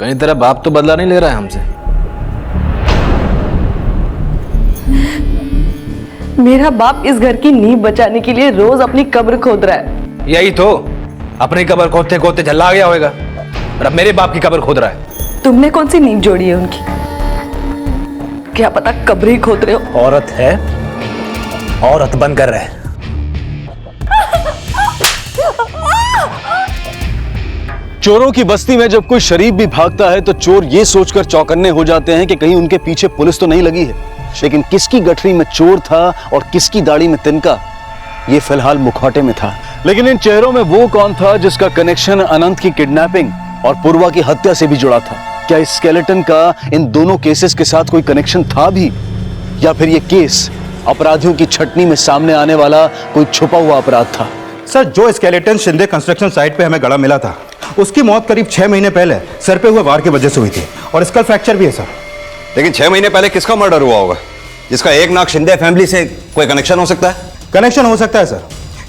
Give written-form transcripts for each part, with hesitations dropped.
कहीं तेरा बाप तो बदला नहीं ले रहा है हमसे? मेरा बाप इस घर की नींव बचाने के लिए रोज अपनी कब्र खोद रहा है। यही तो, अपनी कब्र खोदते खोदते झल्ला गया होगा और अब मेरे बाप की कब्र खोद रहा है। तुमने कौन सी नींव जोड़ी है उनकी? क्या पता कब्र ही खोद रहे हो। औरत है, औरत बनकर रहे। चोरों की बस्ती में जब कोई शरीफ भी भागता है तो चोर ये सोचकर चौकन्ने हो जाते हैं कि कहीं उनके पीछे पुलिस तो नहीं लगी है। लेकिन किसकी गठरी में चोर था और किसकी दाढ़ी में तिनका, ये फिलहाल मुखौटे में था। लेकिन इन चेहरों में वो कौन था जिसका कनेक्शन अनंत की किडनैपिंग और पूर्वा की हत्या से भी जुड़ा था? क्या इस स्केलेटन का इन दोनों केसेस के साथ कोई कनेक्शन था भी, या फिर ये केस अपराधियों की छटनी में सामने आने वाला कोई छुपा हुआ अपराध था? सर, जो स्केलेटन शिंदे कंस्ट्रक्शन साइट पे हमें गड़ा मिला था, उसकी मौत करीब 6 महीने पहले सर पे हुए वार की वजह से हुई थी और स्कल फ्रैक्चर भी है सर। लेकिन 6 महीने पहले किसका मर्डर हुआ होगा जिसका एक नाक शिंदे फैमिली से कोई कनेक्शन हो सकता है? कनेक्शन हो सकता है सर,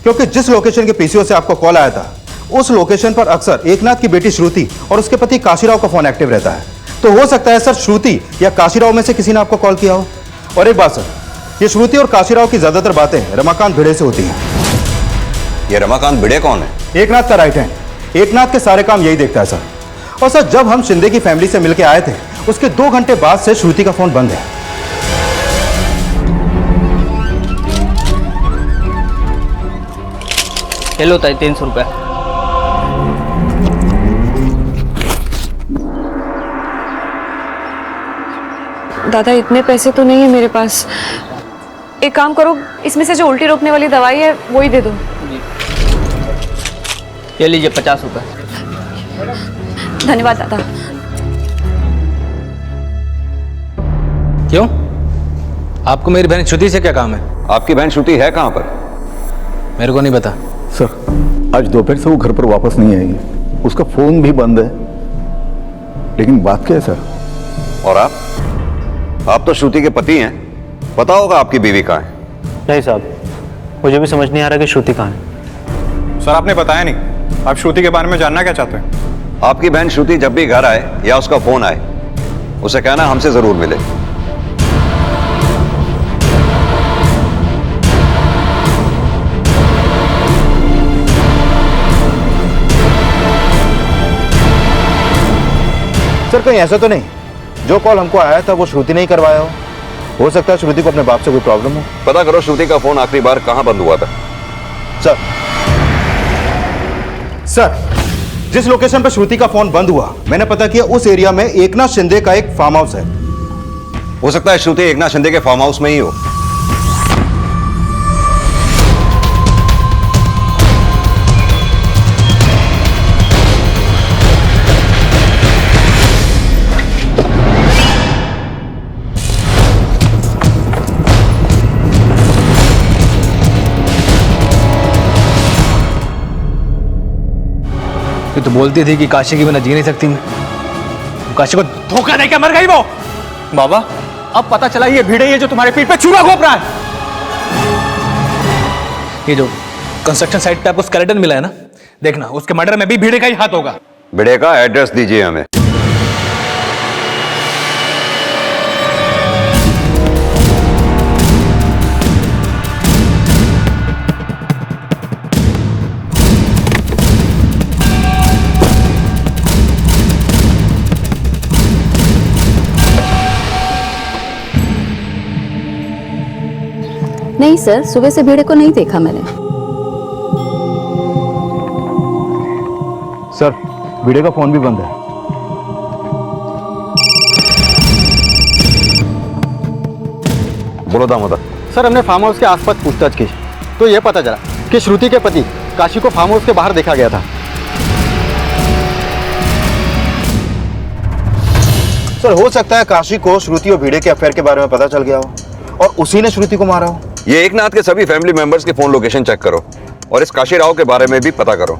क्योंकि जिस लोकेशन के पीसीओ से आपको कॉल आया था, उस लोकेशन पर अक्सर एकनाथ की बेटी श्रुति और उसके पति काशीराव का फोन एक्टिव रहता है। तो हो सकता है सर श्रुति या काशीराव में से किसी ने आपको कॉल किया हो। और एक बात सर, ये श्रुति और काशीराव की ज्यादातर बातें रमाकांत भिड़े से होती हैं। ये रमाकांत भिड़े कौन है? एकनाथ का राइट हैंड। एकनाथ के सारे काम यही देखता है सर। और सर, जब हम शिंदे की फैमिली से मिलकर आए थे, उसके 2 घंटे बाद से श्रुति का फोन बंद है। चलो ताई 300 रुपये। दादा, इतने पैसे तो नहीं है मेरे पास। एक काम करो, इसमें से जो उल्टी रोकने वाली दवाई है वो ही दे दो। ये लीजिए 50 रुपये। धन्यवाद दादा। क्यों? आपको मेरी बहन श्रुति से क्या काम है? आपकी बहन श्रुति है कहां पर? मेरे को नहीं पता। सर, आज दोपहर से वो घर पर वापस नहीं आएगी। उसका फोन भी बंद है। लेकिन बात क्या है सर? और आप तो श्रुति के पति हैं, पता होगा आपकी बीवी कहां है? नहीं साहब, मुझे भी समझ नहीं आ रहा कि श्रुति कहाँ है। सर, आपने बताया नहीं। आप श्रुति के बारे में जानना क्या चाहते हैं? आपकी बहन श्रुति जब भी घर आए या उसका फोन आए, उसे कहना हमसे जरूर मिले। सर, कहीं ऐसा तो नहीं जो कॉल हमको आया था वो श्रुति ने ही करवाया हो सकता है श्रुति को अपने बाप से कोई प्रॉब्लम हो। पता करो श्रुति का फोन आखिरी बार कहां बंद हुआ था। सर, जिस लोकेशन पर श्रुति का फोन बंद हुआ, मैंने पता किया उस एरिया में एकनाथ शिंदे का एक फार्म हाउस है। हो सकता है श्रुति एकनाथ शिंदे के फार्म हाउस में ही हो। ये तो बोलती थी कि काशी के बिना जी नहीं सकती मैं। काशी को धोखा देकर मर गई वो। बाबा, अब पता चला ये भिड़े ये जो तुम्हारे पीठ पे चूना घोंप रहा है। ये जो कंस्ट्रक्शन साइट पे आपको स्केलेटन मिला है ना, देखना उसके मर्डर में भी भिड़े का ही हाथ होगा। भिड़े का एड्रेस दीजिए हमें। नहीं सर, सुबह से भिड़े को नहीं देखा मैंने। सर, भिड़े का फोन भी बंद है। बोलो दामोदर। सर, हमने फार्म हाउस के आसपास पूछताछ की तो यह पता चला कि श्रुति के पति काशी को फार्म हाउस के बाहर देखा गया था। सर, हो सकता है काशी को श्रुति और भिड़े के अफेयर के बारे में पता चल गया हो और उसी ने श्रुति को मारा हो। ये एकनाथ के सभी फैमिली मेंबर्स के फोन लोकेशन चेक करो और इस काशी राव के बारे में भी पता करो।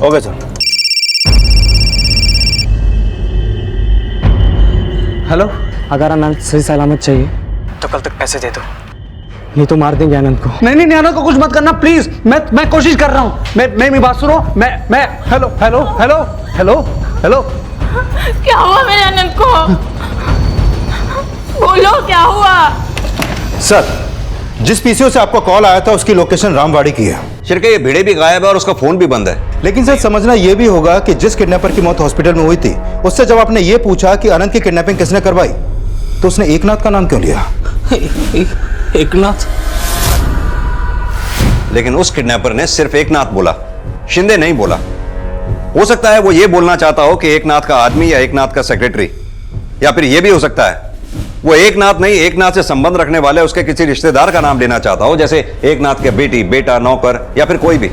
Okay sir. हेलो, अगर अनंत सही सलामत चाहिए तो कल तक पैसे दे दो, नहीं तो मार देंगे अनंत को। नहीं अनंत को कुछ मत करना प्लीज। मैं कोशिश कर रहा हूँ। मैं मेरी बात सुनो। मैं hello hello hello hello hello क्या हुआ मेरे अनंत को? बोलो क्या हुआ? सर, जिस पीसीओ से आपको कॉल आया था उसकी लोकेशन रामवाड़ी की है। शिरके ये भिड़े भी गायब है और उसका फोन भी बंद है। लेकिन सर समझना यह भी होगा कि जिस किडनैपर की मौत हॉस्पिटल में हुई थी उससे जब आपने ये पूछा कि अनंत की किडनैपिंग किसने करवाई तो उसने एकनाथ का नाम क्यों लिया? एकनाथ? लेकिन उस किडनैपर ने सिर्फ एकनाथ बोला, शिंदे नहीं बोला। हो सकता है वो ये बोलना चाहता हो कि एकनाथ का आदमी या एकनाथ का सेक्रेटरी, या फिर ये भी हो सकता है वो एकनाथ नहीं, एकनाथ से संबंध रखने वाले उसके किसी रिश्तेदार का नाम लेना चाहता हो, जैसे एकनाथ के बेटी, बेटा, नौकर या फिर कोई भी।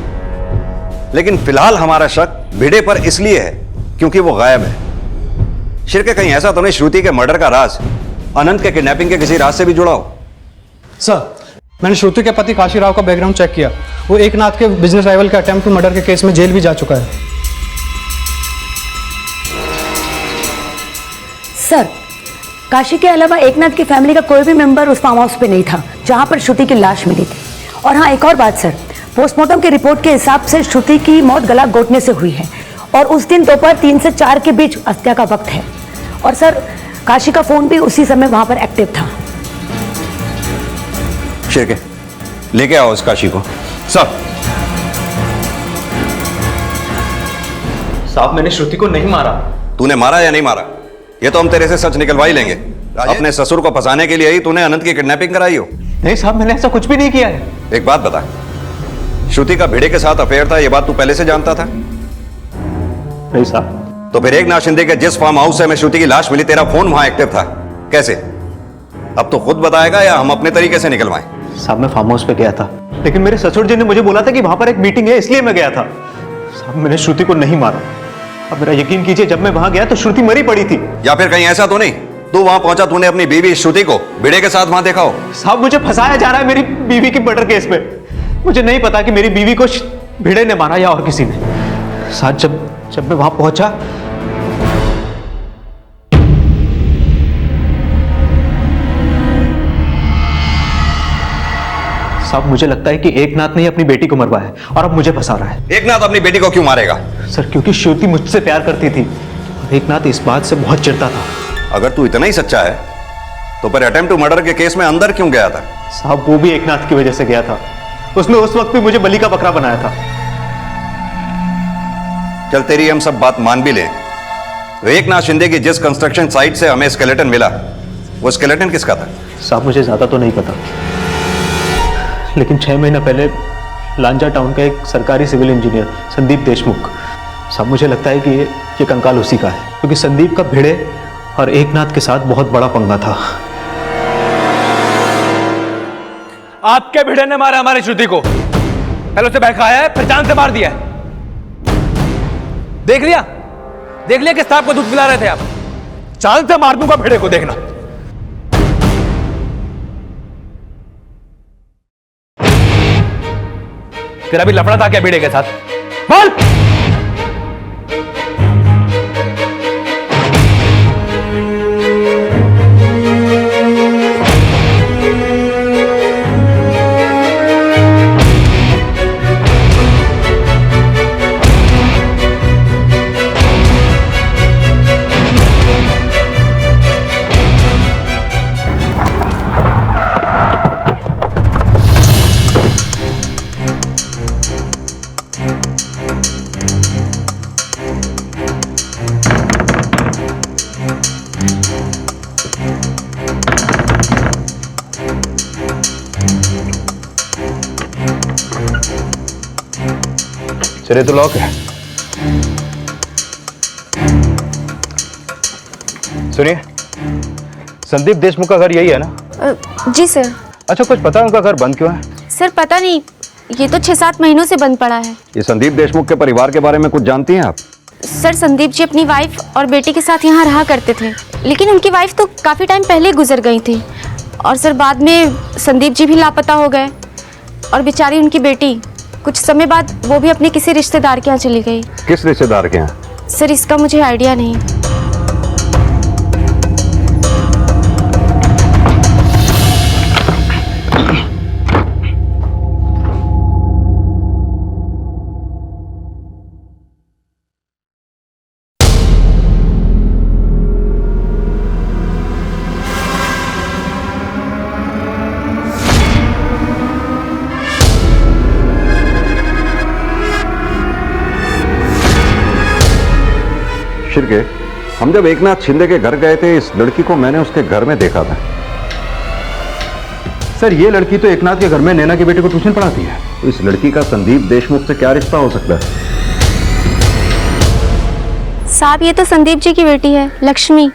लेकिन फिलहाल हमारा शक भिड़े पर इसलिए है क्योंकि वो गायब है। शिरके कहीं ऐसा तो नहीं श्रुति के मर्डर का राज अनंत के किडनैपिंग के किसी राज से भी जुड़ा हो? सर, मैंने श्रुति के पति काशीराव का बैकग्राउंड चेक किया। वो एकनाथ के बिजनेस राइवल के अटेम्प्ट टू मर्डर के केस में जेल भी जा चुका है। सर, काशी के अलावा एकनाथ की फैमिली का कोई भी मेंबर उस फार्म हाउस पे नहीं था जहां पर श्रुति की लाश मिली थी। और हाँ, एक और बात सर, पोस्टमार्टम के रिपोर्ट के हिसाब से श्रुति की मौत गला घोटने से हुई है और उस दिन दोपहर 3 से 4 के बीच हत्या का वक्त है। और सर, काशी का फोन भी उसी समय वहां पर एक्टिव था। शिरके, लेके आओ इस काशी को। साहब, मैंने श्रुति को नहीं मारा। तूने मारा या नहीं मारा ये तो हम तेरे से सच निकलवा ही लेंगे। अपने ससुर को फंसाने के लिए ही तूने अनंत की किडनैपिंग कराई हो? नहीं साहब, मैंने ऐसा कुछ भी नहीं किया है। एक बात बता, श्रुति का भिड़े के साथ अफेयर था, ये बात तू पहले से जानता था? नहीं साहब। तो फिर एकनाथ शिंदे के जिस फार्म हाउस से हमें श्रुति की लाश मिली, तेरा फोन वहां एक्टिव था, कैसे? अब तो खुद बताएगा या हम अपने तरीके से निकलवाएं? साहब, मैं फार्म हाउस पे गया था, लेकिन मेरे ससुर जी ने मुझे बोला था कि वहां पर एक मीटिंग है, इसलिए मैं गया था। साहब, मैंने श्रुति को नहीं मारा। अब मेरा यकीन कीजिए, जब मैं वहां गया तो श्रुति मरी पड़ी थी। या फिर कहीं ऐसा तो नहीं तू वहां पहुंचा, तूने अपनी बीवी श्रुति को भिड़े के साथ वहां देखा हो? साहब, मुझे फंसाया जा रहा है मेरी बीवी की मर्डर केस में। मुझे नहीं पता कि मेरी बीवी को भिड़े ने मारा या और किसी ने। साहब, जब मैं वहां पहुंचा, साहब मुझे लगता है कि एकनाथ ने अपनी बेटी को मरवाया और अब मुझे फंसा रहा है। एकनाथ अपनी बेटी को क्यों मारेगा? सर, क्योंकि श्रुति मुझसे प्यार करती थी और एकनाथ इस बात से बहुत चिढ़ता था। अगर तू इतना ही सच्चा है तो फिर अटेम्प्ट टू मर्डर के केस में अंदर क्यों गया था? साहब, वो भी एकनाथ की वजह से गया था। उसने उस वक्त भी मुझे बलि का बकरा बनाया था। चल, तेरी हम सब बात मान भी लें तो एकनाथ शिंदे की जिस कंस्ट्रक्शन साइट से हमें स्केलेटन मिला, वो स्केलेटन किसका था? साहब, मुझे ज्यादा तो नहीं पता, लेकिन 6 महीना पहले लांजा टाउन का एक सरकारी सिविल इंजीनियर संदीप देशमुख, साहब मुझे लगता है कि ये कंकाल उसी का है, क्योंकि संदीप का भिड़े और एकनाथ के साथ बहुत बड़ा पंगा था। आपके भिड़े ने मारा हमारी श्रुति को। पहले उसे बहकाया है, फिर जान से मार दिया है। देख लिया किस साहब को दूध पिला रहे थे आप। जान से मार दूंगा भिड़े को, देखना। फिर अभी लफड़ा था क्या भिड़े के साथ? बोल। चलिए, तो लॉक है। सुनिए, संदीप देशमुख का घर यही है ना? जी सर। अच्छा, कुछ पता है उनका घर बंद क्यों है? सर पता नहीं, ये तो 6-7 महीनों से बंद पड़ा है। ये संदीप देशमुख के परिवार के बारे में कुछ जानती हैं आप? सर, संदीप जी अपनी वाइफ और बेटी के साथ यहाँ रहा करते थे, लेकिन उनकी वाइफ तो काफ़ी टाइम पहले गुजर गई थी। और सर बाद में संदीप जी भी लापता हो गए और बेचारी उनकी बेटी कुछ समय बाद वो भी अपने किसी रिश्तेदार के यहाँ चली गई। किस रिश्तेदार के यहाँ? सर इसका मुझे आइडिया नहीं। हम जब एकनाथ शिंदे के घर गए थे, इस लड़की को मैंने उसके घर में देखा था। सर ये लड़की तो एकनाथ के घर में नैना के बेटे को ट्यूशन पढ़ाती है। तो इस लड़की का संदीप देशमुख से क्या रिश्ता हो सकता है? साहब, ये तो संदीप जी की बेटी है, लक्ष्मी।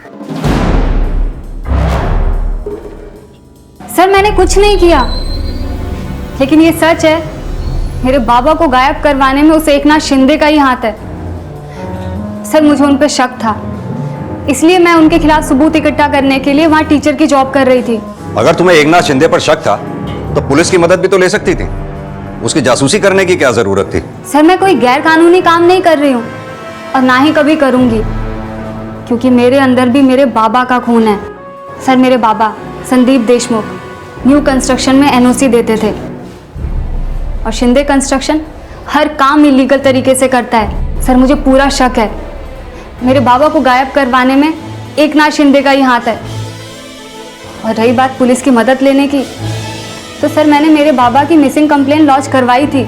सर मैंने कुछ नहीं किया, लेकिन ये सच है, मेरे बाबा को गायब करवाने में उस एकनाथ शिंदे का ही हाथ है। सर मुझे उन पर शक था, इसलिए मैं उनके खिलाफ सबूत इकट्ठा करने के लिए वहाँ टीचर की जॉब कर रही थी। अगर तुम्हें एकनाथ शिंदे पर शक था तो पुलिस की मदद भी तो ले सकती थी। उसकी जासूसी करने की क्या जरूरत थी? सर मैं कोई गैर कानूनी काम नहीं कर रही हूँ और ना ही कभी करूँगी, क्योंकि मेरे अंदर भी मेरे बाबा का खून है। सर मेरे बाबा संदीप देशमुख न्यू कंस्ट्रक्शन में एनओसी देते थे और शिंदे कंस्ट्रक्शन हर काम इलीगल तरीके से करता है। सर मुझे पूरा शक है मेरे बाबा को गायब करवाने में एकनाथ शिंदे का ही हाथ है। और रही बात पुलिस की मदद लेने की, तो सर मैंने मेरे बाबा की मिसिंग कंप्लेन लॉन्च करवाई थी।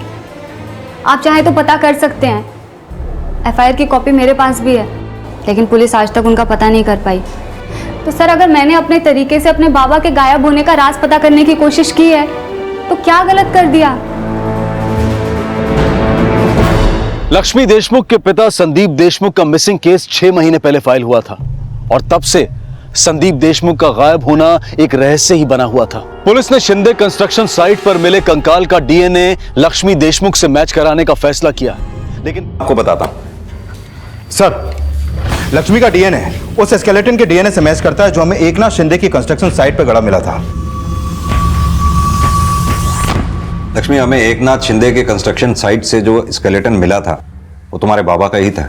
आप चाहें तो पता कर सकते हैं, एफआईआर की कॉपी मेरे पास भी है, लेकिन पुलिस आज तक उनका पता नहीं कर पाई। तो सर अगर मैंने अपने तरीके से अपने बाबा के गायब होने का राज पता करने की कोशिश की है, तो क्या गलत कर दिया? लक्ष्मी देशमुख के पिता संदीप देशमुख का मिसिंग केस 6 महीने पहले फाइल हुआ था और तब से संदीप देशमुख का गायब होना एक रहस्य ही बना हुआ था। पुलिस ने शिंदे कंस्ट्रक्शन साइट पर मिले कंकाल का डीएनए लक्ष्मी देशमुख से मैच कराने का फैसला किया, लेकिन आपको बताता हूं। सर लक्ष्मी का डीएनए उस स्केलेटन के डीएनए से मैच करता है जो हमें एकनाथ शिंदे की कंस्ट्रक्शन साइट पर गड़ा मिला था। लक्ष्मी, हमें एकनाथ शिंदे के कंस्ट्रक्शन साइट से जो स्केलेटन मिला था वो तुम्हारे बाबा का ही था।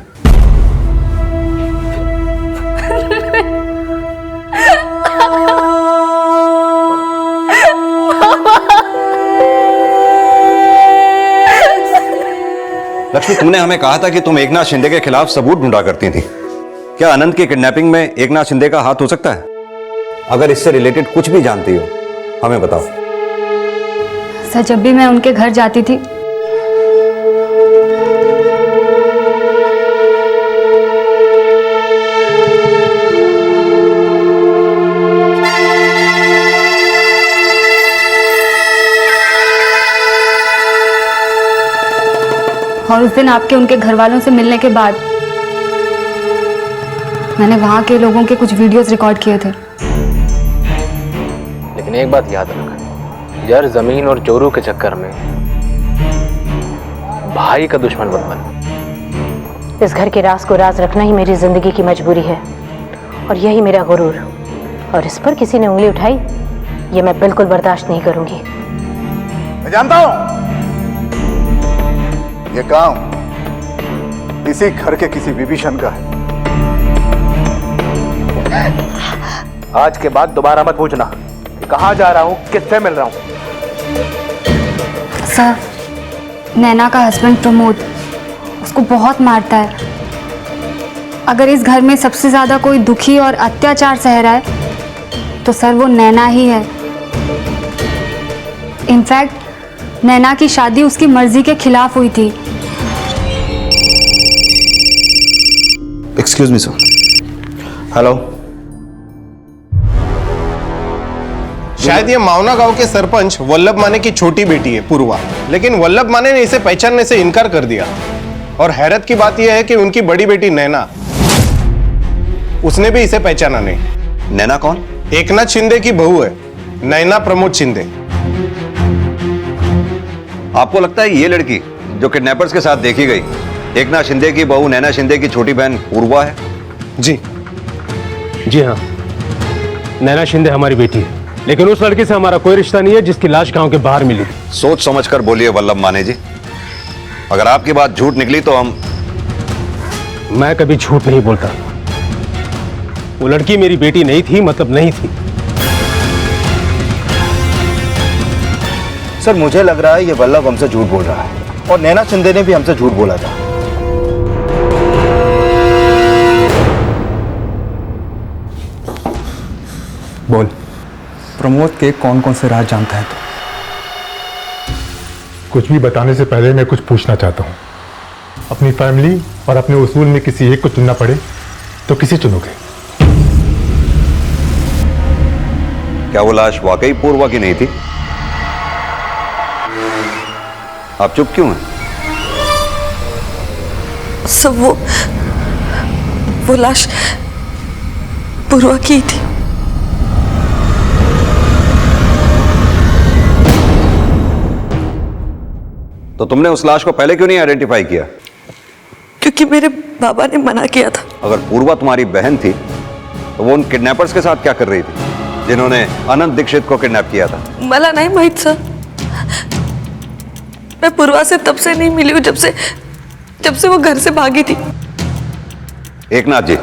लक्ष्मी, तुमने हमें कहा था कि तुम एकनाथ शिंदे के खिलाफ सबूत ढूंढा करती थी। क्या अनंत की किडनैपिंग में एकनाथ शिंदे का हाथ हो सकता है? अगर इससे रिलेटेड कुछ भी जानती हो हमें बताओ। सर जब भी मैं उनके घर जाती थी, और उस दिन आपके उनके घर वालों से मिलने के बाद मैंने वहां के लोगों के कुछ वीडियोस रिकॉर्ड किए थे। लेकिन एक बात याद रखना यार, जमीन और चोरों के चक्कर में भाई का दुश्मन मत बन। इस घर के राज को राज रखना ही मेरी जिंदगी की मजबूरी है और यही मेरा गुरूर, और इस पर किसी ने उंगली उठाई ये मैं बिल्कुल बर्दाश्त नहीं करूंगी। मैं जानता हूं ये काम इसी घर के किसी विभीषण का है। आज के बाद दोबारा मत पूछना कि कहां जा रहा हूं, किससे मिल रहा हूं। सर नैना का हस्बैंड प्रमोद उसको बहुत मारता है। अगर इस घर में सबसे ज्यादा कोई दुखी और अत्याचार सह रहा है तो सर वो नैना ही है। इनफैक्ट नैना की शादी उसकी मर्जी के खिलाफ हुई थी। Excuse me sir. हेलो। शायद ये मावना गांव के सरपंच वल्लभ माने की छोटी बेटी है पूर्वा, लेकिन वल्लभ माने ने इसे पहचानने से इनकार कर दिया। और हैरत की बात यह है कि उनकी बड़ी बेटी नैना, उसने भी इसे पहचाना नहीं। नैना कौन? एकनाथ शिंदे की बहू है, नैना प्रमोद शिंदे। आपको लगता है ये लड़की जो किडनैपर्स के साथ देखी गई एकनाथ शिंदे की बहू नैना शिंदे की छोटी बहन पूर्वा है? जी हाँ, नैना शिंदे हमारी बेटी है, लेकिन उस लड़की से हमारा कोई रिश्ता नहीं है जिसकी लाश गांव के बाहर मिली थी। सोच समझकर बोलिए वल्लभ माने जी, अगर आपकी बात झूठ निकली तो हम। मैं कभी झूठ नहीं बोलता। वो लड़की मेरी बेटी नहीं थी, मतलब नहीं थी। सर मुझे लग रहा है ये वल्लभ हमसे झूठ बोल रहा है और नैना शिंदे ने भी हमसे झूठ बोला था। बोल। प्रमोद के कौन कौन से राज जानता है तू? कुछ भी बताने से पहले मैं कुछ पूछना चाहता हूँ। अपनी फैमिली और अपने उसूल में किसी एक को चुनना पड़े तो किसे चुनोगे? क्या वो लाश वाकई पूर्वा की नहीं थी? आप चुप क्यों हैं? सब वो लाश पूर्वा की थी। तो तुमने उस लाश को पहले क्यों नहीं आइडेंटिफाई किया? क्योंकि मेरे बाबा ने मना किया था। अगर पूर्वा तुम्हारी बहन थी तो वो उन किडनैपर्स के साथ क्या कर रही थी जिन्होंने अनंत दीक्षित को किडनैप किया था? मला नहीं माहित सर। मैं पूर्वा से तब से नहीं मिली हूँ जब से वो घर से भागी थी। एकनाथ जी,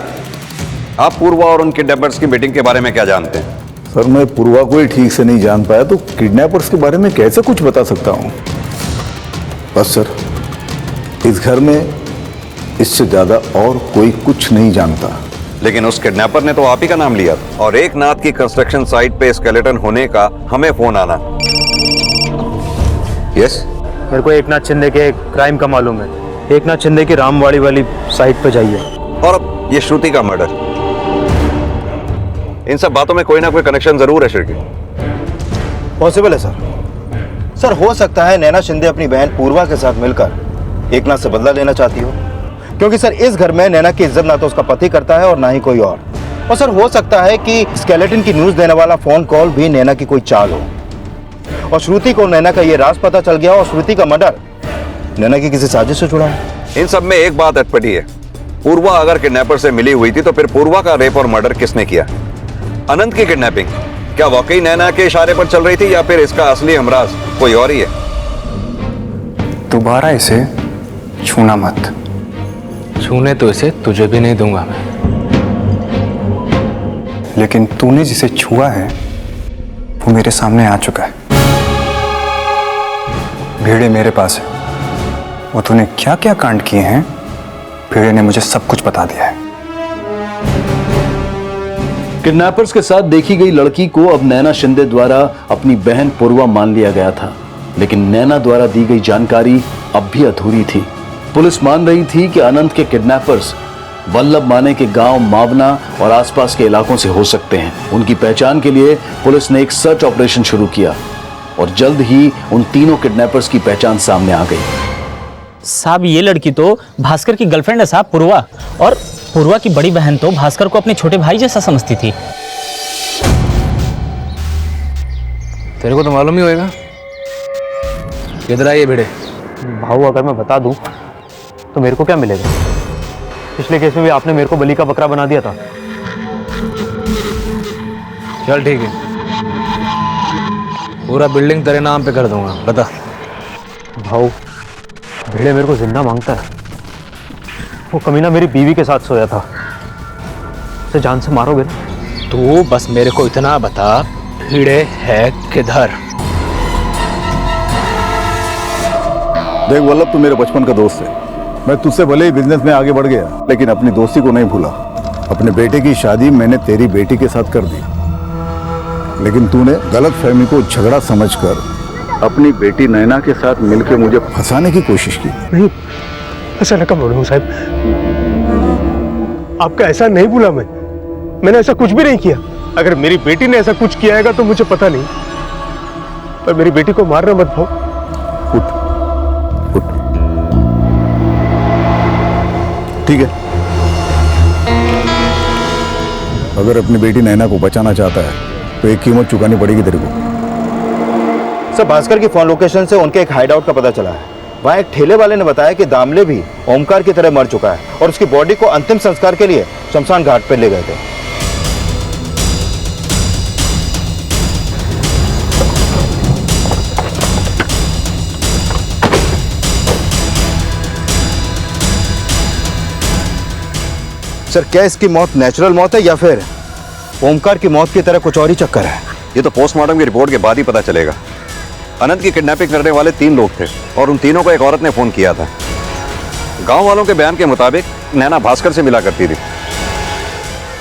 आप पूर्वा और उन किडनैपर्स की मीटिंग के बारे में क्या जानते हैं? सर, मैं पूर्वा को ही ठीक से नहीं जान पाया तो किडनैपर्स के बारे में कैसे कुछ बता सकता हूँ। बस सर, इस घर में इससे ज्यादा और कोई कुछ नहीं जानता। लेकिन उस किडनैपर ने तो आप ही का नाम लिया था और एकनाथ की कंस्ट्रक्शन साइट पे स्केलेटन होने का हमें फोन आना। यस, मेरे को एकनाथ शिंदे के क्राइम का मालूम है। एकनाथ शिंदे की रामवाड़ी वाली साइट पे जाइए। और अब ये श्रुति का मर्डर, इन सब बातों में कोई ना कोई कनेक्शन जरूर है शिरकी। पॉसिबल है सर। सर, हो सकता है नैना शिंदे अपनी बहन पूर्वा के साथ मिलकर एकनाथ से बदला लेना चाहती हो, क्योंकि सर इस घर में नैना की इज्जत ना तो उसका पति करता है और ना ही कोई और सर हो सकता है कि स्केलेटन की न्यूज देने वाला फोन कॉल भी नैना की कोई चाल हो और श्रुति को नैना का ये राज पता चल गया और श्रुति का मर्डर नैना की किसी साजिश से जुड़ा है। इन सब में एक बात अटपटी है, पूर्वा अगर किडनैपर से मिली हुई थी तो फिर पूर्वा का रेप और मर्डर किसने किया? अनंत की किडनैपिंग क्या वाकई नैना के इशारे पर चल रही थी या फिर इसका असली हमराज कोई और ही है? दोबारा इसे छूना मत। छूने तो इसे तुझे भी नहीं दूंगा मैं। लेकिन तूने जिसे छुआ है वो मेरे सामने आ चुका है। भेड़े मेरे पास है। वो तूने क्या क्या कांड किए हैं, भेड़े ने मुझे सब कुछ बता दिया है। किडनैपर्स के साथ देखी गई लड़की को अब नैना शिंदे द्वारा अपनी बहन पूर्वा मान लिया गया था, लेकिन नैना द्वारा दी गई जानकारी अब भी अधूरी थी। पुलिस मान रही थी कि अनंत के किडनैपर्स वल्लभ माने के गांव मावना और आसपास के इलाकों से हो सकते हैं। उनकी पहचान के लिए पुलिस ने एक सर्च ऑपरेशन शुरू किया और जल्द ही उन तीनों किडनैपर्स की पहचान सामने आ गई। साहब, ये लड़की तो भास्कर की गर्लफ्रेंड है साहब, पूर्वा। और पूर्वा की बड़ी बहन तो भास्कर को अपने छोटे भाई जैसा समझती थी। तेरे को तो मालूम ही होगा। किधर आइए भिड़े? भाऊ, अगर मैं बता दूं तो मेरे को क्या मिलेगा? पिछले केस में भी आपने मेरे को बलि का बकरा बना दिया था। चल ठीक है, पूरा बिल्डिंग तेरे नाम पे कर दूंगा। बता। भाऊ, भेड़े मेरे को जिंदा मांगता है। वो कमीना मेरी बीवी के साथ सोया था। उसे जान से मारोगे ना? तू बस मेरे को इतना बता, भिड़े है किधर? देख वल्लभ, तू मेरे बचपन का दोस्त है। मैं तुझसे भले ही बिजनेस में आगे बढ़ गया, लेकिन अपनी दोस्ती को नहीं भूला। अपने बेटे की शादी मैंने तेरी बेटी के साथ कर दी, लेकिन तूने गलत फहमी को झगड़ा समझकर अपनी बेटी नैना के साथ मिलकर मुझे फंसाने की कोशिश की। नहीं, ऐसा न बोलो साहब। आपका ऐसा नहीं भूला मैंने ऐसा कुछ भी नहीं किया। अगर मेरी बेटी ने ऐसा कुछ किया है तो मुझे पता नहीं, पर मेरी बेटी को मारना मत भाऊ। उठ उठ। ठीक है, अगर अपनी बेटी नैना को बचाना चाहता है तो एक कीमत चुकानी पड़ेगी तेरे को। सर, भास्कर की फोन लोकेशन से उनके एक हाइडआउट का पता चला है। वहाँ एक ठेले वाले ने बताया कि दामले भी ओमकार की तरह मर चुका है और उसकी बॉडी को अंतिम संस्कार के लिए शमशान घाट पर ले गए थे। सर, क्या इसकी मौत नेचुरल मौत है या फिर ओमकार की मौत की तरह कुछ और ही चक्कर है? ये तो पोस्टमार्टम की रिपोर्ट के बाद ही पता चलेगा। अनंत की किडनैपिंग करने वाले 3 लोग थे और उन तीनों को एक औरत ने फोन किया था। गांव वालों के बयान के मुताबिक नैना भास्कर से मिला करती थी।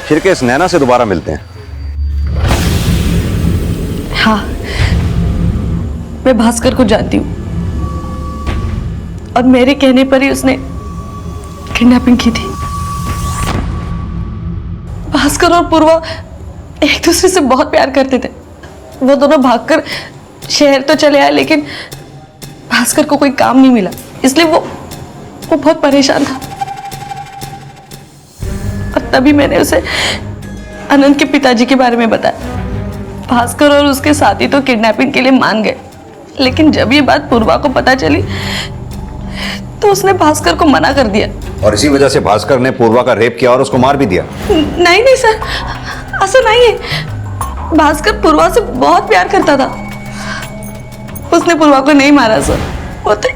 फिर के इस नैना से दोबारा मिलते हैं। हाँ, मैं भास्कर को जानती हूँ और मेरे कहने पर ही उसने किडनैपिंग की थी। भास्कर और पूर्वा एक दूसरे से बहुत प्यार करते थे। वो दोनों भागकर शहर तो चले आए, लेकिन भास्कर को कोई काम नहीं मिला, इसलिए वो बहुत परेशान था। और तभी मैंने उसे अनंत के पिताजी के बारे में बताया। भास्कर और उसके साथी तो किडनैपिंग के लिए मान गए, लेकिन जब ये बात पूर्वा को पता चली तो उसने भास्कर को मना कर दिया। और इसी वजह से भास्कर ने पूर्वा का रेप किया और उसको मार भी दिया। नहीं नहीं सर, ऐसा नहीं है। भास्कर पूर्वा से बहुत प्यार करता था। उसने पूर्वा को नहीं मारा सर। वो तो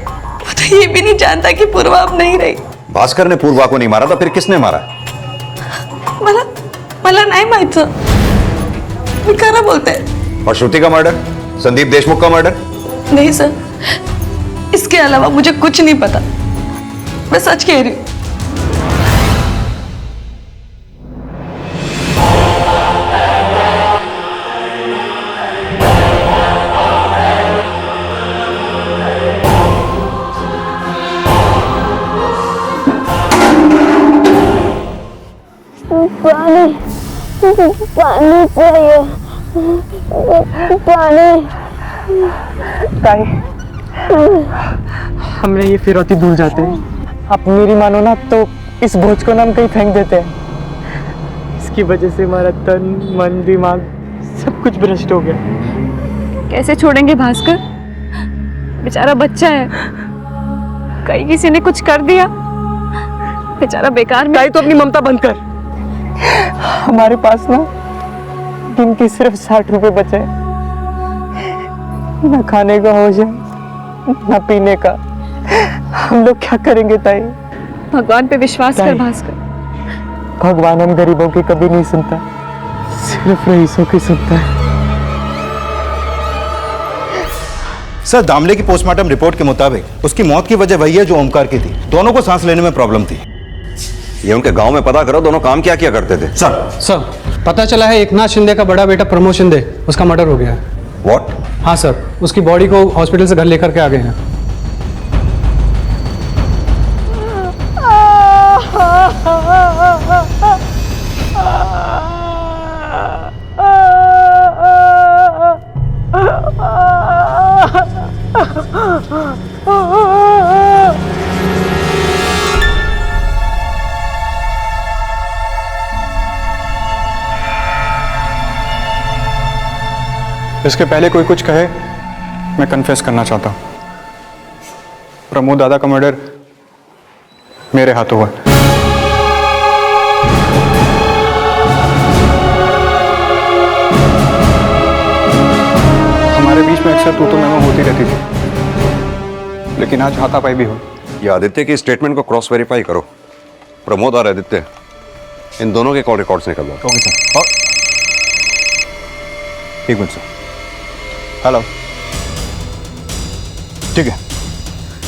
ये भी नहीं जानता कि पूर्वा अब नहीं रही। भास्कर ने पूर्वा को नहीं मारा था, फिर किसने मारा? मला नहीं माहित सर, विकारा बोलते हैं। और श्रुति का मर्डर, संदीप देशमुख का मर्डर? नहीं सर, इसके अलावा मुझे कुछ नहीं पता। मैं सच कह रही हूँ। पानी पानी चाहिए, पानी। ताई, हमने ये फिरौती भूल जाते हैं। आप मेरी मानो ना तो इस बोझ को ना हम कहीं फेंक देते हैं। इसकी वजह से हमारा तन मन दिमाग सब कुछ भ्रष्ट हो गया। कैसे छोड़ेंगे भास्कर? बेचारा बच्चा है, कहीं किसी ने कुछ कर दिया, बेचारा बेकार में। ताई तो अपनी ममता बंद कर। हमारे पास ना दिन के सिर्फ 60 रुपए बचे, ना खाने का होश है ना पीने का। हम लोग क्या करेंगे ताई? भगवान पे विश्वास कर भास्कर। भगवान हम गरीबों की कभी नहीं सुनता, सिर्फ रईसों की सुनता है। सर, दामले की पोस्टमार्टम रिपोर्ट के मुताबिक उसकी मौत की वजह वही है जो ओमकार की थी। दोनों को सांस लेने में प्रॉब्लम थी। ये उनके गांव में पता करो, दोनों काम क्या किया करते थे? सर, पता चला है एकनाथ शिंदे का बड़ा बेटा प्रमोद शिंदे, उसका मर्डर हो गया है। व्हाट? हाँ सर, उसकी बॉडी को हॉस्पिटल से घर लेकर के आ गए हैं। इसके पहले कोई कुछ कहे, मैं कन्फेस करना चाहता हूं। प्रमोद दादा का मर्डर मेरे हाथों हुआ। हमारे बीच में अक्सर तू तो मैं होती रहती थी, लेकिन आज हाथापाई भी हो। ये आदित्य की स्टेटमेंट को क्रॉस वेरीफाई करो। प्रमोद और आदित्य, इन दोनों के कॉल रिकॉर्ड्स निकलवाओ। Okay sir. एक मिनट सर। हेलो, ठीक है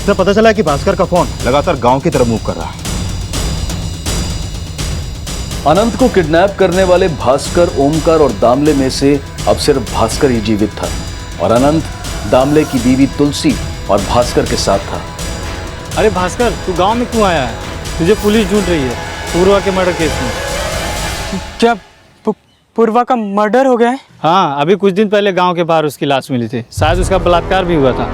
सर। पता चला कि भास्कर का फोन लगातार गांव की तरफ मूव कर रहा है। अनंत को किडनैप करने वाले भास्कर, ओमकार और दामले में से अब सिर्फ भास्कर ही जीवित था और अनंत दामले की बीवी तुलसी और भास्कर के साथ था। अरे भास्कर, तू गांव में क्यों आया है? तुझे पुलिस ढूंढ रही है पूर्वा के मर्डर केस में। क्या पूर्वा का मर्डर हो गया है? हाँ, अभी कुछ दिन पहले गांव के बाहर उसकी लाश मिली थी। शायद उसका बलात्कार भी हुआ था।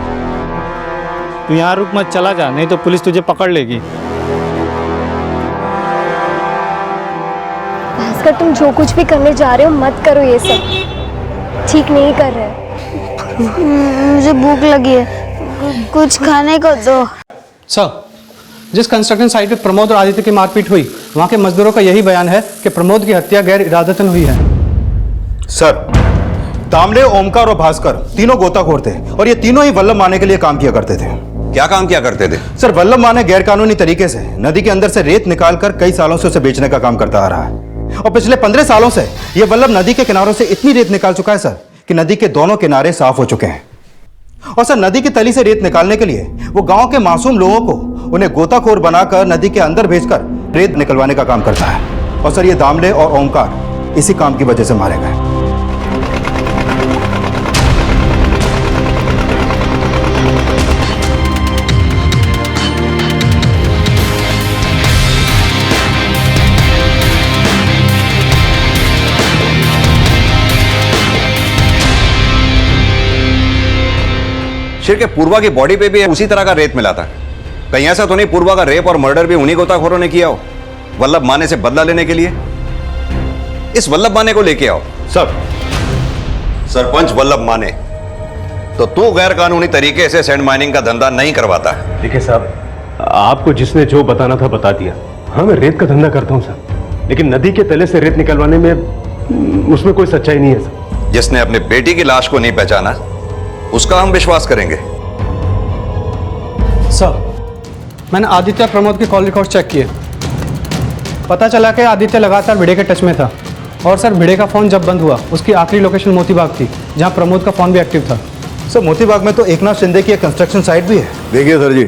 तू यहाँ रुक मत, चला जा, नहीं तो पुलिस तुझे पकड़ लेगी। भास्कर, तुम जो कुछ भी करने जा रहे हो मत करो, ये सब ठीक नहीं कर रहे। मुझे भूख लगी है, कुछ खाने को दो। सर, जिस कंस्ट्रक्शन साइट पे प्रमोद और आदित्य की मारपीट हुई, वहां के मजदूरों का यही बयान है कि प्रमोद की हत्या गैर इरादतन हुई है। सर, दामले, ओमकार और भास्कर तीनों गोताखोर थे और ये तीनों ही वल्लभ माने के लिए काम किया करते थे। क्या काम किया करते थे? सर, वल्लभ माने गैरकानूनी तरीके से नदी के अंदर से रेत निकालकर कई सालों से उसे बेचने का काम करता आ रहा है और पिछले 15 सालों से यह वल्लभ नदी के किनारों से इतनी रेत निकाल चुका है सर कि नदी के दोनों किनारे साफ हो चुके हैं। और सर, नदी की तली से रेत निकालने के लिए वो गांव के मासूम लोगों को उन्हें गोताखोर बनाकर नदी के अंदर भेजकर रेत निकलवाने का काम करता है। और सर, ये दामले और ओमकार इसी काम की वजह से मारे गए। आखिर के पूर्वा की बॉडी पे भी उसी तरह का रेत मिला था। कहीं ऐसा तो नहीं पूर्वा का रेप और मर्डर भी उन्हीं गोताखोरों ने किया हो, वल्लभ माने से बदला लेने के लिए? इस वल्लभ माने को लेके आओ। सब सरपंच वल्लभ माने, तो तू गैर कानूनी तरीके से सैंड माइनिंग का धंधा नहीं करवाता। देखिए साहब, आपको जिसने जो बताना था बता दिया। हाँ, मैं रेत का धंधा करता हूँ सर, लेकिन नदी के तले से रेत निकलवाने में उसमें कोई सच्चाई नहीं है सर। जिसने अपने बेटी की लाश को नहीं पहचाना उसका हम विश्वास करेंगे? सर, मैंने आदित्य और प्रमोद के कॉल रिकॉर्ड चेक किए। पता चला कि आदित्य लगातार भिड़े के टच में था, और सर भिड़े का फ़ोन जब बंद हुआ उसकी आखिरी लोकेशन मोतीबाग थी, जहां प्रमोद का फ़ोन भी एक्टिव था। सर, मोतीबाग में तो एकनाथ शिंदे की एक कंस्ट्रक्शन साइट भी है। देखिए सर जी,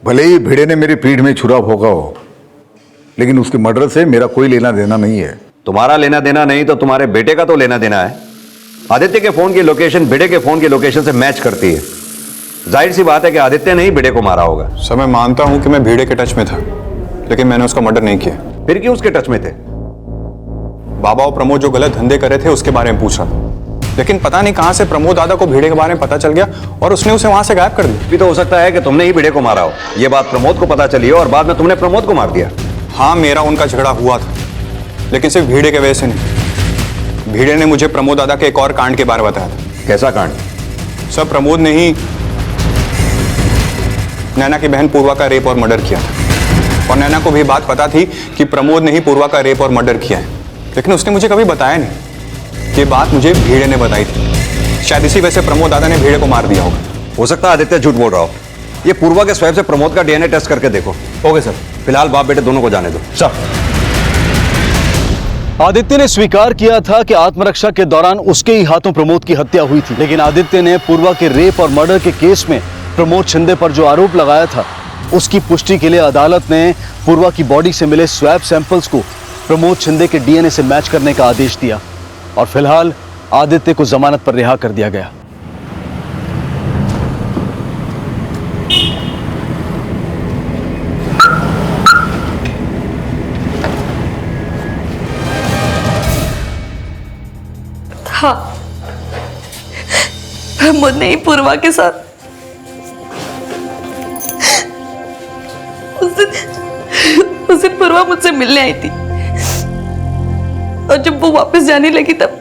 भले ही भिड़े ने मेरी पीठ में छुरा भोंका हो, लेकिन उसके मर्डर से मेरा कोई लेना देना नहीं है। तुम्हारा लेना देना नहीं तो तुम्हारे बेटे का तो लेना देना है। आदित्य के फोन की लोकेशन भिड़े के फोन की लोकेशन से मैच करती है। जाहिर सी बात है कि आदित्य ने ही भिड़े को मारा होगा। सर, मैं मानता हूं कि मैं भिड़े के टच में था, लेकिन मैंने उसका मर्डर नहीं किया। फिर क्यों उसके टच में थे? बाबा और प्रमोद जो गलत धंधे कर रहे थे उसके बारे में पूछ रहा था, लेकिन पता नहीं कहां से प्रमोद दादा को भिड़े के बारे में पता चल गया और उसने उसे वहां से गायब कर दिया। भी तो हो सकता है कि तुमने ही भिड़े को मारा हो, यह बात प्रमोद को पता चली हो और बाद में तुमने प्रमोद को मार दिया। हाँ, मेरा उनका झगड़ा हुआ था, लेकिन सिर्फ भिड़े के वजह से नहीं। भिड़े ने मुझे प्रमोद दादा के एक और कांड के बारे में बताया था। कैसा कांड? सर, प्रमोद ने ही नैना की बहन पूर्वा का रेप और मर्डर किया था, और नैना को भी बात पता थी कि प्रमोद ने ही पूर्वा का रेप और मर्डर किया है, लेकिन उसने मुझे कभी बताया नहीं। ये बात मुझे भिड़े ने बताई थी। शायद इसी वजह से प्रमोद दादा ने भिड़े को मार दिया होगा। हो सकता है आदित्य झूठ बोल रहा हो। ये पूर्वा के स्वैब से प्रमोद का डीएनए टेस्ट करके देखो। Okay sir. फिलहाल बाप बेटे दोनों को जाने दो। सर, आदित्य ने स्वीकार किया था कि आत्मरक्षा के दौरान उसके ही हाथों प्रमोद की हत्या हुई थी, लेकिन आदित्य ने पूर्वा के रेप और मर्डर के केस में प्रमोद शिंदे पर जो आरोप लगाया था, उसकी पुष्टि के लिए अदालत ने पूर्वा की बॉडी से मिले स्वैब सैंपल्स को प्रमोद शिंदे के डीएनए से मैच करने का आदेश दिया, और फिलहाल आदित्य को जमानत पर रिहा कर दिया गया। हाँ, प्रमोद ने ही पूर्वा के साथ उस दिन पूर्वा मुझसे मिलने आई थी, और जब वो वापस जाने लगी तब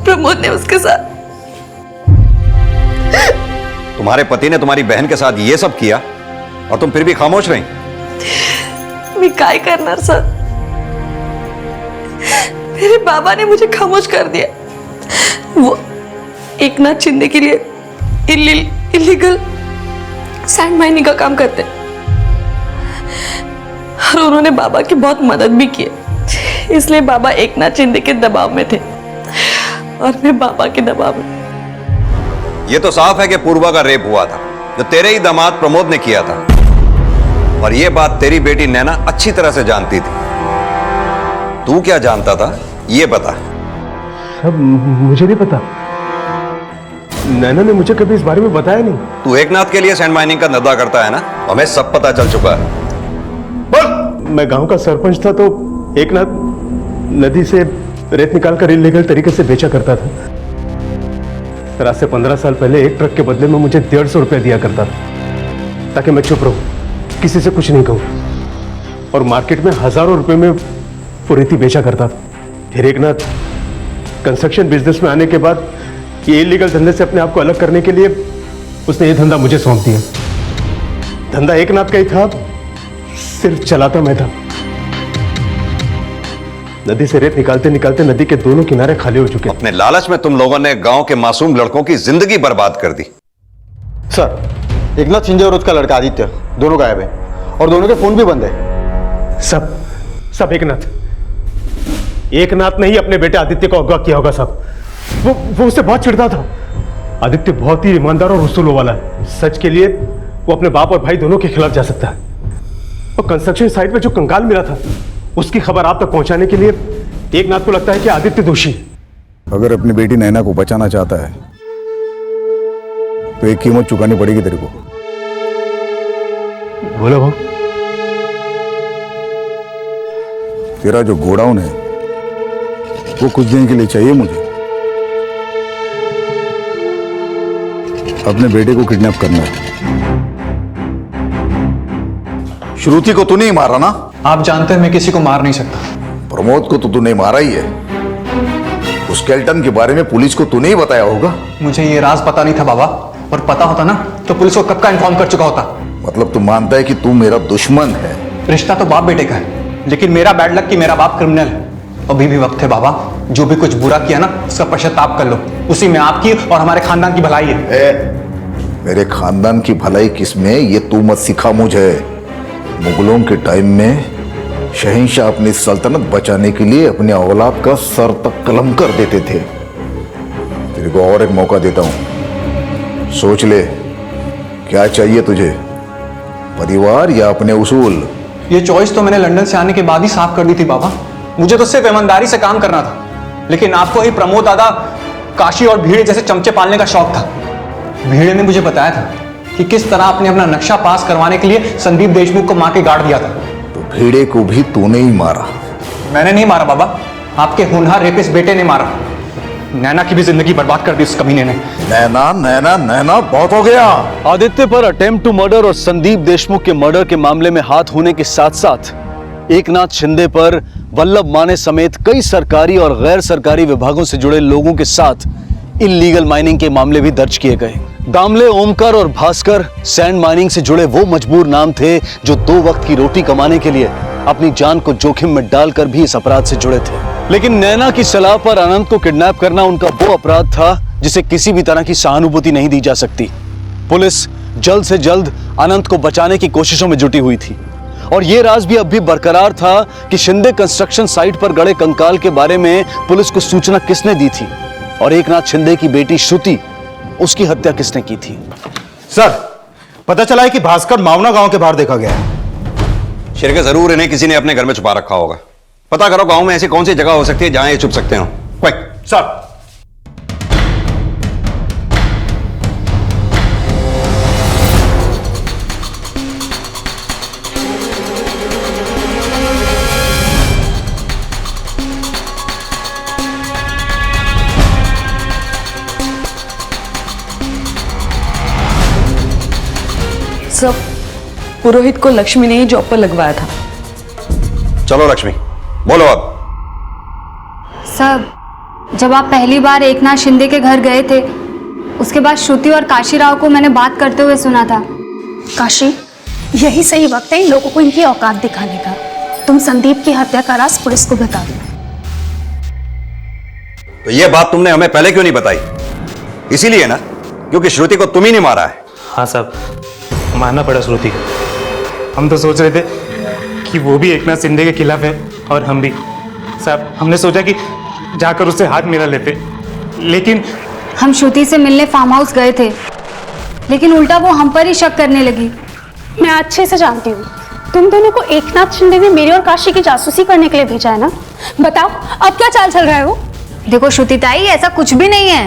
प्रमोद ने उसके साथ। तुम्हारे पति ने तुम्हारी बहन के साथ ये सब किया और तुम फिर भी खामोश रही? मैं काय करणार सर, मेरे बाबा ने मुझे खामोश कर दिया। वो एकनाथ शिंदे के लिए इलीगल सैंड माइनिंग का काम करते, और उन्होंने बाबा की बहुत मदद भी की, इसलिए बाबा एकनाथ शिंदे के दबाव में थे और मैं बाबा के दबाव में। ये तो साफ है कि पूर्वा का रेप हुआ था, जो तेरे ही दामाद प्रमोद ने किया था, और ये बात तेरी बेटी नैना अच्छी तरह से जानती थी। तू क्या जानता था ये बता। सब मुझे नहीं पता, नैना ने मुझे कभी इस बारे में बताया नहीं। तू एकनाथ के लिए सैंड माइनिंग का धंधा करता है ना, हमें सब पता चल चुका है। मैं गांव का सरपंच था, तो एकनाथ नदी से रेत निकालकर इलीगल तरीके से बेचा करता था। आज से 15 साल पहले एक ट्रक के बदले में मुझे 150 रुपया दिया करता था, ताकि मैं चुप रहूं, किसी से कुछ नहीं कहूं, और मार्केट में हजारों रुपए में वो रेती बेचा करता था। फिर एकनाथ कंस्ट्रक्शन बिजनेस में आने के बाद ये इलीगल धंधे से अपने आप को अलग करने के लिए उसने ये धंधा मुझे सौंप दिया। धंधा एकनाथ का ही था, सिर्फ चलाता मैं था। नदी से रेत निकालते निकालते नदी के दोनों किनारे खाली हो चुके। अपने लालच में तुम लोगों ने गांव के मासूम लड़कों की जिंदगी बर्बाद कर दी। सर, एकनाथ शिंदे और उसका लड़का आदित्य दोनों गायब है, और दोनों के फोन भी बंद है। सब एकनाथ ने ही अपने बेटे आदित्य को अगवा किया होगा साहब। वो उससे बहुत चिढ़ता था। आदित्य बहुत ही ईमानदार और उसूलों वाला है। सच के लिए वो अपने बाप और भाई दोनों के खिलाफ जा सकता है। और कंस्ट्रक्शन साइट में जो कंकाल मिला था, उसकी खबर आप तक पहुंचाने के लिए एकनाथ को लगता है कि आदित्य दोषी है। अगर अपनी बेटी नैना को बचाना चाहता है तो एक कीमत चुकानी पड़ेगी तेरे को। बोलो भाऊ। तेरा जो गोडाउन है वो कुछ दिन के लिए चाहिए मुझे। अपने बेटे को किडनैप करना है। श्रुति को तू नहीं मारा ना? आप जानते हैं मैं किसी को मार नहीं सकता। प्रमोद को तो तूने मारा ही है। उस स्केल्टन के बारे में पुलिस को तूने ही बताया होगा। मुझे ये राज पता नहीं था बाबा, और पता होता ना तो पुलिस को कब का इन्फॉर्म कर चुका होता। मतलब तू मानता है कि तू मेरा दुश्मन है? रिश्ता तो बाप बेटे का है, लेकिन मेरा बैड लक कि मेरा बाप क्रिमिनल है। अभी भी वक्त है बाबा, जो भी कुछ बुरा किया ना उसका पश्चाताप कर लो, उसी में आपकी और हमारे खानदान की भलाई है। मेरे खानदान की भलाई किसमें, ये तू मत सिखा मुझे। मुगलों के टाइम में शहंशाह अपनी सल्तनत बचाने के लिए अपने औलाद का सर तक कलम कर देते थे। तेरे को और एक मौका देता हूं, सोच ले क्या चाहिए तुझे, परिवार या अपने उसूल? ये चॉइस तो मैंने लंदन से आने के बाद ही साफ कर दी थी बाबा। मुझे तो सिर्फ ईमानदारी से काम करना था, लेकिन आपको ही प्रमोद दादा काशी और भीड़े जैसे चमचे पालने का शौक था। भीड़े ने मुझे बताया था कि किस तरह आपने अपना नक्शा पास करवाने के लिए संदीप देशमुख को मार के गाड़ दिया था। तो भीड़े को भी तूने ही मारा? मैंने नहीं मारा बाबा, आपके होनहार रेपिस्ट बेटे ने मारा। नैना की भी जिंदगी बर्बाद कर दी उस कमीने ने। नैना नैना नैना बहुत हो गया। आदित्य पर अटेम्प्ट टू मर्डर और संदीप देशमुख के मर्डर के मामले में हाथ होने के साथ साथ एकनाथ शिंदे पर वल्लभ माने समेत कई सरकारी और गैर सरकारी विभागों से जुड़े लोगों के साथ इल्लीगल माइनिंग के मामले भी दर्ज किए गए। दामले, ओमकार और भास्कर सैंड माइनिंग से जुड़े वो मजबूर नाम थे जो 2 वक्त की रोटी कमाने के लिए अपनी जान को जोखिम में डालकर भी इस अपराध से जुड़े थे। लेकिन नैना की सलाह पर अनंत को किडनैप करना उनका वो अपराध था जिसे किसी भी तरह की सहानुभूति नहीं दी जा सकती। पुलिस जल्द से जल्द अनंत को बचाने की कोशिशों में जुटी हुई थी, और ये राज भी अब भी बरकरार था कि शिंदे कंस्ट्रक्शन साइट पर गड़े कंकाल के बारे में पुलिस को सूचना किसने दी थी, और एकनाथ शिंदे की बेटी श्रुति, उसकी हत्या किसने की थी। सर, पता चला है कि भास्कर मावना गांव के बाहर देखा गया है। शिरके जरूर इन्हें किसी ने अपने घर में छुपा रखा होगा। पता करो गांव में ऐसी कौन सी जगह हो सकती है जहां ये छुप सकते हो। Quick sir. सब पुरोहित को लक्ष्मी ने ही जॉब पर लगवाया था। चलो लक्ष्मी, बोलो अब। सर, जब आप पहली बार एकनाथ शिंदे के घर गए थे, उसके बाद श्रुति और काशीराव को मैंने बात करते हुए सुना था। काशी, यही सही वक्त है इन लोगों को इनकी औकात दिखाने का। तुम संदीप की हत्या का राज पुलिस को बता दो। तो ये बात तुमने हमें पहले क्यों नहीं बताई? इसीलिए ना, क्योंकि श्रुति को तुम ही नहीं मारा है। हाँ साहब, मानना पड़ा श्रुति को। हम तो सोच रहे थे कि वो भी एकनाथ शिंदे के खिलाफ है और हम भी। साहब, हमने सोचा कि जाकर उससे हाथ मिला लेते, लेकिन हम श्रुति से मिलने फार्म हाउस गए थे, लेकिन उल्टा वो हम पर ही शक करने लगी। मैं अच्छे से जानती हूँ, तुम दोनों को एकनाथ शिंदे ने मेरी और काशी की जासूसी करने के लिए भेजा है ना। बताओ अब क्या चाल चल रहा है वो? देखो श्रुति ताई, ऐसा कुछ भी नहीं है।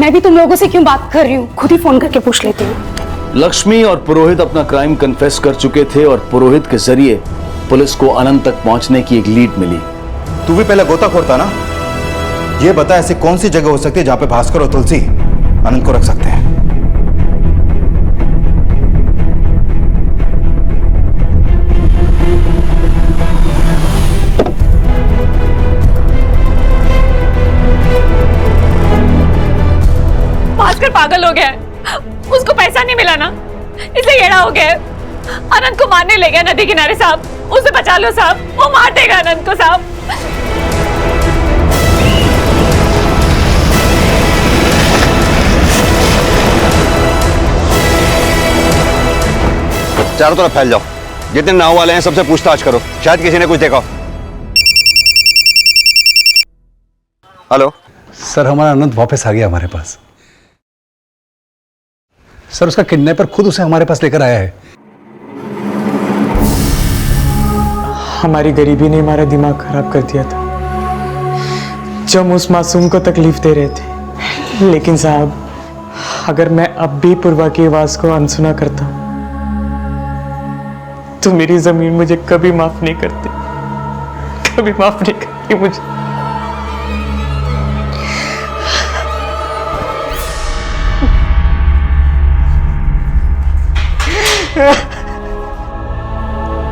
मैं भी तुम लोगों से क्यों बात कर रही हूँ, खुद ही फोन करके पूछ लेती हूँ। लक्ष्मी और पुरोहित अपना क्राइम कन्फेस कर चुके थे, और पुरोहित के जरिए पुलिस को अनंत तक पहुंचने की एक लीड मिली। तू भी पहले गोताखोर था ना, ये बता ऐसी कौन सी जगह हो सकती है जहां पे भास्कर और तुलसी अनंत को रख सकते हैं? भास्कर पागल हो गया है, उसको पैसा नहीं मिला ना, इसलिए येड़ा हो गया है। अनंत को मारने ले गया नदी किनारे साहब, उसे बचा लो साहब, वो मार देगा अनंत को साहब। चारों तरफ फैल जाओ, जितने नाव वाले हैं सबसे पूछताछ करो, शायद किसी ने कुछ देखा हो। हेलो सर, हमारा अनंत वापस आ गया हमारे पास। सर, उसका किडनैपर खुद उसे हमारे पास लेकर आया है। हमारी गरीबी ने हमारा दिमाग खराब कर दिया था, जब उस मासूम को तकलीफ दे रहे थे। लेकिन साहब, अगर मैं अब भी पूर्वा की आवाज को अनसुना करता तो मेरी जमीन मुझे कभी माफ नहीं करती, कभी माफ नहीं करती मुझे।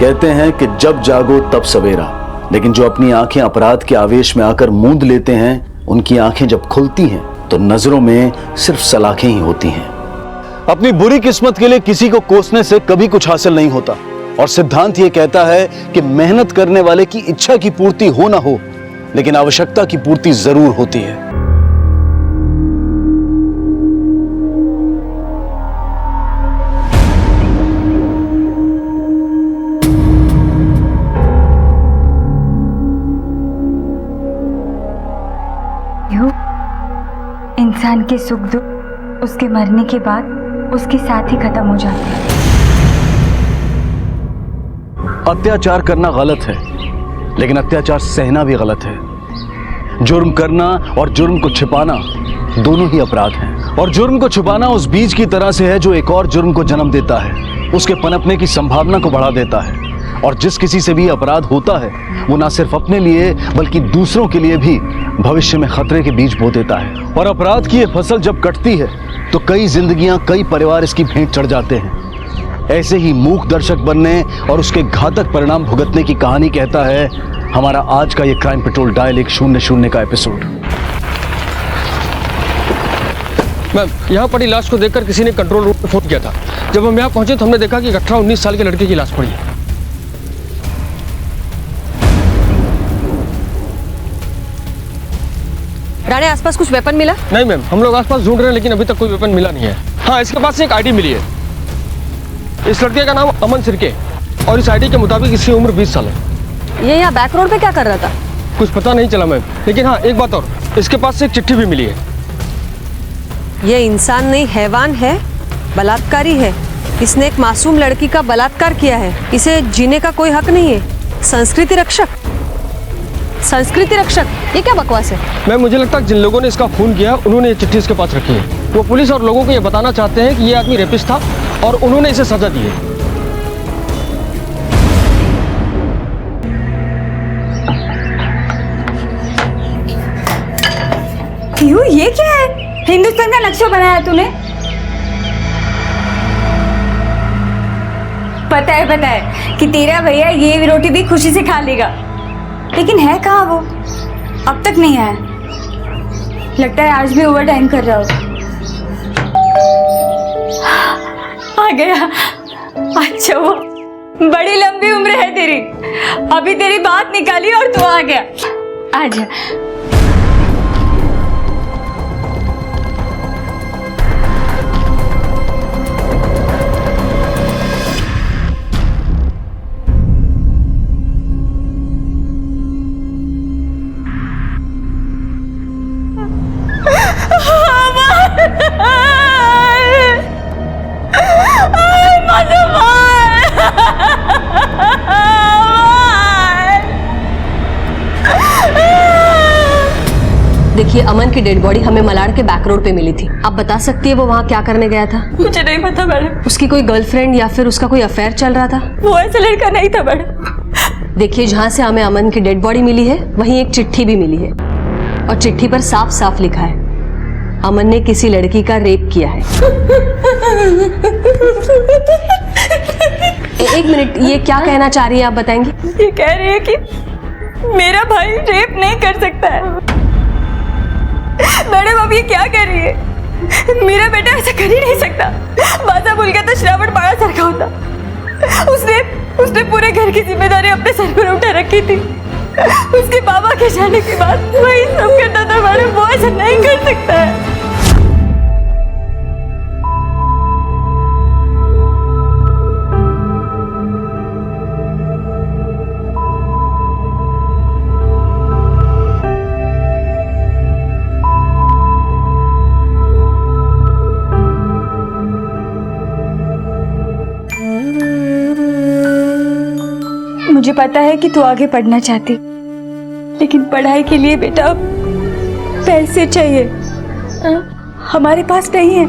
कहते हैं कि जब जागो तब सवेरा, लेकिन जो अपनी आंखें अपराध के आवेश में आकर मूंद लेते हैं, उनकी आंखें जब खुलती हैं तो नजरों में सिर्फ सलाखें ही होती हैं। अपनी बुरी किस्मत के लिए किसी को कोसने से कभी कुछ हासिल नहीं होता, और सिद्धांत यह कहता है कि मेहनत करने वाले की इच्छा की पूर्ति हो ना हो, लेकिन आवश्यकता की पूर्ति जरूर होती है। इंसान के सुख दुख उसके मरने के बाद उसके साथ ही खत्म हो जाते हैं। अत्याचार करना गलत है, लेकिन अत्याचार सहना भी गलत है। जुर्म करना और जुर्म को छिपाना दोनों ही अपराध हैं, और जुर्म को छुपाना उस बीज की तरह से है जो एक और जुर्म को जन्म देता है, उसके पनपने की संभावना को बढ़ा देता है। और जिस किसी से भी अपराध होता है वो ना सिर्फ अपने लिए बल्कि दूसरों के लिए भी भविष्य में खतरे के बीज बो देता है। और अपराध की ये फसल जब कटती है तो कई जिंदगियां, कई परिवार इसकी भेंट चढ़ जाते हैं। ऐसे ही मूक दर्शक बनने और उसके घातक परिणाम भुगतने की कहानी कहता है हमारा आज का ये क्राइम पेट्रोल डायल 100 का एपिसोड। मैम, यहाँ पड़ी लाश को देखकर किसी ने कंट्रोल रूम में फोन किया था। जब हम यहाँ पहुंचे तो हमने देखा कि 18-19 साल के लड़के की लाश पड़ी है। राणे, आसपास कुछ वेपन मिला? नहीं मैम, हम लोग आसपास ढूंढ रहे हैं लेकिन अभी तक कोई वेपन मिला नहीं है। हाँ, इसके पास से एक आईडी मिली है। इस लड़के का नाम अमन सिरके, और इस आईडी के मुताबिक इसकी उम्र 20 साल है। ये यहाँ बैक रोड पे क्या कर रहा था? कुछ पता नहीं चला मैम, लेकिन हाँ एक बात और, इसके पास से एक चिट्ठी भी मिली है। ये इंसान नहीं हैवान है, बलात्कारी है। इसने एक मासूम लड़की का बलात्कार किया है। इसे जीने का कोई हक नहीं है। संस्कृति रक्षक, संस्कृति रक्षक, ये क्या बकवास है? मैम, मुझे लगता है जिन लोगों ने इसका खून किया उन्होंने ये चिट्ठी इसके पास रखी है। वो पुलिस और लोगों को ये बताना चाहते हैं कि ये आदमी रेपिस्ट था और उन्होंने इसे सजा दी है। क्यों, ये क्या है? हिंदुस्तान का नक्शा बनाया तूने? पता है कि तेरा भैया ये रोटी भी खुशी से खा लेगा, लेकिन है कहाँ वो? अब तक नहीं आया। लगता है आज भी ओवर टाइम कर रहा हो। आ गया। अच्छा, वो बड़ी लंबी उम्र है तेरी। अभी तेरी बात निकाली और तू आ गया। आजा। देखिए, अमन की डेड बॉडी हमें मलाड के बैक रोड पे मिली थी। आप बता सकती है वो वहाँ क्या करने गया था? मुझे नहीं पता मैडम। उसकी कोई गर्लफ्रेंड या फिर उसका कोई अफेयर चल रहा था? वो ऐसा लड़का नहीं था मैडम। देखिए, जहाँ से हमें अमन की डेड बॉडी मिली है वहीं एक चिट्ठी भी मिली है, और चिट्ठी पर साफ साफ लिखा है अमन ने किसी लड़की का रेप किया है। एक मिनट, ये क्या कहना चाह रही है आप बताएंगी? ये कह रही है कि मेरा भाई रेप नहीं कर सकता है। मैडम, अब ये क्या कर रही है? मेरा बेटा ऐसा कर ही नहीं सकता। बाजा बोल गया तो श्रावण बाड़ा सर का होता। उसने पूरे घर की जिम्मेदारी अपने सर पर उठा रखी थी। उसके बाबा के जाने के बाद वही सब करता था मैडम। वो ऐसा नहीं कर सकता है। मुझे पता है कि तू आगे पढ़ना चाहती, लेकिन पढ़ाई के लिए बेटा पैसे चाहिए। हमारे पास नहीं है।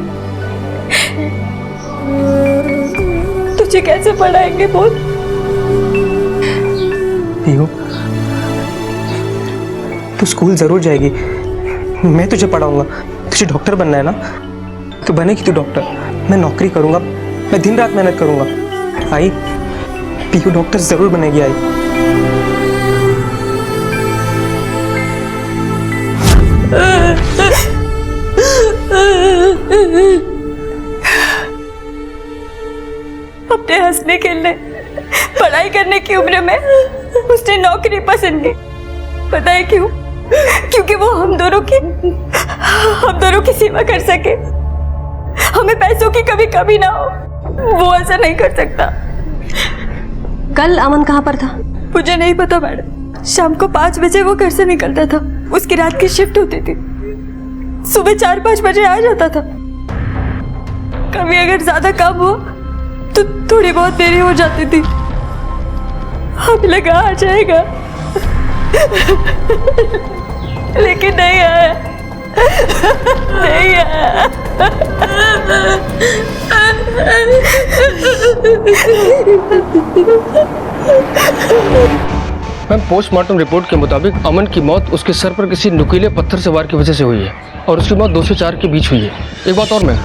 तुझे कैसे पढ़ाएंगे बोल? तू स्कूल जरूर जाएगी, मैं तुझे पढ़ाऊंगा। तुझे डॉक्टर बनना है ना? तू बनेगी तू डॉक्टर। मैं नौकरी करूंगा, मैं दिन रात मेहनत करूंगा। आई पीयू डॉक्टर जरूर बनेगी आई। अपने हंसने खेलने पढ़ाई करने की उम्र में उसने नौकरी पसंद की। पता है क्यों? क्योंकि वो हम दोनों की सेवा कर सके, हमें पैसों की कभी कमी ना हो। वो ऐसा नहीं कर सकता। कल अमन कहाँ पर था? मुझे नहीं पता मैडम। शाम को 5 बजे वो घर से निकलता था। उसकी रात की शिफ्ट होती थी। सुबह 4-5 बजे आ जाता था। कभी अगर ज्यादा काम हुआ तो थोड़ी बहुत देरी हो जाती थी। हमें लगा आ जाएगा, लेकिन नहीं आया। नहीं आया। मैम, पोस्टमार्टम रिपोर्ट के मुताबिक अमन की मौत उसके सर पर किसी नुकीले पत्थर से वार की वजह से हुई है और उसकी मौत 2 से 4 के बीच हुई है। एक बात और मैम,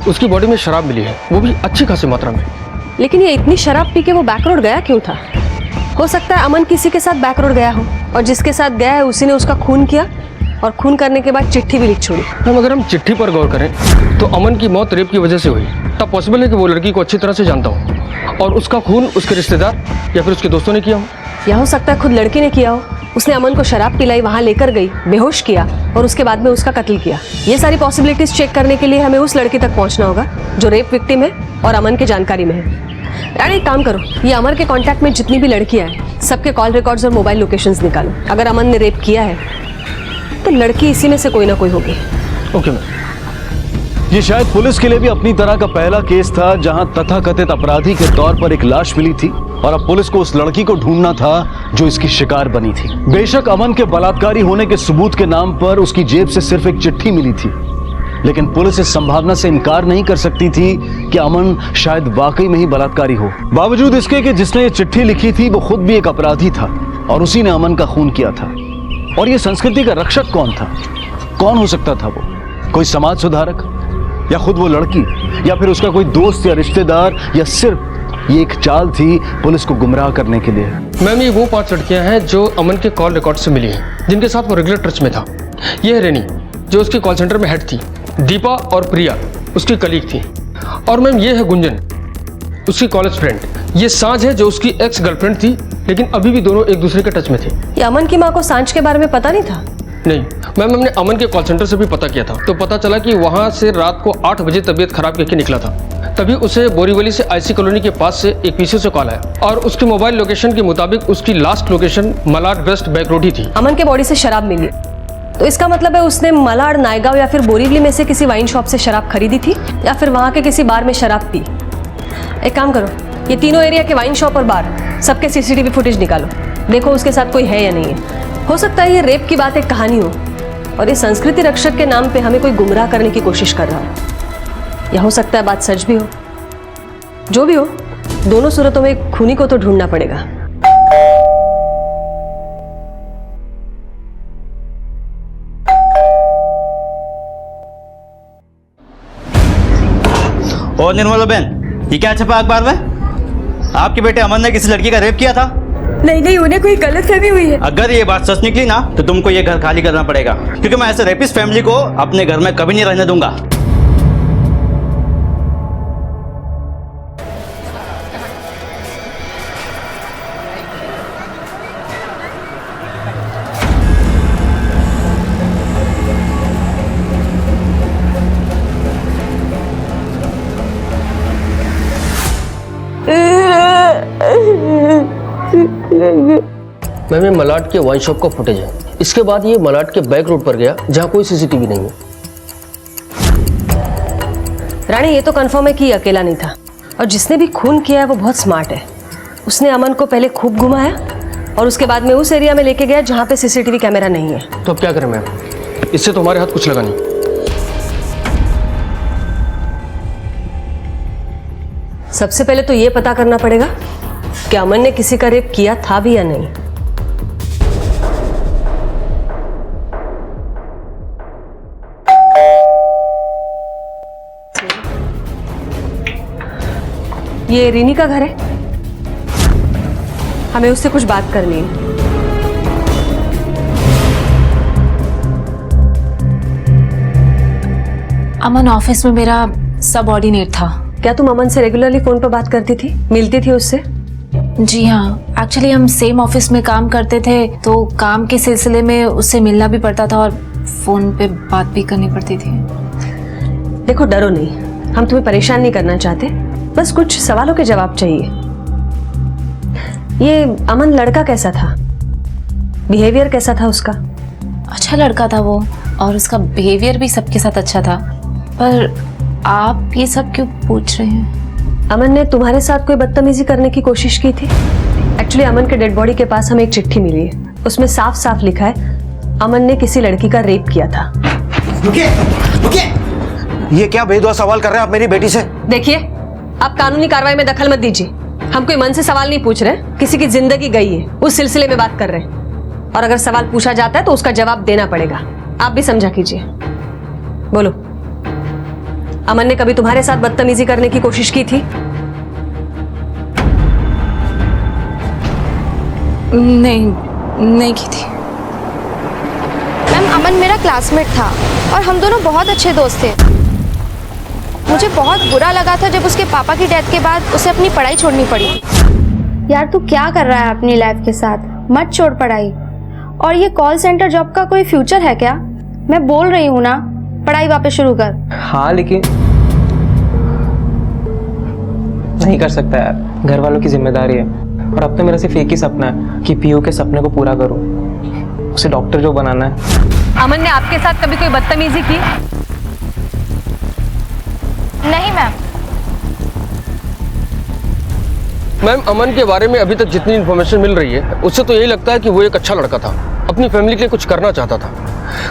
उसकी बॉडी में शराब मिली है, वो भी अच्छी खासी मात्रा में। लेकिन ये इतनी शराब पी के वो बैक रोड गया क्यों था? हो सकता है अमन किसी के साथ बैक रोड गया हो और जिसके साथ गया है उसी ने उसका खून किया और खून करने के बाद चिट्ठी भी लिख छोड़ी। मैम, अगर हम चिट्ठी पर गौर करें तो अमन की मौत रेप की वजह से हुई। तब पॉसिबल है कि वो लड़की को अच्छी तरह से जानता हो और उसका खून उसके रिश्तेदार या फिर उसके दोस्तों ने किया हो। या हो सकता है खुद लड़की ने किया हो। उसने अमन को शराब पिलाई, वहां लेकर गई, बेहोश किया और उसके बाद में उसका कत्ल किया। ये सारी पॉसिबिलिटीज चेक करने के लिए हमें उस लड़की तक पहुंचना होगा जो रेप विक्टिम है और अमन की जानकारी में है। यार एक काम करो, ये अमर के कांटेक्ट में जितनी भी लड़कियां हैं सबके कॉल रिकॉर्ड्स और मोबाइल लोकेशंस निकालो। अगर अमन ने रेप किया है तो लड़की इसी में से कोई ना कोई होगी। Okay ma'am. ये शायद पुलिस के लिए भी अपनी तरह का पहला केस था जहां तथाकथित अपराधी के तौर पर एक लाश मिली थी और अब पुलिस को उस लड़की को ढूंढना था जो इसकी शिकार बनी थी। बेशक अमन के बलात्कारी होने के सबूत के नाम पर उसकी जेब से सिर्फ एक चिट्ठी मिली थी, लेकिन पुलिस इस संभावना से इनकार नहीं कर सकती थी कि अमन शायद वाकई में ही बलात्कारी हो। बावजूद इसके कि जिसने ये चिट्ठी लिखी थी वो खुद भी एक अपराधी था और उसी ने अमन का खून किया था। और ये संस्कृति का रक्षक कौन था? कौन हो सकता था वो? कोई समाज सुधारक या खुद वो लड़की या फिर उसका कोई दोस्त या रिश्तेदार, या सिर्फ ये एक चाल थी पुलिस को गुमराह करने के लिए? मैम, ये वो 5 लड़कियां हैं जो अमन के कॉल रिकॉर्ड से मिली हैं, जिनके साथ वो रेगुलर टच में था। ये है रेनी जो उसके कॉल सेंटर में हेड थी, दीपा और प्रिया उसकी कलीग थी, और मैम ये है गुंजन उसकी कॉलेज फ्रेंड। ये सांझ है जो उसकी एक्स गर्लफ्रेंड थी, लेकिन अभी भी दोनों एक दूसरे के टच में थे। ये अमन की माँ को सांझ के बारे में पता नहीं था? नहीं मैम, हमने अमन के कॉल सेंटर से भी पता किया था तो पता चला कि वहां से रात को 8 बजे तबीयत खराब करके निकला था। तभी उसे बोरीवली से आईसी कॉलोनी के पास से एक पीसीओ से कॉल आया और उसके मोबाइल लोकेशन के मुताबिक उसकी last location Malad west back road ही थी। अमन के बॉडी से शराब मिली तो इसका मतलब है उसने मलाड, नायगांव या फिर बोरीवली में से किसी वाइन शॉप से शराब खरीदी थी या फिर वहां के किसी बार में शराब पी। एक काम करो, ये तीनों एरिया के वाइन शॉप और बार सबके सीसीटीवी फुटेज निकालो, देखो उसके साथ कोई है या नहीं है। हो सकता है ये रेप की बात एक कहानी हो और ये संस्कृति रक्षक के नाम पे हमें कोई गुमराह करने की कोशिश कर रहा हो, या हो सकता है बात सच भी हो। जो भी हो, दोनों सूरतों में खूनी को तो ढूंढना पड़ेगा। और निर्मला बहन, ये क्या छपा अखबार में? आपके बेटे अमन ने किसी लड़की का रेप किया था? नहीं, उन्हें कोई गलतफहमी हुई है। अगर ये बात सच निकली ना तो तुमको ये घर खाली करना पड़ेगा, क्योंकि मैं ऐसे रेपिस्ट फैमिली को अपने घर में कभी नहीं रहने दूंगा। मैम, ये मलाड के वाइन शॉप का फुटेज है। इसके बाद ये मलाड के बैक रोड पर गया जहाँ कोई सीसीटीवी नहीं है। रानी, ये तो कंफर्म है कि ये अकेला नहीं था और जिसने भी खून किया है वो बहुत स्मार्ट है। उसने अमन को पहले खूब घुमाया और उसके बाद में उस एरिया में लेके गया जहाँ पे सीसीटीवी कैमरा नहीं है। तो अब क्या करें मैम? इससे तो हमारे हाथ कुछ लगा नहीं। सबसे पहले तो ये पता करना पड़ेगा कि अमन ने किसी का रेप किया था भी या नहीं। ये रीनी का घर है, हमें उससे कुछ बात करनी है। अमन ऑफिस में मेरा सबऑर्डिनेट था। क्या तुम अमन से रेगुलरली फोन पर बात करती थी, मिलती थी उससे? जी हाँ, एक्चुअली हम सेम ऑफिस में काम करते थे, तो काम के सिलसिले में उससे मिलना भी पड़ता था और फोन पे बात भी करनी पड़ती थी। देखो डरो नहीं, हम तुम्हें परेशान नहीं करना चाहते, बस कुछ सवालों के जवाब चाहिए। ये अमन लड़का कैसा था, बिहेवियर कैसा था उसका? अच्छा लड़का था वो, और उसका बिहेवियर भी सबके साथ अच्छा था। पर आप ये सब क्यों पूछ रहे हैं? अमन ने तुम्हारे साथ कोई बदतमीजी करने की कोशिश की थी? एक्चुअली अमन के डेड बॉडी के पास हमें एक चिट्ठी मिली है, उसमें साफ साफ लिखा है अमन ने किसी लड़की का रेप किया था। ये क्या बेदुआ सवाल कर रहे हैं आप मेरी बेटी से? देखिए, आप कानूनी कार्रवाई में दखल मत दीजिए। हम कोई मन से सवाल नहीं पूछ रहे, किसी की जिंदगी गई है उस सिलसिले में बात कर रहे हैं, और अगर सवाल पूछा जाता है तो उसका जवाब देना पड़ेगा। आप भी समझा कीजिए। बोलो, अमन ने कभी तुम्हारे साथ बदतमीजी करने की कोशिश की थी? नहीं की थी। मैम, अमन मेरा क्लासमेट था और हम दोनों बहुत अच्छे दोस्त थे। मुझे बहुत बुरा लगा था जब उसके पापा की डेथ के बाद उसे अपनी पढ़ाई छोड़नी पड़ी। यार तू क्या कर रहा है अपनी लाइफ के साथ, मत छोड़ पढ़ाई। और ये कॉल सेंटर जॉब का कोई फ्यूचर है क्या? मैं बोल रही हूँ ना, पढ़ाई वापस शुरू कर। हाँ लेकिन नहीं कर सकता यार, घर वालों की जिम्मेदारी है। और अब तो मेरा सिर्फ एक ही सपना है कि पीयू के सपने को पूरा करूं, उसे डॉक्टर जो बनाना है। अमन ने आपके साथ कभी कोई बदतमीजी की? नहीं मैम। मैम, अमन के बारे में अभी तक जितनी इन्फॉर्मेशन मिल रही है उससे तो यही लगता है कि वो एक अच्छा लड़का था, अपनी फैमिली के लिए कुछ करना चाहता था।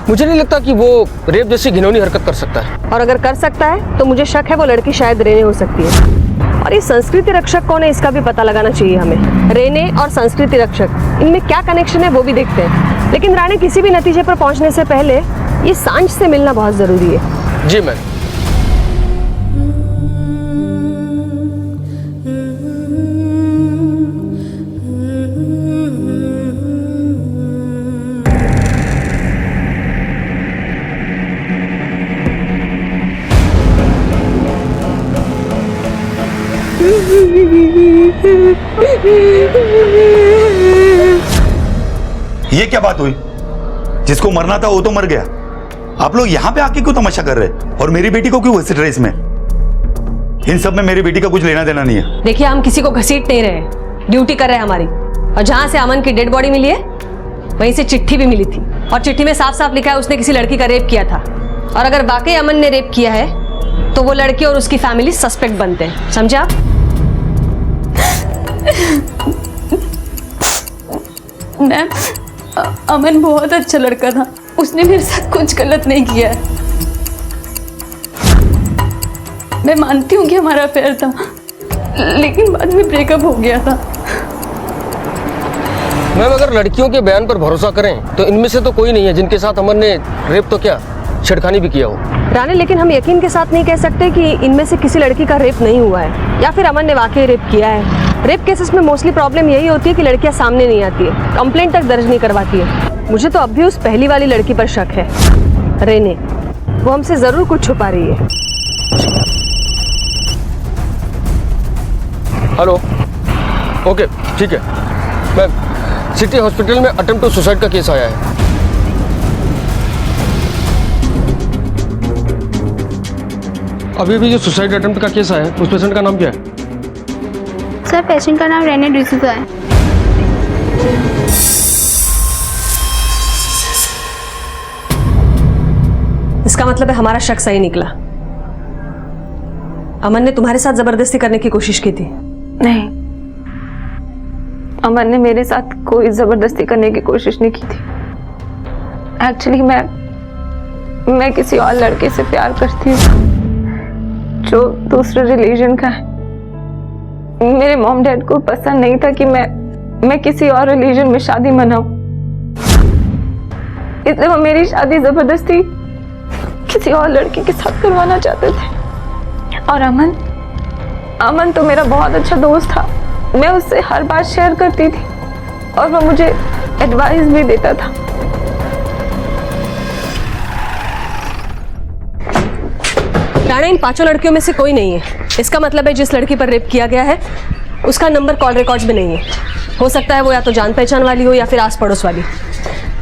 मुझे नहीं लगता कि वो रेप जैसी घिनौनी हरकत कर सकता है। और अगर कर सकता है तो मुझे शक है वो लड़की शायद रेने हो सकती है। और ये संस्कृति रक्षक कौन है इसका भी पता लगाना चाहिए हमें। रेने और संस्कृति रक्षक, इनमें क्या कनेक्शन है वो भी देखते हैं। लेकिन राणे, किसी भी नतीजे पर पहुंचने से पहले ये सांझ से मिलना बहुत जरूरी है। जी मैम। ये क्या बात हुई? जिसको मरना था वो तो मर गया, आप लोग यहाँ पे आके क्यों तमाशा कर रहे हैं? और मेरी बेटी को क्यों घसीट रहे इसमें? इन सब में मेरी बेटी का कुछ लेना देना नहीं है। देखिए, हम किसी को घसीट नहीं रहे, ड्यूटी कर रहे हैं हमारी। और जहां से अमन की डेड बॉडी मिली है वहीं से चिट्ठी भी मिली थी, और चिट्ठी में साफ साफ लिखा है उसने किसी लड़की का रेप किया था। और अगर वाकई अमन ने रेप किया है तो वो लड़की और उसकी फैमिली सस्पेक्ट बनते हैं, समझे आप? मैम, अमन बहुत अच्छा लड़का था, उसने मेरे साथ कुछ गलत नहीं किया है। मैं मानती हूँ कि हमारा अफेयर था, लेकिन बाद में ब्रेकअप हो गया था। मैम, अगर लड़कियों के बयान पर भरोसा करें तो इनमें से तो कोई नहीं है जिनके साथ अमन ने रेप तो क्या, छेड़खानी भी किया हो। राणे, लेकिन हम यकीन के साथ नहीं कह सकते कि इनमें से किसी लड़की का रेप नहीं हुआ है या फिर अमन ने वाकई रेप किया है। रेप केसेस में मोस्टली प्रॉब्लम यही होती है कि लड़कियां सामने नहीं आती है, कंप्लेंट तक दर्ज नहीं करवाती है। मुझे तो अब भी उस पहली वाली लड़की पर शक है, रेने। वो हमसे जरूर कुछ छुपा रही है। हेलो, ओके ठीक है। मैम, सिटी हॉस्पिटल में अटेम्प्ट टू सुसाइड का केस आया है। अभी भी जो सुसाइड अटेम्प्ट का केस आया है उस पेशेंट का नाम क्या है? सर, पेशेंट का नाम रेने डिसूजा है। इसका मतलब है हमारा शक सही निकला। अमन ने तुम्हारे साथ जबरदस्ती करने की कोशिश की थी? नहीं, अमन ने मेरे साथ कोई जबरदस्ती करने की कोशिश नहीं की थी। एक्चुअली मैं किसी और लड़के से प्यार करती हूँ जो दूसरे रिलीजन का है। मेरे मॉम डैड को पसंद नहीं था कि मैं किसी और रिलीजन में शादी मनाऊं, इसलिए वो मेरी शादी जबरदस्ती किसी और लड़के के साथ करवाना चाहते थे। और अमन तो मेरा बहुत अच्छा दोस्त था। मैं उससे हर बात शेयर करती थी और वो मुझे एडवाइस भी देता था। राणा, इन 5 लड़कियों में से कोई नहीं है। इसका मतलब है जिस लड़की पर रेप किया गया है उसका नंबर कॉल रिकॉर्ड्स में नहीं है। हो सकता है वो या तो जान पहचान वाली हो या फिर आस पड़ोस वाली।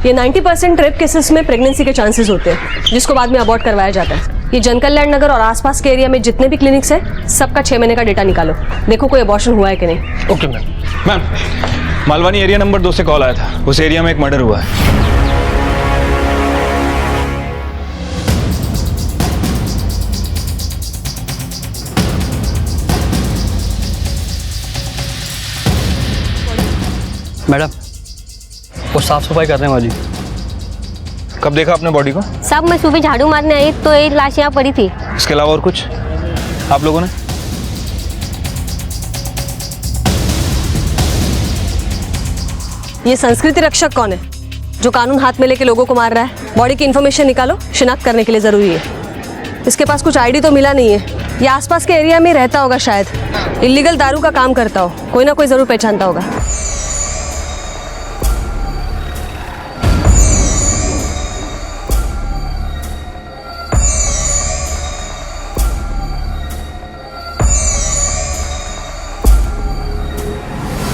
ये 90% रेप केसेस में प्रेगनेंसी के चांसेस होते हैं, जिसको बाद में अबॉर्ट करवाया जाता है। ये जनकल्याण नगर और आसपास के एरिया में जितने भी क्लिनिक्स हैं, सबका 6 महीने का डेटा निकालो। देखो कोई अबॉर्शन हुआ है कि नहीं। Okay ma'am. Malvani area number 2 से कॉल आया था। उस एरिया में एक मर्डर हुआ है। मैडम, वो साफ सफाई कर रहे हैं वहाँ जी। कब देखा आपने बॉडी को? साहब मैं सुबह झाड़ू मारने आई तो एक लाश यहाँ पड़ी थी। इसके अलावा और कुछ आप लोगों ने? ये संस्कृति रक्षक कौन है जो कानून हाथ में लेके लोगों को मार रहा है? बॉडी की इन्फॉर्मेशन निकालो, शिनाख्त करने के लिए जरूरी है। इसके पास कुछ आईडी तो मिला नहीं है। ये आसपास के एरिया में रहता होगा, शायद इलीगल दारू का काम करता हो। कोई ना कोई जरूर पहचानता होगा।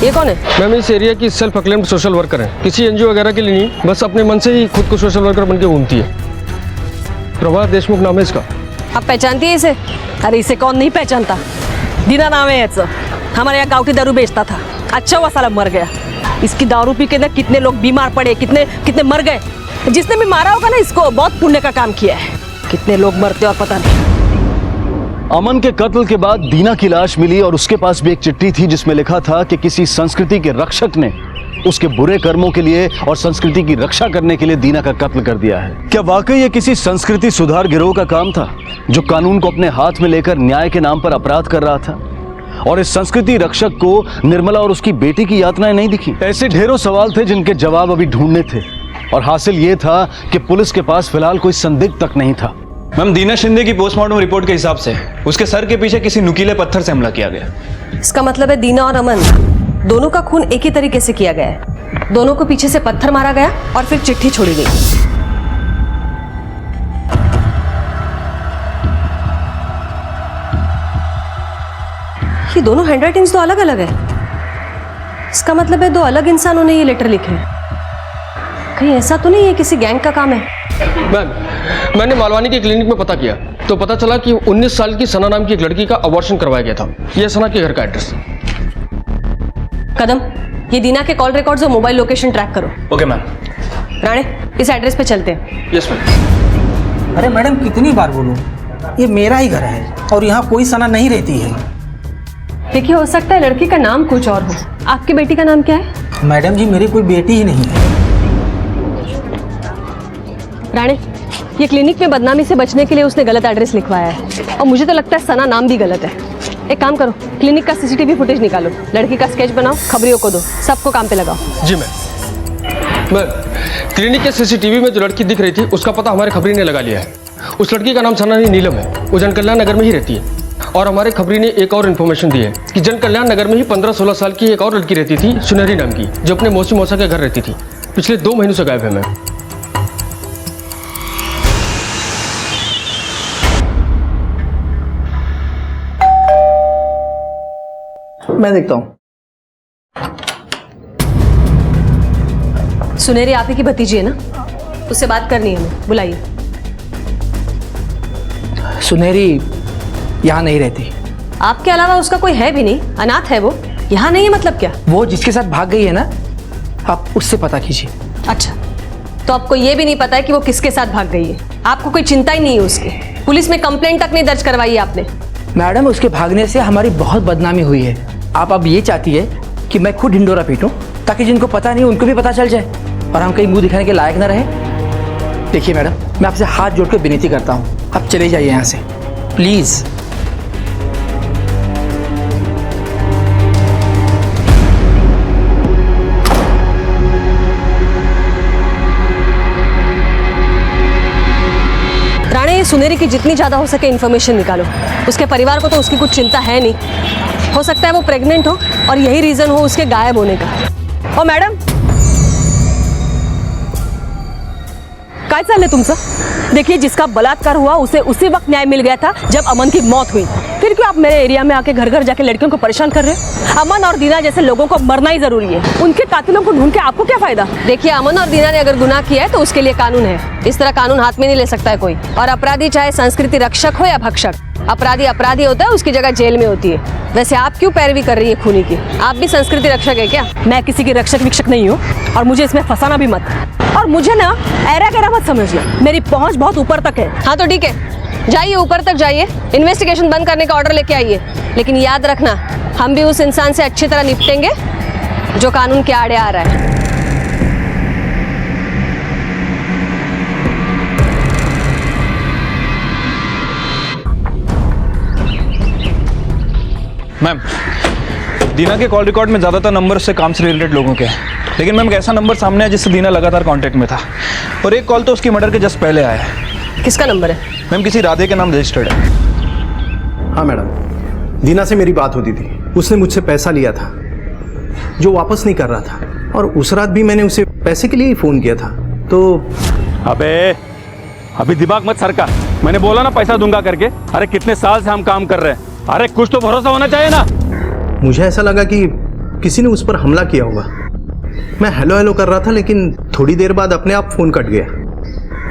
ये कौन है? मैम इस एरिया की सेल्फ अक्लेम्ड सोशल वर्कर है। किसी एनजीओ वगैरह के लिए नहीं, बस अपने मन से ही खुद को सोशल वर्कर बनके घूमती है। प्रभा देशमुख नाम है इसका। आप पहचानती है इसे? अरे इसे कौन नहीं पहचानता। दीना नाम है याचं। हमारे यहाँ गाँव की दारू बेचता था। अच्छा हुआ साला मर गया। इसकी दारू पी के ना कितने लोग बीमार पड़े, कितने कितने मर गए। जिसने भी मारा होगा ना इसको, बहुत पुण्य का काम किया है। कितने लोग मरते और पता नहीं। अमन के कत्ल के बाद दीना की लाश मिली और उसके पास भी एक चिट्ठी थी जिसमें लिखा था कि किसी संस्कृति के रक्षक ने उसके बुरे कर्मों के लिए और संस्कृति की रक्षा करने के लिए दीना का कत्ल कर दिया है। क्या वाकई ये किसी संस्कृति सुधार गिरोह का काम था जो कानून को अपने हाथ में लेकर न्याय के नाम पर अपराध कर रहा था? और इस संस्कृति रक्षक को निर्मला और उसकी बेटी की यातनाएं नहीं दिखी? ऐसे ढेरों सवाल थे जिनके जवाब अभी ढूंढने थे और हासिल ये था कि पुलिस के पास फिलहाल कोई संदिग्ध तक नहीं था। मैम, दीना शिंदे की पोस्टमार्टम रिपोर्ट के हिसाब से उसके सर के पीछे किसी नुकीले पत्थर से हमला किया गया। इसका मतलब है दीना और अमन दोनों का खून एक ही तरीके से किया गया है। दोनों को पीछे से पत्थर मारा गया और फिर चिट्ठी छोड़ी गई। ये दोनों हैंडराइटिंग्स तो अलग अलग है। इसका मतलब है 2 अलग इंसानों ने ये लेटर लिखे हैं। कहीं ऐसा तो नहीं है किसी गैंग का काम है? मैम, मैंने मालवानी के क्लिनिक में पता किया तो पता चला कि 19 साल की सना नाम की एक लड़की का अबॉर्शन करवाया गया था। यह सना के घर का एड्रेस। कदम, ये दीना के कॉल रिकॉर्ड्स और मोबाइल लोकेशन ट्रैक करो। Okay ma'am. राणे, इस एड्रेस पे चलते हैं। Yes ma'am. अरे मैडम, कितनी बार बोलूं, ये मेरा ही घर है और यहाँ कोई सना नहीं रहती है। देखिए, हो सकता है लड़की का नाम कुछ और हो। आपकी बेटी का नाम क्या है? मैडम जी, मेरी कोई बेटी ही नहीं है। राणे, ये क्लिनिक में बदनामी से बचने के लिए उसने गलत एड्रेस लिखवाया है और मुझे तो लगता है सना नाम भी गलत है। एक काम करो, क्लिनिक का सीसीटीवी फुटेज निकालो, लड़की का स्केच बनाओ, खबरियों को दो, सबको काम पे लगाओ। जी मैम। क्लिनिक के सीसीटीवी में जो लड़की दिख रही थी उसका पता हमारे खबरी ने लगा लिया है। उस लड़की का नाम सना नीलम है। वो जनकल्याण नगर में ही रहती है। और हमारे खबरी ने एक और इन्फॉर्मेशन दी है कि जनकल्याण नगर में ही 15-16 साल की एक और लड़की रहती थी, सुनहरी नाम की, जो अपने मौसी मौसा के घर रहती थी। पिछले 2 महीनों से गायब है मैम। मैं देखता हूँ। सुनहरी आप ही की भतीजी है ना? उससे बात करनी है हमें, बुलाइए। सुनहरी यहाँ नहीं रहती। आपके अलावा उसका कोई है भी नहीं, अनाथ है वो। यहाँ नहीं है मतलब क्या? वो जिसके साथ भाग गई है ना, आप उससे पता कीजिए। अच्छा, तो आपको ये भी नहीं पता है कि वो किसके साथ भाग गई है? आपको कोई चिंता ही नहीं है उसकी? पुलिस में कंप्लेंट तक नहीं दर्ज करवाई है आपने? मैडम, उसके भागने से हमारी बहुत बदनामी हुई है। आप अब ये चाहती है कि मैं खुद ढिंडोरा पीटूं ताकि जिनको पता नहीं उनको भी पता चल जाए और हम कहीं मुंह दिखाने के लायक ना रहे? देखिए मैडम, मैं आपसे हाथ जोड़ के विनती करता हूँ, आप चले जाइए यहाँ से प्लीज। सुनेरी की जितनी ज़्यादा हो सके इन्फॉर्मेशन निकालो। उसके परिवार को तो उसकी कुछ चिंता है नहीं। हो सकता है वो प्रेग्नेंट हो और यही रीज़न हो उसके गायब होने का। ओ मैडम, काय चाललंय तुमचं? देखिए, जिसका बलात्कार हुआ उसे उसी वक्त न्याय मिल गया था जब अमन की मौत हुई। फिर क्यों आप मेरे एरिया में आके घर घर जाके लड़कियों को परेशान कर रहे हो? अमन और दीना जैसे लोगों को मरना ही जरूरी है। उनके कातिलों को ढूंढ के आपको क्या फायदा? देखिए, अमन और दीना ने अगर गुनाह किया है तो उसके लिए कानून है। इस तरह कानून हाथ में नहीं ले सकता है कोई। और अपराधी चाहे संस्कृति रक्षक हो या भक्षक, अपराधी अपराधी होता है, उसकी जगह जेल में होती है। वैसे आप क्यों पैरवी कर रही है खूनी की? आप भी संस्कृति रक्षक है क्या? मैं किसी की रक्षक विक्षक नहीं हूँ और मुझे इसमें फंसाना भी मत। और मुझे ना ऐरा गैरा मत समझना, मेरी पहुंच बहुत ऊपर तक है। हाँ तो ठीक है, जाइए ऊपर तक जाइए, इन्वेस्टिगेशन बंद करने का ऑर्डर लेके आइए। लेकिन याद रखना, हम भी उस इंसान से अच्छी तरह निपटेंगे जो कानून के आड़े आ रहा है। मैम, दीना के कॉल रिकॉर्ड में ज़्यादातर नंबर उससे काम से रिलेटेड लोगों के हैं, लेकिन मैम एक ऐसा नंबर सामने है जिससे दीना लगातार कांटेक्ट में था, और एक कॉल तो उसकी मर्डर के जस्ट पहले आया है। किसका नंबर है? मैम, किसी राधे के नाम रजिस्टर्ड है। हाँ मैडम, दीना से मेरी बात होती थी। उसने मुझसे पैसा लिया था जो वापस नहीं कर रहा था, और उस रात भी मैंने उसे पैसे के लिए ही फ़ोन किया था। तो अबे अभी दिमाग मत सरका, मैंने बोला ना पैसा दूंगा करके। अरे कितने साल से हम काम कर रहे हैं, अरे कुछ तो भरोसा होना चाहिए ना। मुझे ऐसा लगा कि किसी ने उस पर हमला किया होगा। मैं हेलो हेलो कर रहा था, लेकिन थोड़ी देर बाद अपने आप फ़ोन कट गया,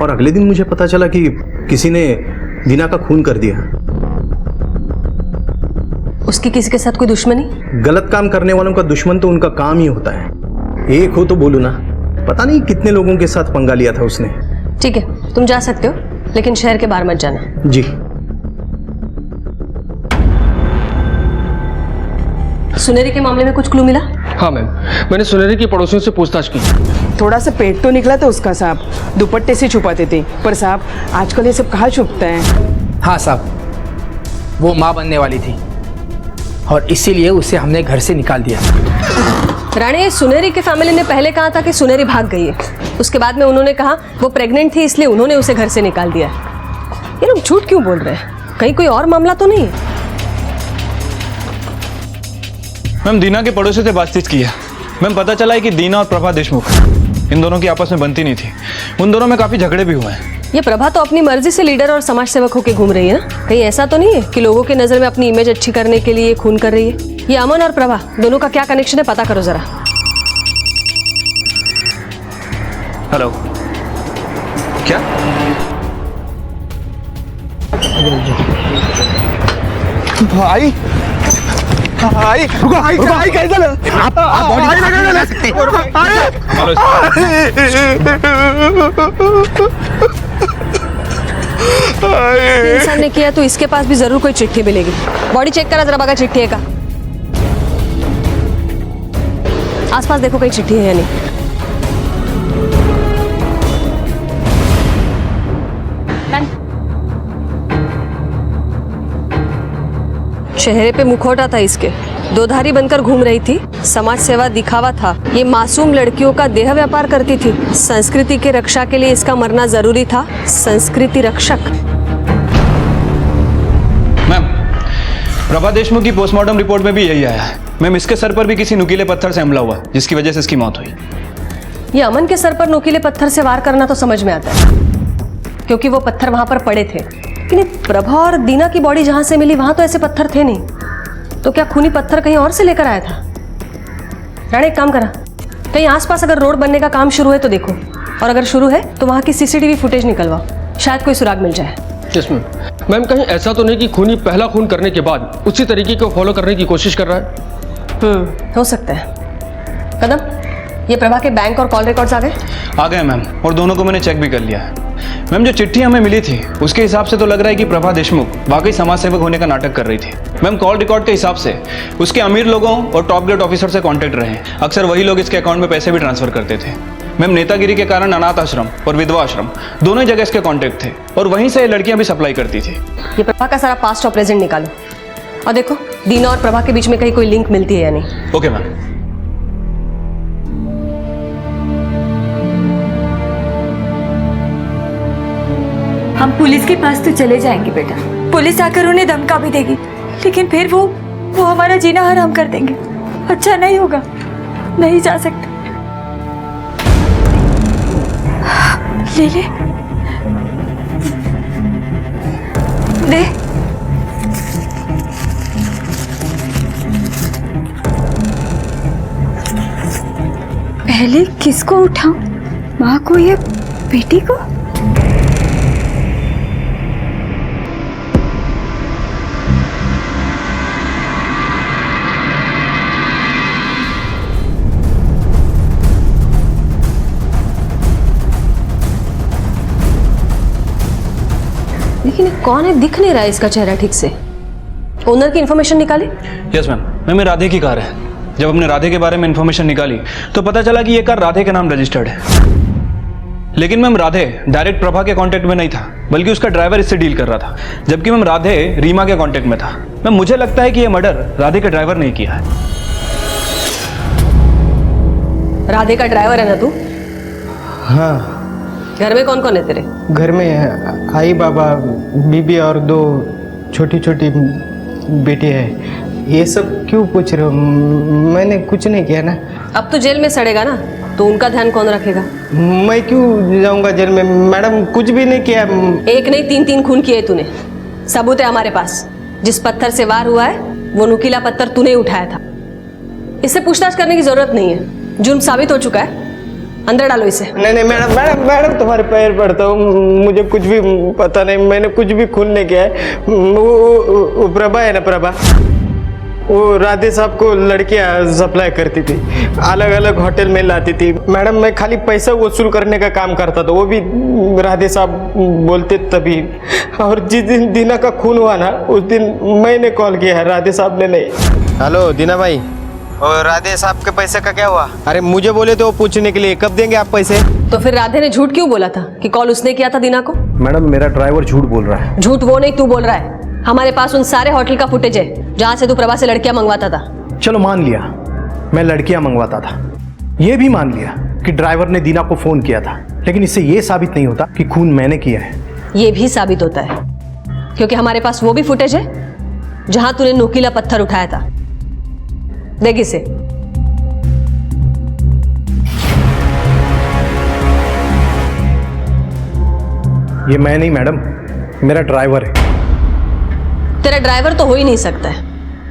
और अगले दिन मुझे पता चला कि किसी ने दीना का खून कर दिया। उसकी किसी के साथ कोई दुश्मनी? गलत काम करने वालों का दुश्मन तो उनका काम ही होता है। एक हो तो बोलू ना, पता नहीं कितने लोगों के साथ पंगा लिया था उसने। ठीक है, तुम जा सकते हो, लेकिन शहर के बाहर मत जाना। जी। सुनेरी के मामले में कुछ क्लू मिला? हाँ मैम, मैंने सुनेरी की पड़ोसियों से पूछताछ की। थोड़ा सा पेट तो निकला था उसका साहब, दुपट्टे से छुपाते थे। पर साहब, आजकल ये सब कहाँ छुपता है? हाँ साहब, वो माँ बनने वाली थी और इसीलिए उसे हमने घर से निकाल दिया। रानी, सुनेरी के फैमिली ने पहले कहा था कि सुनेरी भाग गई है। उसके बाद में उन्होंने कहा वो प्रेग्नेंट थी, इसलिए उन्होंने उसे घर से निकाल दिया। ये लोग झूठ क्यों बोल रहे हैं? कहीं कोई और मामला तो नहीं है? मैम, दीना के पड़ोसी से बातचीत की है। मैम, पता चला है कि दीना और प्रभा देशमुख, इन दोनों की आपस में बनती नहीं थी। उन दोनों में काफी झगड़े भी हुए हैं। ये प्रभा तो अपनी मर्जी से लीडर और समाज सेवक होकर घूम रही है ना? कहीं ऐसा तो नहीं है कि लोगों के नजर में अपनी इमेज अच्छी करने के लिए खून कर रही है? ये अमन और प्रभा दोनों का क्या कनेक्शन है, पता करो जरा। हेलो, क्या? भाई भाई भाई भाई कैसे आप बॉडी नहीं ले सकते। इंसान ने किया तो इसके पास भी जरूर कोई चिट्ठी मिलेगी। बॉडी चेक करा जरा, बगा चिट्ठी है का? आसपास देखो कहीं चिट्ठी है या नहीं। चेहरे पे मुखौटा था इसके, दोधारी बनकर घूम रही थी, समाज सेवा दिखावा था। ये मासूम लड़कियों का देह व्यापार करती थी। संस्कृति के रक्षा के लिए इसका मरना जरूरी था। संस्कृति रक्षक। मैम, प्रभा देशमुख की पोस्टमार्टम रिपोर्ट में भी यही आया है। मैम, इसके सर पर भी किसी नुकीले पत्थर से हमला हुआ, जिसकी वजह से इसकी मौत हुई। ये अमन के सर पर नुकीले पत्थर से वार करना तो समझ में आता है, क्योंकि वो पत्थर वहां पर पड़े थे। लेकिन प्रभा और दीना की बॉडी जहां से मिली वहां तो ऐसे पत्थर थे नहीं। तो क्या खूनी पत्थर कहीं और से लेकर आया था? राणे, एक काम करा, कहीं आसपास अगर रोड बनने का काम शुरू है तो देखो, और अगर शुरू है तो वहां की सीसीटीवी फुटेज निकलवाओ, शायद कोई सुराग मिल जाए। Yes ma'am. मैम, कहीं ऐसा तो नहीं कि खूनी पहला खून करने के बाद उसी तरीके को फॉलो करने की कोशिश कर रहा है? हो सकता है। कदम, ये प्रभा के बैंक और कॉल रिकॉर्ड्स आ गए? आ गए मैम, और दोनों को मैंने चेक भी कर लिया है। मैम, जो चिट्ठी हमें मिली थी उसके हिसाब से तो लग रहा है कि प्रभा देशमुख वाकई समाज सेवक होने का नाटक कर रही थी। मैम, कॉल रिकॉर्ड के हिसाब से उसके अमीर लोगों और टॉप ग्रेड ऑफिसर से कांटेक्ट रहे हैं। अक्सर वही लोग इसके अकाउंट में पैसे भी ट्रांसफर करते थे। मैम, नेतागिरी के कारण अनाथ आश्रम और विधवा आश्रम दोनों जगह इसके कांटेक्ट थे, और वहीं से लड़कियां भी सप्लाई करती थी। ये प्रभा का सारा पास्ट और प्रेजेंट निकालो, और देखो दीना और प्रभा के बीच में कहीं कोई लिंक मिलती है या नहीं। Okay ma'am. हम पुलिस के पास तो चले जाएंगे बेटा, पुलिस आकर उन्हें धमका भी देगी, लेकिन फिर वो हमारा जीना हराम कर देंगे। अच्छा नहीं होगा, नहीं जा सकते। ले ले दे। पहले किसको उठाऊं, माँ को या बेटी को? लेकिन ये कौन है, दिख नहीं रहा है इसका चेहरा ठीक से। ओनर की इंफॉर्मेशन निकाली? यस मैम, मैम राधे की कार है। जब हमने राधे के बारे में इंफॉर्मेशन निकाली तो पता चला कि ये कार राधे के नाम रजिस्टर्ड है। लेकिन मैम राधे डायरेक्ट प्रभा के कांटेक्ट में नहीं था, बल्कि उसका ड्राइवर इससे डील कर रहा था, जबकि मैम राधे रीमा के कांटेक्ट में था। मैम मुझे लगता है कि ये मर्डर राधे के ड्राइवर ने किया है। राधे का ड्राइवर है ना तू? हाँ। घर में कौन कौन है तेरे? घर में आई, बाबा, बीबी और 2 छोटी छोटी बेटी है। ये सब क्यों पूछ रहे हो? मैंने कुछ नहीं किया ना। अब तो जेल में सड़ेगा ना, तो उनका ध्यान कौन रखेगा? मैं क्यों जाऊंगा जेल में? मैडम कुछ भी नहीं किया। एक नहीं 3 खून किए तूने। सबूत है हमारे पास। जिस पत्थर से वार हुआ है वो नुकीला पत्थर तूने उठाया था। इससे पूछताछ करने की जरूरत नहीं है, जुर्म साबित हो चुका है। अंदर डालो इसे। नहीं मैडम, मैडम तुम्हारे पैर पड़ता हूँ, मुझे कुछ भी पता नहीं, मैंने कुछ भी खून नहीं किया है। वो प्रभा है ना, प्रभा, वो राधे साहब को लड़कियां सप्लाई करती थी, अलग अलग होटल में लाती थी। मैडम मैं खाली पैसा वसूल करने का काम करता था, वो भी राधे साहब बोलते तभी। और जिस दिन दीना का खून हुआ ना, उस दिन मैंने कॉल किया है, राधे साहब ने नहीं। हेलो दीना भाई, और राधे साहब के पैसे का क्या हुआ? अरे मुझे बोले तो पूछने के लिए, कब देंगे आप पैसे? तो फिर राधे ने झूठ क्यों बोला था कि कॉल उसने किया था दीना को? मैडम मेरा ड्राइवर झूठ बोल रहा है। झूठ वो नहीं, तू बोल रहा है। हमारे पास उन सारे होटल का फुटेज है जहाँ से तू प्रभा से लड़कियां मंगवाता था। चलो मान लिया मैं लड़कियां मंगवाता था, ये भी मान लिया कि ड्राइवर ने दीना को फोन किया था, लेकिन इससे ये साबित नहीं होता कि खून मैंने किया है। ये भी साबित होता है, क्योंकि हमारे पास वो भी फुटेज है जहां तूने नुकीला पत्थर उठाया था। देख इसे। ये मैं नहीं मैडम, मेरा ड्राइवर है। तेरा ड्राइवर तो हो ही नहीं सकता है,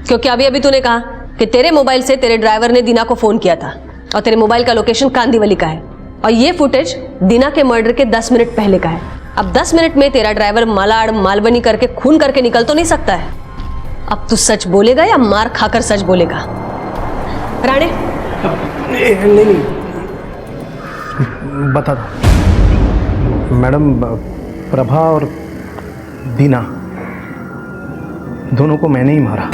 क्योंकि अभी अभी तूने कहा कि तेरे मोबाइल से तेरे ड्राइवर ने दीना को फोन किया था, और तेरे मोबाइल का लोकेशन कांदीवली का है, और ये फुटेज दीना के मर्डर के 10 मिनट पहले का है। अब 10 मिनट में तेरा ड्राइवर मालाड़ मालबनी करके खून करके निकल तो नहीं सकता है। अब तू सच बोलेगा या मार खाकर सच बोलेगा? राणे नहीं बता दो मैडम, प्रभा और दीना दोनों को मैंने ही मारा।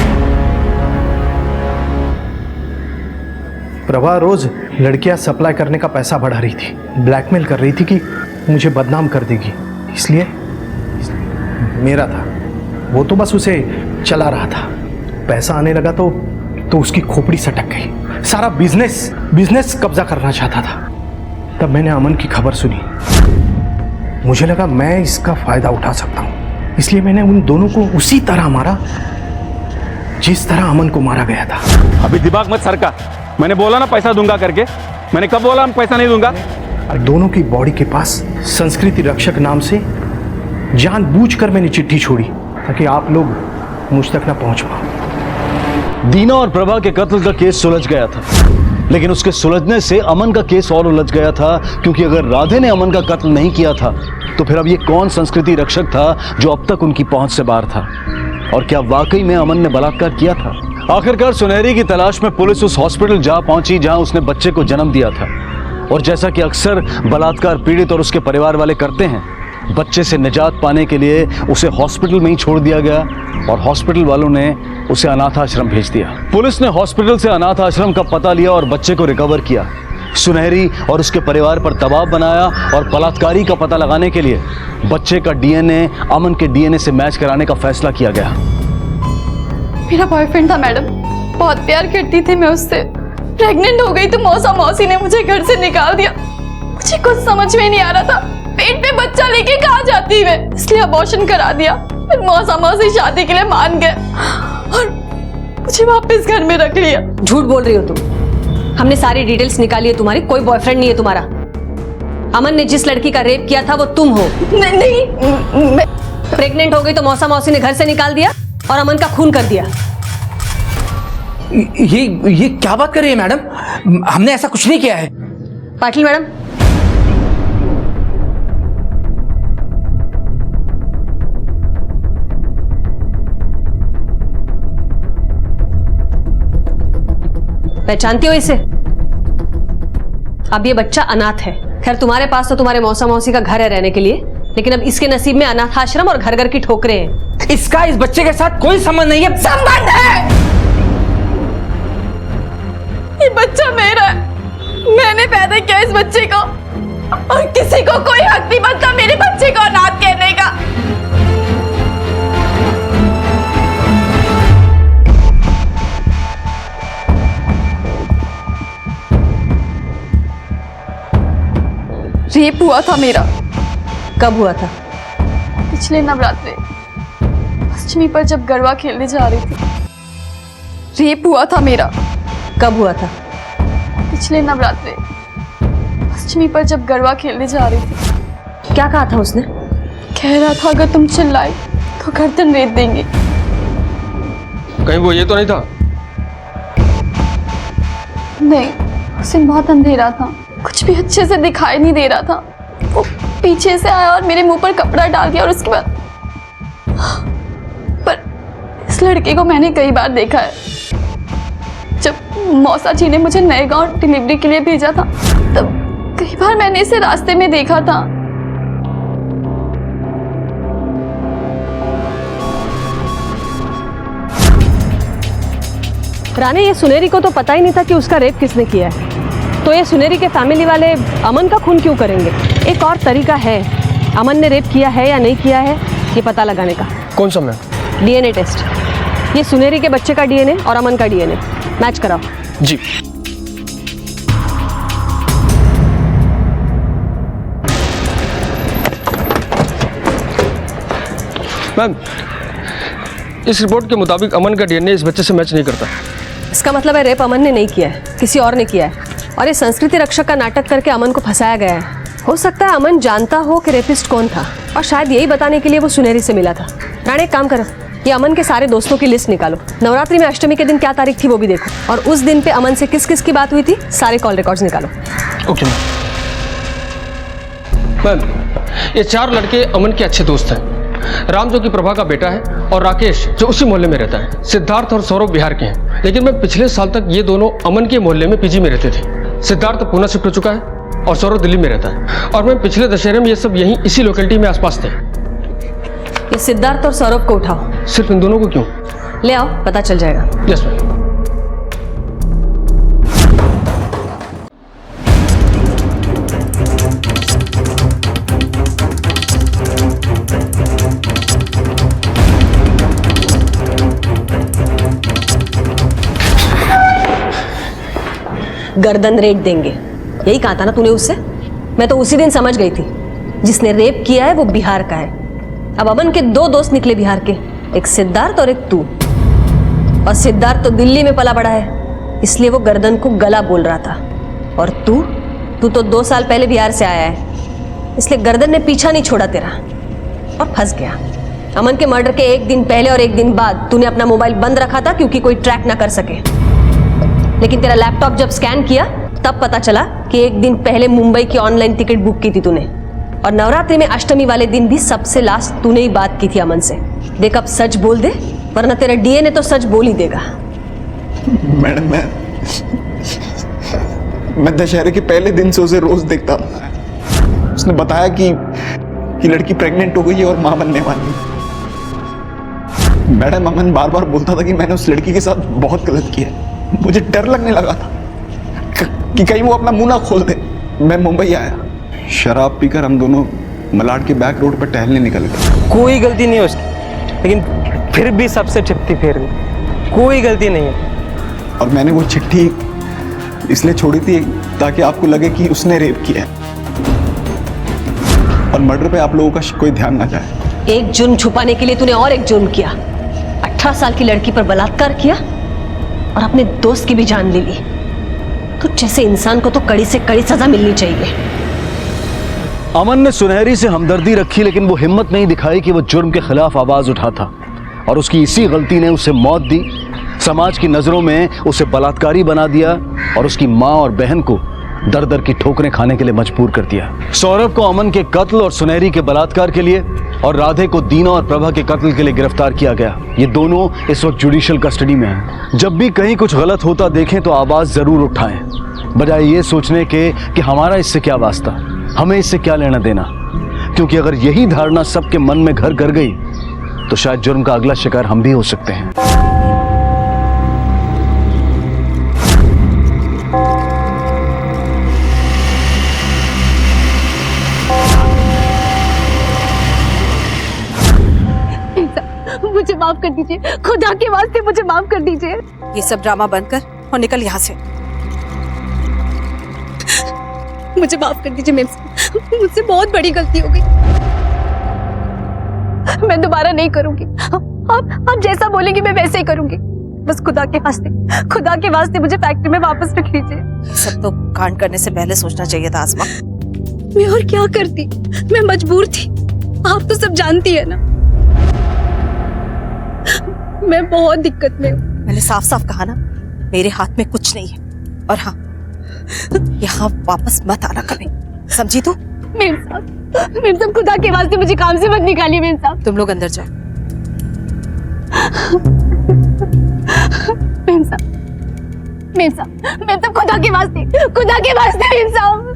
प्रभा रोज लड़कियां सप्लाई करने का पैसा बढ़ा रही थी, ब्लैकमेल कर रही थी कि मुझे बदनाम कर देगी, इसलिए मेरा था, वो तो बस उसे चला रहा था। पैसा आने लगा तो उसकी खोपड़ी सटक गई, सारा बिजनेस कब्जा करना चाहता था। तब मैंने अमन की खबर सुनी, मुझे लगा मैं इसका फायदा उठा सकता हूं, इसलिए मैंने उन दोनों को उसी तरह मारा जिस तरह अमन को मारा गया था। अभी दिमाग मत सरका, मैंने बोला ना पैसा दूंगा करके। मैंने कब बोला मैं पैसा नहीं दूंगा? दोनों की बॉडी के पास संस्कृति रक्षक नाम से जानबूझकर मैंने चिट्ठी छोड़ी ताकि आप लोग मुझ तक ना पहुंच पाओ। दीना और प्रभा के कत्ल का केस सुलझ गया था, लेकिन उसके सुलझने से अमन का केस और उलझ गया था, क्योंकि अगर राधे ने अमन का कत्ल नहीं किया था तो फिर अब ये कौन संस्कृति रक्षक था जो अब तक उनकी पहुंच से बाहर था, और क्या वाकई में अमन ने बलात्कार किया था? आखिरकार सुनहरी की तलाश में पुलिस उस हॉस्पिटल जा पहुंची जहां उसने बच्चे को जन्म दिया था, और जैसा कि अक्सर बलात्कार पीड़ित और उसके परिवार वाले करते हैं, बच्चे से निजात पाने के लिए उसे हॉस्पिटल में ही छोड़ दिया गया, और हॉस्पिटल वालों ने उसे अनाथ आश्रम भेज दिया। पुलिस ने हॉस्पिटल से अनाथ आश्रम का पता लिया और बच्चे को रिकवर किया। सुनहरी और उसके परिवार पर दबाव बनाया, और बलात्कारी का पता लगाने के लिए बच्चे का डीएनए अमन के डीएनए से मैच कराने का फैसला किया गया। मेरा बॉयफ्रेंड था मैडम, बहुत प्यार करती थी मैं उससे। प्रेग्नेंट हो गई तो मौसी ने मुझे घर से निकाल दिया। मुझे कुछ समझ में नहीं आ रहा था, पेट में बच्चा लेके कहाँ जाती मैं, इसलिए अबॉर्शन करा दिया। फिर मौसा मौसी शादी के लिए मान गए और मुझे वापस घर में रख लिया। झूठ बोल रही हो तुम। हमने सारी डिटेल्स निकाली है तुम्हारी, कोई बॉयफ्रेंड नहीं है तुम्हारा। अमन ने जिस लड़की का रेप किया था वो तुम हो। नहीं, मैं प्रेग्नेंट हो गई तो मौसा मौसी ने घर से निकाल दिया और अमन का खून कर दिया। ये क्या बात कर रही है मैडम? हमने ऐसा कुछ नहीं किया है। पाटिल मैडम, पहचानती हो इसे? अब ये बच्चा अनाथ है। खैर तुम्हारे पास तो तुम्हारे मौसा मौसी का घर है रहने के लिए, लेकिन अब इसके नसीब में अनाथ आश्रम और घर घर की ठोकरें हैं। इसका इस बच्चे के साथ कोई संबंध नहीं है। संबंध है, ये बच्चा मेरा है, मैंने पैदा किया इस बच्चे को और किसी को कोई हक नहीं बनता मेरे बच्चे को अनाथ कहने का। रेप हुआ था मेरा। कब हुआ था? पिछले नवरात्रे अष्टमी पर जब गरबा खेलने जा रही थी। रेप हुआ था मेरा। कब हुआ था? पिछले नवरात्रे अष्टमी पर जब गरबा खेलने जा रही थी। क्या कहा था उसने? कह रहा था अगर तुम चिल्लाई तो गर्दन रेत देंगे। कहीं वो ये तो नहीं था? नहीं, उस दिन बहुत अंधेरा था, कुछ भी अच्छे से दिखाई नहीं दे रहा था। वो पीछे से आया और मेरे मुंह पर कपड़ा डाल दिया और उसके बाद पर इस लड़के को मैंने कई बार देखा है। जब मौसा जी ने मुझे नए गांव डिलीवरी के लिए भेजा था तब कई बार मैंने इसे रास्ते में देखा था। रानी, ये सुनेरी को तो पता ही नहीं था कि उसका रेप किसने किया है, तो ये सुनेरी के फैमिली वाले अमन का खून क्यों करेंगे? एक और तरीका है अमन ने रेप किया है या नहीं किया है ये पता लगाने का। कौन सा मैम? DNA test. ये सुनेरी के बच्चे का डीएनए और अमन का डीएनए मैच कराओ। जी। मैम, इस रिपोर्ट के मुताबिक अमन का डीएनए इस बच्चे से मैच नहीं करता। इसका मतलब है रेप अमन ने नहीं किया है, किसी और ने किया है और ये संस्कृति रक्षक का नाटक करके अमन को फंसाया गया है। हो सकता है अमन जानता हो कि रेपिस्ट कौन था और शायद यही बताने के लिए वो सुनेरी से मिला था। रानी, एक काम करो, ये अमन के सारे दोस्तों की लिस्ट निकालो। नवरात्रि में अष्टमी के दिन क्या तारीख थी वो भी देखो और उस दिन पे अमन से किस किस की बात हुई थी सारे कॉल रिकॉर्ड्स निकालो। Okay ma'am. ये 4 लड़के अमन के अच्छे दोस्त हैं। राम जो कि प्रभा का बेटा है और राकेश जो उसी मोहल्ले में रहता है। सिद्धार्थ और सौरभ बिहार के हैं, लेकिन मैं पिछले साल तक ये दोनों अमन के मोहल्ले में पीजी में रहते थे। सिद्धार्थ पुणे शिफ्ट हो चुका है और सौरभ दिल्ली में रहता है और मैं पिछले दशहरे में ये सब यहीं इसी लोकेलिटी में आसपास थे। ये सिद्धार्थ और सौरभ को उठाओ। सिर्फ इन दोनों को क्यों? ले आओ, पता चल जाएगा। Yes ma'am. गर्दन रेट देंगे, यही कहा था ना तूने उससे? मैं तो उसी दिन समझ गई थी जिसने रेप किया है वो बिहार का है। अब अमन के 2 दोस्त निकले बिहार के, एक सिद्धार्थ और एक तू। और सिद्धार्थ तो दिल्ली में पला बड़ा है, इसलिए वो गर्दन को गला बोल रहा था। और तू तो 2 साल पहले बिहार से आया है, इसलिए गर्दन ने पीछा नहीं छोड़ा तेरा और फंस गया। अमन के मर्डर के 1 दिन पहले और 1 दिन बाद तूने अपना मोबाइल बंद रखा था क्योंकि कोई ट्रैक ना कर सके, लेकिन तेरा लैपटॉप जब स्कैन किया तब पता चला कि 1 दिन पहले मुंबई की ऑनलाइन टिकट बुक की थी तूने और नवरात्रि में अष्टमी वाले दिन भी सबसे लास्ट तूने ही बात की थी अमन से। देख, अब सच बोल दे वरना तेरा डीएनए तो सच बोल ही देगा। मैडम, मैं दशहरे के पहले दिन से उसे रोज देखता हूँ। उसने बताया कि लड़की प्रेग्नेंट हो गई है और मां बनने वाली है। मैडम, अमन बार बार बोलता था कि मैंने उस लड़की के साथ बहुत गलत किया है। मुझे डर लगने लगा था कि कहीं वो अपना मुंह ना खोल दे। मैं मुंबई आया, शराब पीकर हम दोनों मलाड के बैक रोड पर टहलने निकल गए। कोई गलती नहीं है उसकी, लेकिन फिर भी सबसे चिट्ठी फेर दी। कोई गलती नहीं है। और मैंने वो चिट्ठी इसलिए छोड़ी थी ताकि आपको लगे कि उसने रेप किया है। और मर्डर पे आप लोगों का कोई ध्यान ना जाए। एक जुर्म छुपाने के लिए तूने और एक जुर्म किया। 18 साल की लड़की पर बलात्कार किया और अपने दोस्त की भी जान ले ली। तो जैसे इंसान को तो कड़ी से कड़ी सजा मिलनी चाहिए। अमन ने सुनहरी से हमदर्दी रखी, लेकिन वो हिम्मत नहीं दिखाई कि वो जुर्म के खिलाफ आवाज उठाता, और उसकी इसी गलती ने उसे मौत दी, समाज की नजरों में उसे बलात्कारी बना दिया और उसकी माँ और बहन को दर दर की ठोकरें खाने के लिए मजबूर कर दिया। सौरभ को अमन के कत्ल और सुनहरी के बलात्कार के लिए और राधे को दीना और प्रभा के कत्ल के लिए गिरफ्तार किया गया। ये दोनों इस वक्त जुडिशियल कस्टडी में हैं। जब भी कहीं कुछ गलत होता देखें तो आवाज जरूर उठाएं, बजाय ये सोचने के कि हमारा इससे क्या वास्ता, हमें इससे क्या लेना देना। क्योंकि अगर यही धारणा सबके मन में घर कर गई तो शायद जुर्म का अगला शिकार हम भी हो सकते हैं। मुझे माफ कर दीजिए, खुदा के वास्ते मुझे माफ कर दीजिए। ये सब ड्रामा बंद कर और निकल यहाँ से। मुझे माफ कर दीजिए मैम, मुझसे बहुत बड़ी गलती हो गई। मैं दोबारा नहीं करूंगी। आप जैसा बोलेंगी मैं वैसे ही करूंगी। बस खुदा के वास्ते मुझे फैक्ट्री में वापस रख लीजिए। सब तो कांड करने से पहले सोचना चाहिए था आसमा। मैं और क्या करती, मैं मजबूर थी। आप तो सब जानती है ना, मैं बहुत दिक्कत में हूँ। मैंने साफ साफ कहा ना, मेरे हाथ में कुछ नहीं है। और हाँ, यहाँ वापस मत आना कभी, समझी तू? मेम साहब, खुदा के वास्ते मुझे काम से मत निकालिए मेम साहब। तुम लोग अंदर जाओ। मेम साहब, खुदा के वास्ते मेम साहब।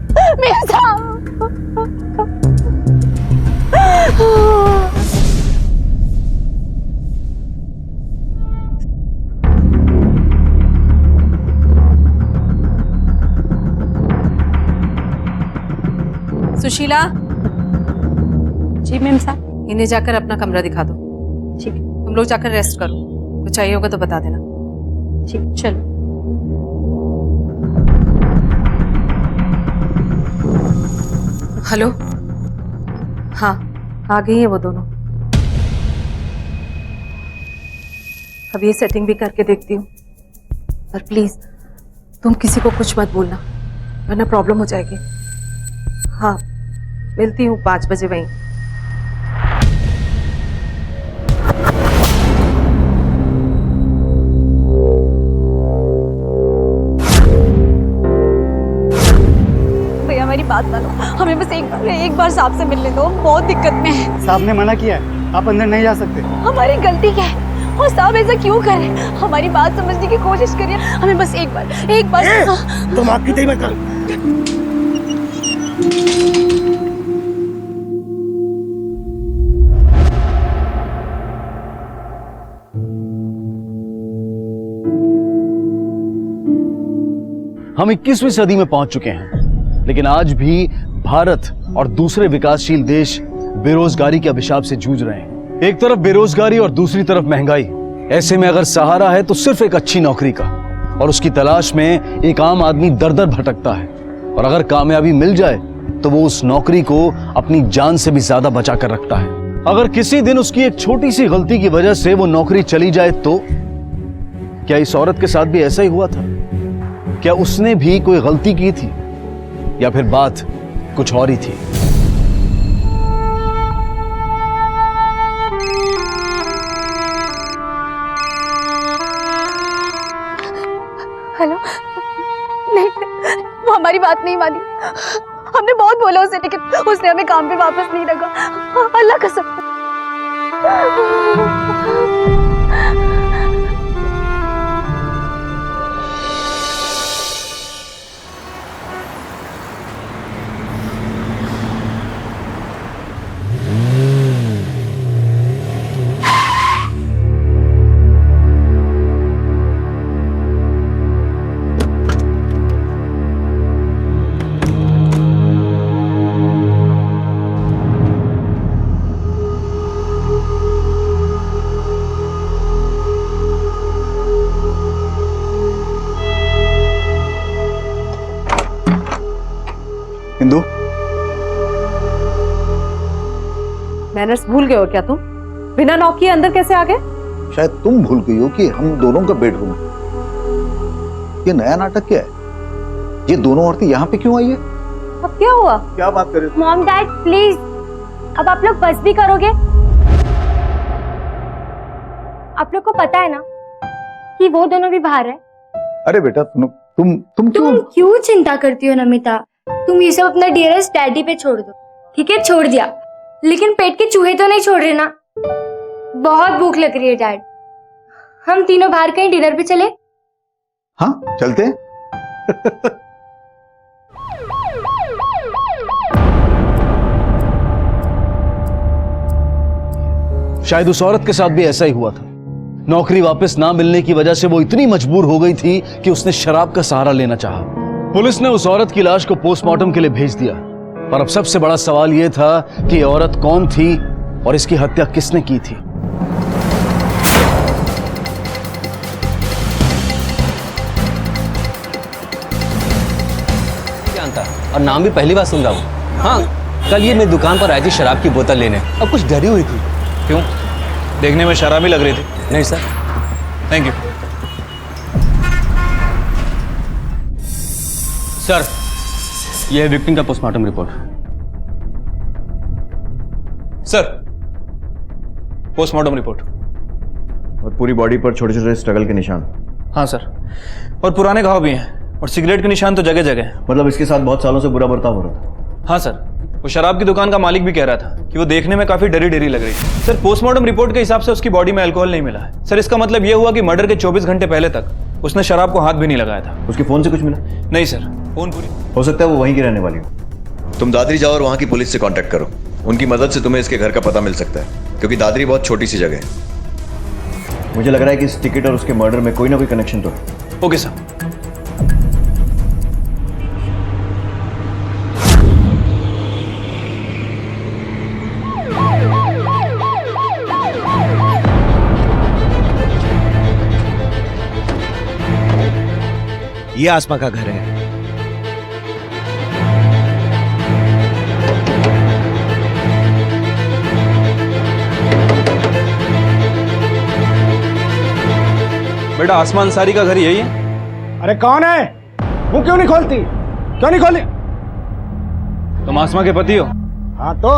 सुशीला। जी मेम साहब। इन्हें जाकर अपना कमरा दिखा दो। ठीक है। तुम लोग जाकर रेस्ट करो, कुछ चाहिए होगा तो बता देना। ठीक, चलो। हेलो। हाँ, आ गई है वो दोनों। अब ये सेटिंग भी करके देखती हूँ। और प्लीज तुम किसी को कुछ मत बोलना, वरना प्रॉब्लम हो जाएगी। हाँ, मिलती हूँ 5 बजे वहीं। भैया हमारी बात मानो, हमें बस एक बार साहब से मिलने दो, बहुत दिक्कत में है। साहब ने मना किया है, आप अंदर नहीं जा सकते। हमारी गलती क्या है और साहब ऐसा क्यों करे? हमारी बात समझने की कोशिश करिए, हमें बस एक बार। तुम आपकी तय मत। हम 21वीं सदी में पहुंच चुके हैं, लेकिन आज भी भारत और दूसरे विकासशील देश बेरोजगारी के अभिशाप से जूझ रहे हैं। एक तरफ बेरोजगारी और दूसरी तरफ महंगाई। ऐसे में अगर सहारा है तो सिर्फ एक अच्छी नौकरी का, और उसकी तलाश में एक आम आदमी दर दर भटकता है। और अगर कामयाबी मिल जाए तो वो उस नौकरी को अपनी जान से भी ज्यादा बचा कर रखता है। अगर किसी दिन उसकी एक छोटी सी गलती की वजह से वो नौकरी चली जाए तो क्या इस औरत के साथ भी ऐसा ही हुआ था? क्या उसने भी कोई गलती की थी, या फिर बात कुछ और ही थी? हेलो। नहीं, वो हमारी बात नहीं मानी। हमने बहुत बोला उसे, लेकिन उसने हमें काम पे वापस नहीं रखा। अल्लाह कसम। मैनर्स भूल गए हो क्या तुम? बिना नॉक किए अंदर कैसे आ गए? शायद तुम भूल गई हो कि हम दोनों का बेडरूम है। ये नया नाटक क्या है? ये दोनों औरतें यहाँ पे क्यों आई है? अब क्या हुआ? क्या बात कर रहे हो? मॉम डैड प्लीज, अब आप लोग बस भी करोगे? आप लोग को पता है ना कि वो दोनों भी बाहर है। अरे बेटा तुम क्यों चिंता करती हो नमिता? तुम ये सब अपना डियरेस्ट डैडी पे छोड़ दो। ठीक है, छोड़ दिया, लेकिन पेट के चूहे तो नहीं छोड़ रहे ना? बहुत भूख लग रही है डैड, हम तीनों बाहर कहीं डिनर पे चले? हाँ चलते हैं। शायद उस औरत के साथ भी ऐसा ही हुआ था। नौकरी वापस ना मिलने की वजह से वो इतनी मजबूर हो गई थी कि उसने शराब का सहारा लेना चाहा। पुलिस ने उस औरत की लाश को पोस्टमार्टम के लिए भेज दिया, पर अब सबसे बड़ा सवाल यह था कि ये औरत कौन थी और इसकी हत्या किसने की थी। जानता और नाम भी पहली बार सुन रहा हूँ। हाँ, कल ये मेरी दुकान पर आई थी शराब की बोतल लेने, अब कुछ डरी हुई थी। क्यों? देखने में शराबी लग रही थी। नहीं सर। थैंक यू सर, यह है विक्टिम का postmortem report. Sir, postmortem report. और पूरी बॉडी पर छोटे छोटे स्ट्रगल के निशान। हाँ सर, और पुराने घाव भी हैं और सिगरेट के निशान तो जगह जगह हैं। मतलब इसके साथ बहुत सालों से बुरा बर्ताव हो रहा था। हाँ सर, वो शराब की दुकान का मालिक भी कह रहा था कि वो देखने में काफी डरी डरी लग रही थी। सर, पोस्टमार्टम रिपोर्ट के हिसाब से उसकी बॉडी में अल्कोहल नहीं मिला है। सर, इसका मतलब ये हुआ कि मर्डर के 24 घंटे पहले तक उसने शराब को हाथ भी नहीं लगाया था। उसके फोन से कुछ मिला? नहीं सर, फोन पूरी हो सकता है वो वहीं की रहने वाली हो। तुम दादरी जाओ और वहां की पुलिस से कांटेक्ट करो। उनकी मदद से तुम्हें इसके घर का पता मिल सकता है, क्योंकि दादरी बहुत छोटी सी जगह है। मुझे लग रहा है कि इस टिकट और उसके मर्डर में कोई ना कोई कनेक्शन तो है। Okay sir. ये आसमा का घर है। बेटा, आसमा अंसारी का घर यही है? अरे कौन है? मुंह क्यों नहीं खोलती? क्यों नहीं खोली? तुम आसमा के पति हो? हाँ तो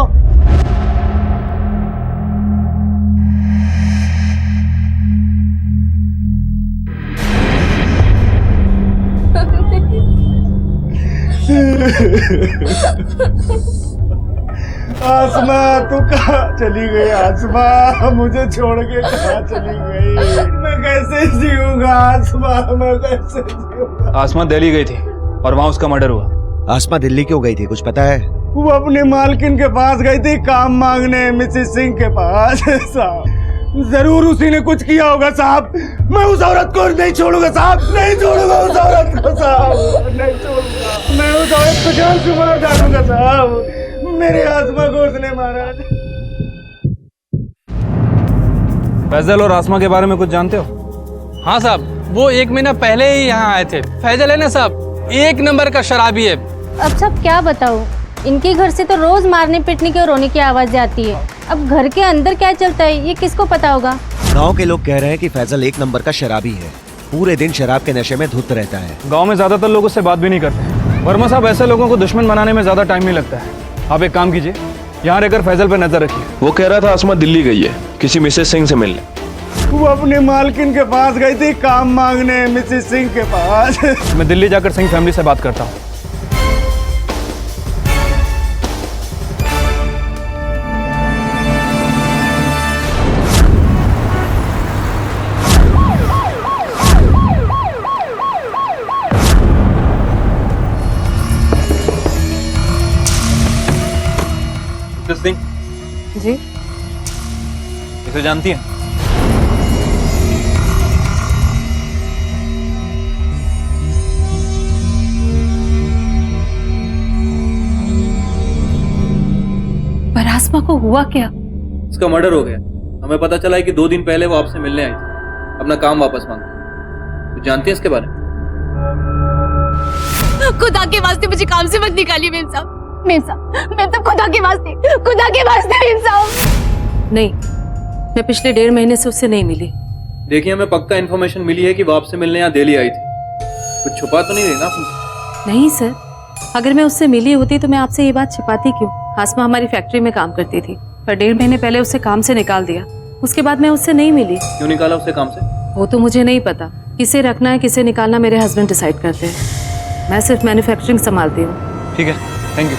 आसमा तू कहाँ चली गई? आसमा मुझे छोड़ के कहाँ चली गई? मैं कैसे जीऊंगा आसमा? मैं कैसे जीऊंगा? आसमा दिल्ली गई थी और वहां उसका मर्डर हुआ। आसमा दिल्ली क्यों गई थी, कुछ पता है? वो अपने मालकिन के पास गई थी काम मांगने, मिसेस सिंह के पास। साहब जरूर उसी ने कुछ किया होगा साहब। मैं उस औरत को नहीं छोड़ूंगा साहब, नहीं छोड़ूंगा उस औरत को साहब, नहीं छोड़ूंगा। मैं उस औरत को जान से मार डालूंगा साहब। मेरी आसमा को उसने मारा। फैजल और आसमा के बारे में कुछ जानते हो? हाँ साहब, वो 1 महीना पहले ही यहाँ आए थे। फैजल है ना साहब, 1 नंबर का शराबी है। अब सब क्या बताऊँ, इनके घर से तो रोज मारने पीटने की और रोने की आवाजें आती है। अब घर के अंदर क्या चलता है ये किसको पता होगा? गांव के लोग कह रहे हैं कि फैजल 1 नंबर का शराबी है, पूरे दिन शराब के नशे में धुत रहता है। गांव में ज्यादातर लोग उससे बात भी नहीं करते। वर्मा साहब, ऐसे लोगों को दुश्मन बनाने में ज्यादा टाइम नहीं लगता है। आप एक काम कीजिए, यहाँ रहकर फैजल पर नजर रखिए। वो कह रहा था आसमा दिल्ली गई है किसी मिसेस सिंह से मिलने। वो अपने मालकिन के पास गई थी काम मांगने, मिसेस सिंह के पास। मैं दिल्ली जाकर सिंह फैमिली से बात करता हूँ। सिंह जी, इसे जानती हैं? पर आसमा को हुआ क्या? उसका मर्डर हो गया। हमें पता चला है कि 2 दिन पहले वो आपसे मिलने आई थी, अपना काम वापस मांगती। तो जानती हैं इसके बारे में? खुदा के वास्ते मुझे काम से मत निकालिए मेम साहब। मेम साहब, मैं तो खुदा के वास्ते मेम साहब। नहीं, मैं पिछले 1.5 महीने से उससे नहीं मिली। देखिए, हमें पक्का इन्फॉर्मेशन मिली है कि वो आपसे मिलने यहाँ दिल्ली आई थी। कुछ छुपा तो नहीं रही ना आप? नहीं सर, अगर मैं उससे मिली होती तो मैं आपसे ये बात छिपाती क्यों? आसमा हमारी फैक्ट्री में काम करती थी, पर 1.5 महीने पहले उसे काम से निकाल दिया। उसके बाद मैं उससे नहीं मिली। क्यों निकाला उसे काम से? वो तो मुझे नहीं पता। किसे रखना है किसे निकालना मेरे हस्बैंड डिसाइड करते हैं। मैं सिर्फ मैन्युफैक्चरिंग संभालती हूँ। ठीक है, थैंक यू।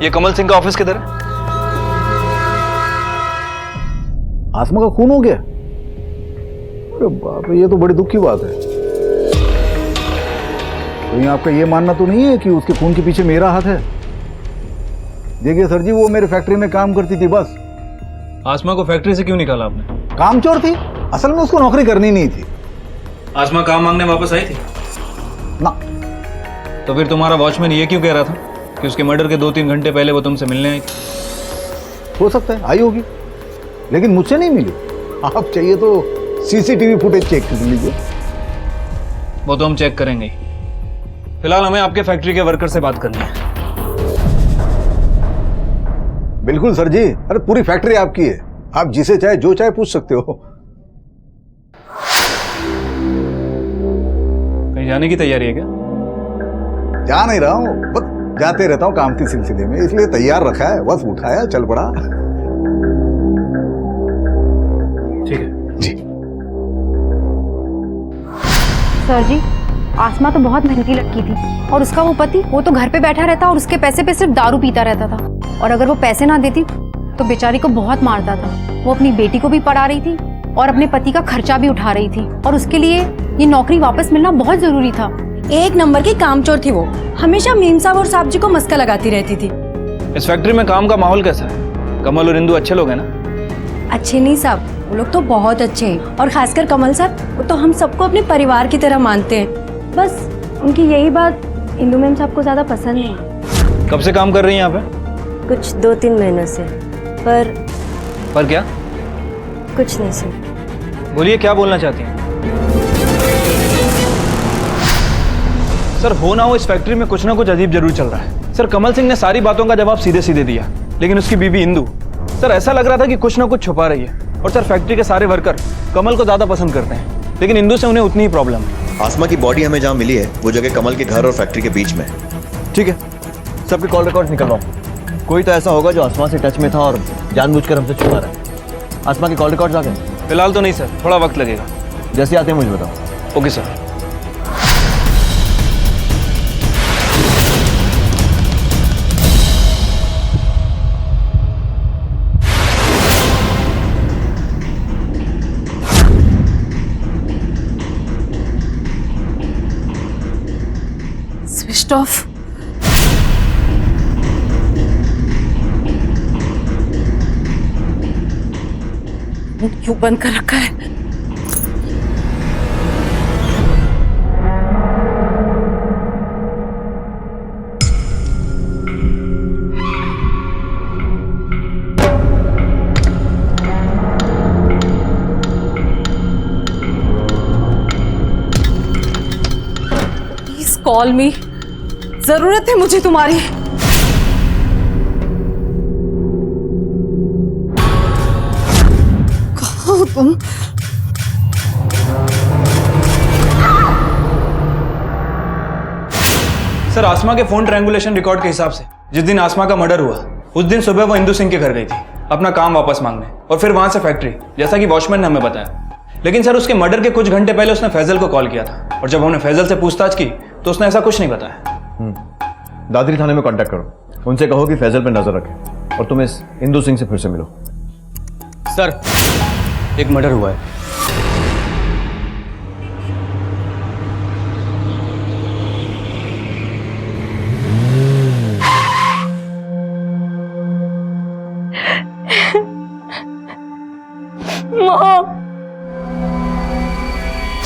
ये कमल सिंह का ऑफिस किधर है? आसमा का खून हो गया? अरे बाप रे, ये तो बड़ी दुख की बात है। कहीं आपका ये मानना तो नहीं है कि उसके खून के पीछे मेरा हाथ है? देखिए सर जी, वो मेरे फैक्ट्री में काम करती थी बस। आसमा को फैक्ट्री से क्यों निकाला आपने? कामचोर थी, असल में उसको नौकरी करनी नहीं थी। आसमा काम मांगने वापस आई थी ना? तो फिर तुम्हारा वॉचमैन ये क्यों कह रहा था कि उसके मर्डर के 2-3 घंटे पहले वो तुमसे मिलने आई थी? हो सकता है आई होगी, लेकिन मुझसे नहीं मिली। आप चाहिए तो सीसीटीवी फुटेज चेक कर लीजिए। वो तो हम चेक करेंगे। फिलहाल हमें आपके फैक्ट्री के वर्कर से बात करनी है। बिल्कुल सर जी, अरे पूरी फैक्ट्री आपकी है, आप जिसे चाहे जो चाहे पूछ सकते हो। कहीं जाने की तैयारी है क्या? जा नहीं रहा हूं, बस जाते रहता हूं काम के सिलसिले में, इसलिए तैयार रखा है, बस उठाया चल पड़ा। ठीक है जी। सर जी, आसमा तो बहुत मेहनती लड़की थी और उसका वो पति, वो तो घर पे बैठा रहता और उसके पैसे पे सिर्फ दारू पीता रहता था। और अगर वो पैसे ना देती तो बेचारी को बहुत मारता था। वो अपनी बेटी को भी पढ़ा रही थी और अपने पति का खर्चा भी उठा रही थी, और उसके लिए ये नौकरी वापस मिलना बहुत जरूरी था। 1 नंबर की कामचोर थी वो, हमेशा मीम साहब और साहब जी को मस्का लगाती रहती थी। इस फैक्ट्री में काम का माहौल कैसा है? कमल और इंदु अच्छे लोग हैं ना? अच्छे नहीं साहब, वो लोग तो बहुत अच्छे हैं, और खासकर कमल साहब, वो तो हम सबको अपने परिवार की तरह मानते हैं। बस उनकी यही बात इंदु मैम साहब को ज्यादा पसंद नहीं। कब से काम कर रही हैं यहाँ पे? कुछ 2-3 महीनों से। पर क्या? कुछ नहीं सर। बोलिए, क्या बोलना चाहती हैं? सर, हो ना हो इस फैक्ट्री में कुछ ना कुछ अजीब जरूर चल रहा है। सर, कमल सिंह ने सारी बातों का जवाब सीधे सीधे दिया, लेकिन उसकी बीवी इंदु, सर ऐसा लग रहा था कि कुछ ना कुछ छुपा रही है। और सर, फैक्ट्री के सारे वर्कर कमल को ज्यादा पसंद करते हैं, लेकिन इंदु से उन्हें उतनी ही प्रॉब्लम है। आसमा की बॉडी हमें जहाँ मिली है वो जगह कमल के घर और फैक्ट्री के बीच में है। ठीक है, सबके कॉल रिकॉर्ड निकलवाओ। कोई तो ऐसा होगा जो आसमा से टच में था और जानबूझकर हमसे छुपा रहा है। आसमा के कॉल रिकॉर्ड आ गए? फिलहाल तो नहीं सर, थोड़ा वक्त लगेगा। जैसे आते हैं मुझे बताओ। Okay sir. Switch off. क्यों बंद कर रखा है? प्लीज कॉल मी, जरूरत है मुझे तुम्हारी। कहाँ हो तुम? सर, आसमा के फोन ट्रायंगुलेशन रिकॉर्ड के हिसाब से जिस दिन आसमा का मर्डर हुआ उस दिन सुबह वो इंदु सिंह के घर गई थी अपना काम वापस मांगने, और फिर वहां से फैक्ट्री, जैसा कि वॉचमैन ने हमें बताया। लेकिन सर, उसके मर्डर के कुछ घंटे पहले उसने फैजल को कॉल किया था, और जब हमने फैजल से पूछताछ की तो उसने ऐसा कुछ नहीं बताया। दादरी थाने में कांटेक्ट करो, उनसे कहो कि फैजल पे नजर रखें और तुम इस इंदु सिंह से फिर से मिलो। सर, एक मर्डर हुआ है।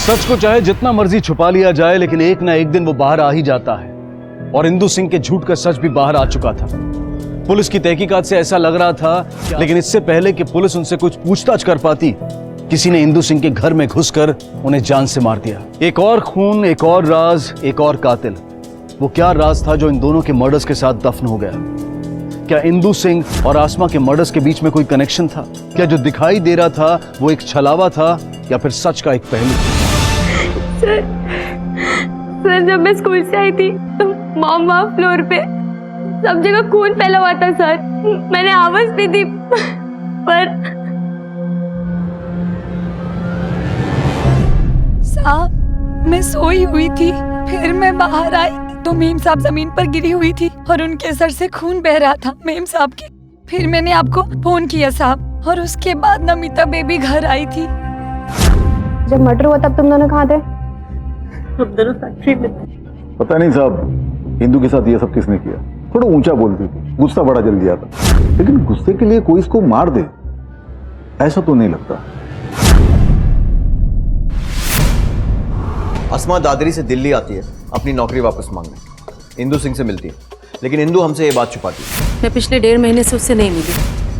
सच को चाहे जितना मर्जी छुपा लिया जाए, लेकिन एक ना एक दिन वो बाहर आ ही जाता है, और इंदु सिंह के झूठ का सच भी बाहर आ चुका था। पुलिस की तहकीकात से ऐसा लग रहा था, लेकिन इससे पहले कि पुलिस उनसे कुछ पूछताछ कर पाती, किसी ने इंदु सिंह के घर में घुसकर उन्हें जान से मार दिया। एक और खून, एक और राज, एक और कातिल। वो क्या राज था जो इन दोनों के मर्डर्स के साथ दफन हो गया? क्या इंदु सिंह और आसमा के मर्डर्स के बीच में कोई कनेक्शन था? क्या जो दिखाई दे रहा था वो एक छलावा था या फिर सच का एक पहलू? सर जब मैं स्कूल से आई थी तो मॉम वहाँ फ्लोर पे सब जगह खून फैला हुआ था सर। मैंने आवाज दी थी पर साहब मैं सोई हुई थी, फिर मैं बाहर आई तो मेम साहब जमीन पर गिरी हुई थी और उनके सर से खून बह रहा था मेम साहब के। फिर मैंने आपको फोन किया साहब और उसके बाद नमिता बेबी घर आई थी। जब मर्डर हुआ तब तुम दोनों कहाँ थे? हम दोनों फैक्ट्री में। पता नहीं साहब हिंदू के साथ ये सब किसने किया। थोड़ा ऊंचा बोलती थी, गुस्सा बड़ा जल्दी आता, लेकिन गुस्से के लिए कोई इसको मार दे ऐसा तो नहीं लगता। अस्मा दादरी से दिल्ली आती है अपनी नौकरी वापस मांगने, इंदु सिंह से मिलती है, लेकिन इंदु हमसे ये बात छुपाती है। मैं पिछले 1.5 महीने से उससे नहीं मिली।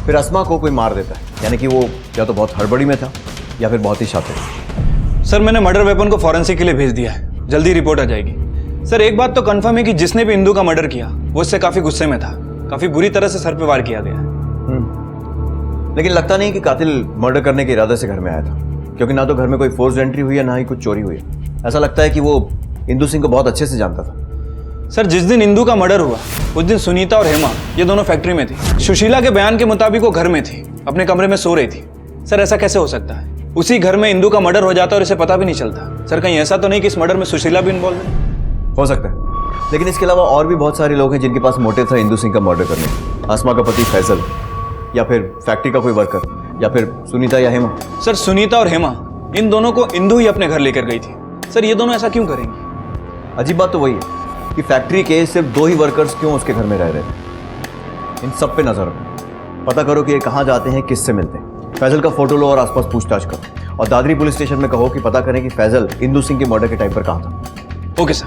फिर अस्मा को कोई मार देता है, यानी कि वो या तो बहुत हड़बड़ी में था या फिर बहुत ही शातिर। सर मैंने मर्डर वेपन को फॉरेंसिक के लिए भेज दिया है, जल्दी रिपोर्ट आ जाएगी। सर एक बात तो कंफर्म है कि जिसने भी इंदु का मर्डर किया वो इससे काफी गुस्से में था, काफी बुरी तरह से सर पे वार किया गया। लेकिन लगता नहीं कि कातिल मर्डर करने के इरादे से घर में आया था, क्योंकि ना तो घर में कोई फोर्स एंट्री हुई है ना ही कुछ चोरी हुई है। ऐसा लगता है कि वो इंदु सिंह को बहुत अच्छे से जानता था। सर जिस दिन इंदु का मर्डर हुआ उस दिन सुनीता और हेमा ये दोनों फैक्ट्री में थी। सुशीला के बयान के मुताबिक वो घर में थी, अपने कमरे में सो रही थी। सर ऐसा कैसे हो सकता है? उसी घर में इंदु का मर्डर हो जाता और इसे पता भी नहीं चलता। सर कहीं ऐसा तो नहीं कि इस मर्डर में सुशीला भी इन्वॉल्व है? हो सकता है, लेकिन इसके अलावा और भी बहुत सारे लोग हैं जिनके पास मोटिव था इंदु सिंह का मर्डर करने का। आसमा का पति फैजल, या फिर फैक्ट्री का कोई वर्कर, या फिर सुनीता या हेमा। सर सुनीता और हेमा इन दोनों को इंदु ही अपने घर लेकर गई थी। सर ये दोनों ऐसा क्यों करेंगी? अजीब बात तो वही है कि फैक्ट्री के सिर्फ 2 ही वर्कर्स क्यों उसके घर में रह रहे थे। इन सब पे नजर रखो, पता करो कि ये कहाँ जाते हैं, किससे मिलते हैं। फैजल का फोटो लो और आसपास पूछताछ करो, और दादरी पुलिस स्टेशन में कहो कि पता करें कि फैजल इंदु सिंह के मर्डर के टाइम पर कहाँ था। Okay sir.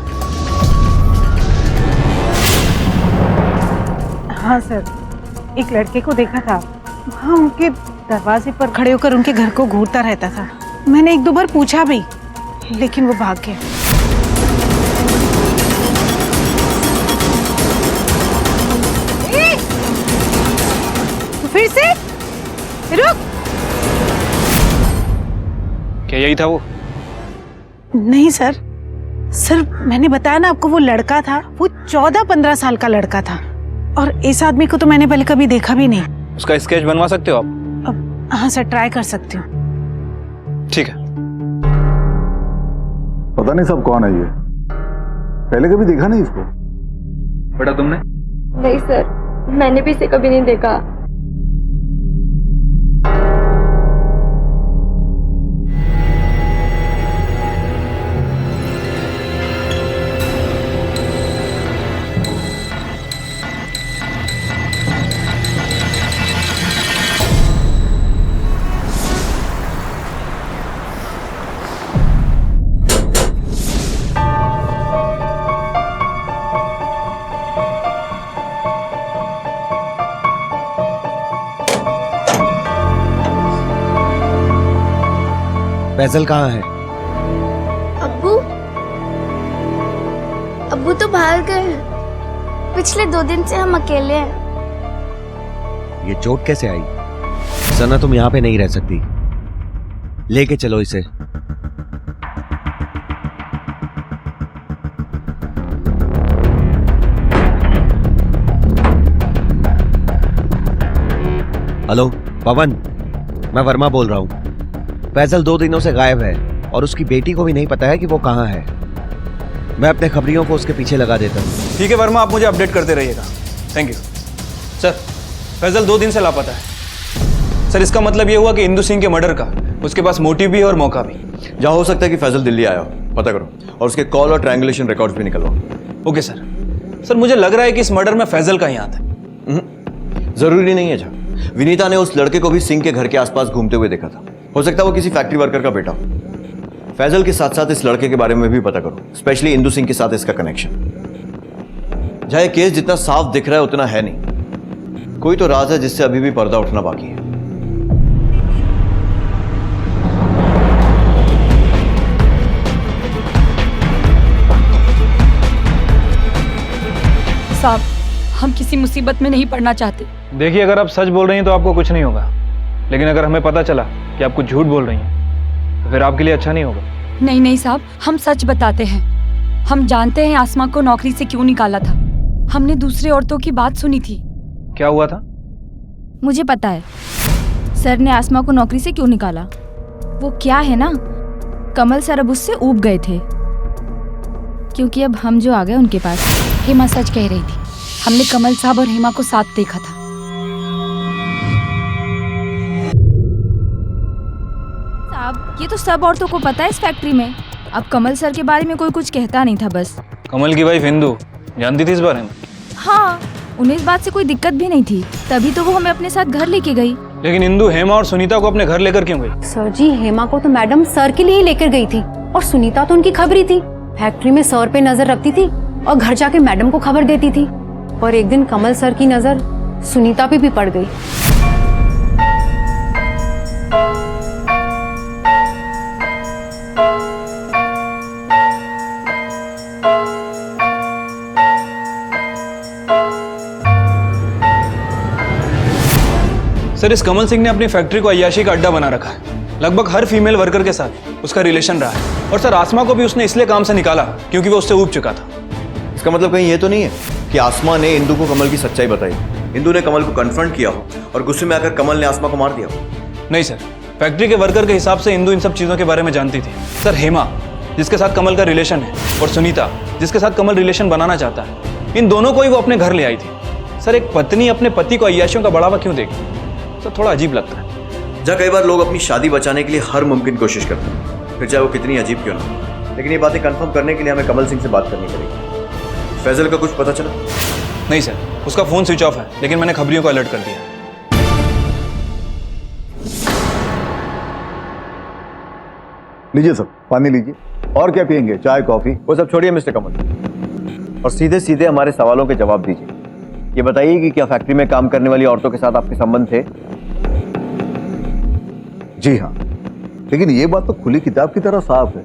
हाँ सर, एक लड़के को देखा था, हाँ उनके दरवाजे पर खड़े होकर उनके घर को घूरता रहता था। मैंने 1-2 बार पूछा भी, लेकिन वो भाग गया। तो फिर से रुक। क्या यही था वो? नहीं सर, मैंने बताया ना आपको, वो लड़का था, वो 14-15 साल का लड़का था, और इस आदमी को तो मैंने पहले कभी देखा भी नहीं। उसका स्केच बनवा सकते हो आप? हाँ सर, ट्राई कर सकती हूँ। ठीक है। पता नहीं सब कौन है ये, पहले कभी देखा नहीं इसको। बेटा तुमने? नहीं सर, मैंने भी इसे कभी नहीं देखा। फैजल कहाँ है? अब्बू तो बाहर गए हैं। पिछले 2 दिन से हम अकेले हैं। ये चोट कैसे आई? सना तुम यहाँ पे नहीं रह सकती, लेके चलो इसे। हेलो पवन, मैं वर्मा बोल रहा हूँ। फैजल 2 दिनों से गायब है और उसकी बेटी को भी नहीं पता है कि वो कहाँ है। मैं अपने खबरियों को उसके पीछे लगा देता हूँ। ठीक है वर्मा, आप मुझे अपडेट करते रहिएगा। Thank you sir. फैजल 2 दिन से लापता है सर। इसका मतलब ये हुआ कि इंदु सिंह के मर्डर का उसके पास मोटिव भी है और मौका भी। जहाँ हो सकता है कि फैजल दिल्ली आया हो, पता करो, और उसके कॉल और ट्रायंगुलेशन रिकॉर्ड्स भी निकलवाओ। Okay sir. सर मुझे लग रहा है कि इस मर्डर में फैजल का ही हाथ है। जरूरी नहीं है जहाँ। विनीता ने उस लड़के को भी सिंह के घर के आसपास घूमते हुए देखा था। हो सकता है वो किसी फैक्ट्री वर्कर का बेटा हो। फैजल के साथ साथ इस लड़के के बारे में भी पता करो, स्पेशली इंदु सिंह के साथ इसका कनेक्शन। जहाँ ये केस जितना साफ दिख रहा है उतना है नहीं। कोई तो राज है जिससे अभी भी पर्दा उठना बाकी है। साहब, हम किसी मुसीबत में नहीं पड़ना चाहते। देखिए, अगर आप सच बोल रही हैं तो आपको कुछ नहीं होगा, लेकिन अगर हमें पता चला कि आप कुछ झूठ बोल रही हैं तो फिर आपके लिए अच्छा नहीं होगा। नहीं नहीं साहब, हम सच बताते हैं। हम जानते हैं आसमा को नौकरी से क्यों निकाला था। हमने दूसरे औरतों की बात सुनी थी। क्या हुआ था? मुझे पता है सर ने आसमा को नौकरी से क्यों निकाला। वो क्या है ना, कमल सर अब उससे ऊब गए थे, क्योंकि अब हम जो आ गए उनके पास। हेमा सच कह रही थी, हमने कमल साहब और हेमा को साथ देखा था। साहब, ये तो सब औरतों को पता है इस फैक्ट्री में। अब कमल सर के बारे में कोई कुछ कहता नहीं था बस। कमल की वाइफ इंदु जानती थी इस बारे में? हाँ, उन्हें इस बात से कोई दिक्कत भी नहीं थी, तभी तो वो हमें अपने साथ घर लेके गई। लेकिन इंदु हेमा और सुनीता को अपने घर लेकर क्यों गई? सर जी, हेमा को तो मैडम सर के लिए ही लेकर गई थी, और सुनीता तो उनकी खबरी थी। फैक्ट्री में सर पे नजर रखती थी और घर जाके मैडम को खबर देती थी। और एक दिन कमल सर की नजर सुनीता पे भी पड़ गई। सर, इस कमल सिंह ने अपनी फैक्ट्री को अय्याशी का अड्डा बना रखा है। लगभग हर फीमेल वर्कर के साथ उसका रिलेशन रहा है। और सर, आसमा को भी उसने इसलिए काम से निकाला क्योंकि वो उससे ऊब चुका था। इसका मतलब कहीं ये तो नहीं है कि आसमा ने इंदु को कमल की सच्चाई बताई, इंदु ने कमल को कन्फ्रंट किया हो और गुस्से में आकर कमल ने आसमा को मार दिया हो? नहीं सर, फैक्ट्री के वर्कर के हिसाब से इंदु इन सब चीजों के बारे में जानती थी। सर, हेमा जिसके साथ कमल का रिलेशन है और सुनीता जिसके साथ कमल रिलेशन बनाना चाहता है, इन दोनों को ही वो अपने घर ले आई थी। सर, एक पत्नी अपने पति को अय्याशियों का बढ़ावा क्यों देगी? सर, थोड़ा अजीब लगता है। जहाँ कई बार लोग अपनी शादी बचाने के लिए हर मुमकिन कोशिश करते हैं, फिर चाहे वो कितनी अजीब क्यों ना। लेकिन ये बातें कंफर्म करने के लिए हमें कमल सिंह से बात करनी पड़ेगी। फैजल का कुछ पता चला? नहीं सर, उसका फोन स्विच ऑफ है, लेकिन मैंने खबरियों को अलर्ट कर दिया। लीजिए सब, पानी लीजिए। और क्या पियेंगे, चाय कॉफी? वो सब छोड़िए मिस्टर कमल, और सीधे सीधे हमारे सवालों के जवाब दीजिए। ये बताइए कि क्या फैक्ट्री में काम करने वाली औरतों के साथ आपके संबंध थे? जी हाँ, लेकिन ये बात तो खुली किताब की तरह साफ है।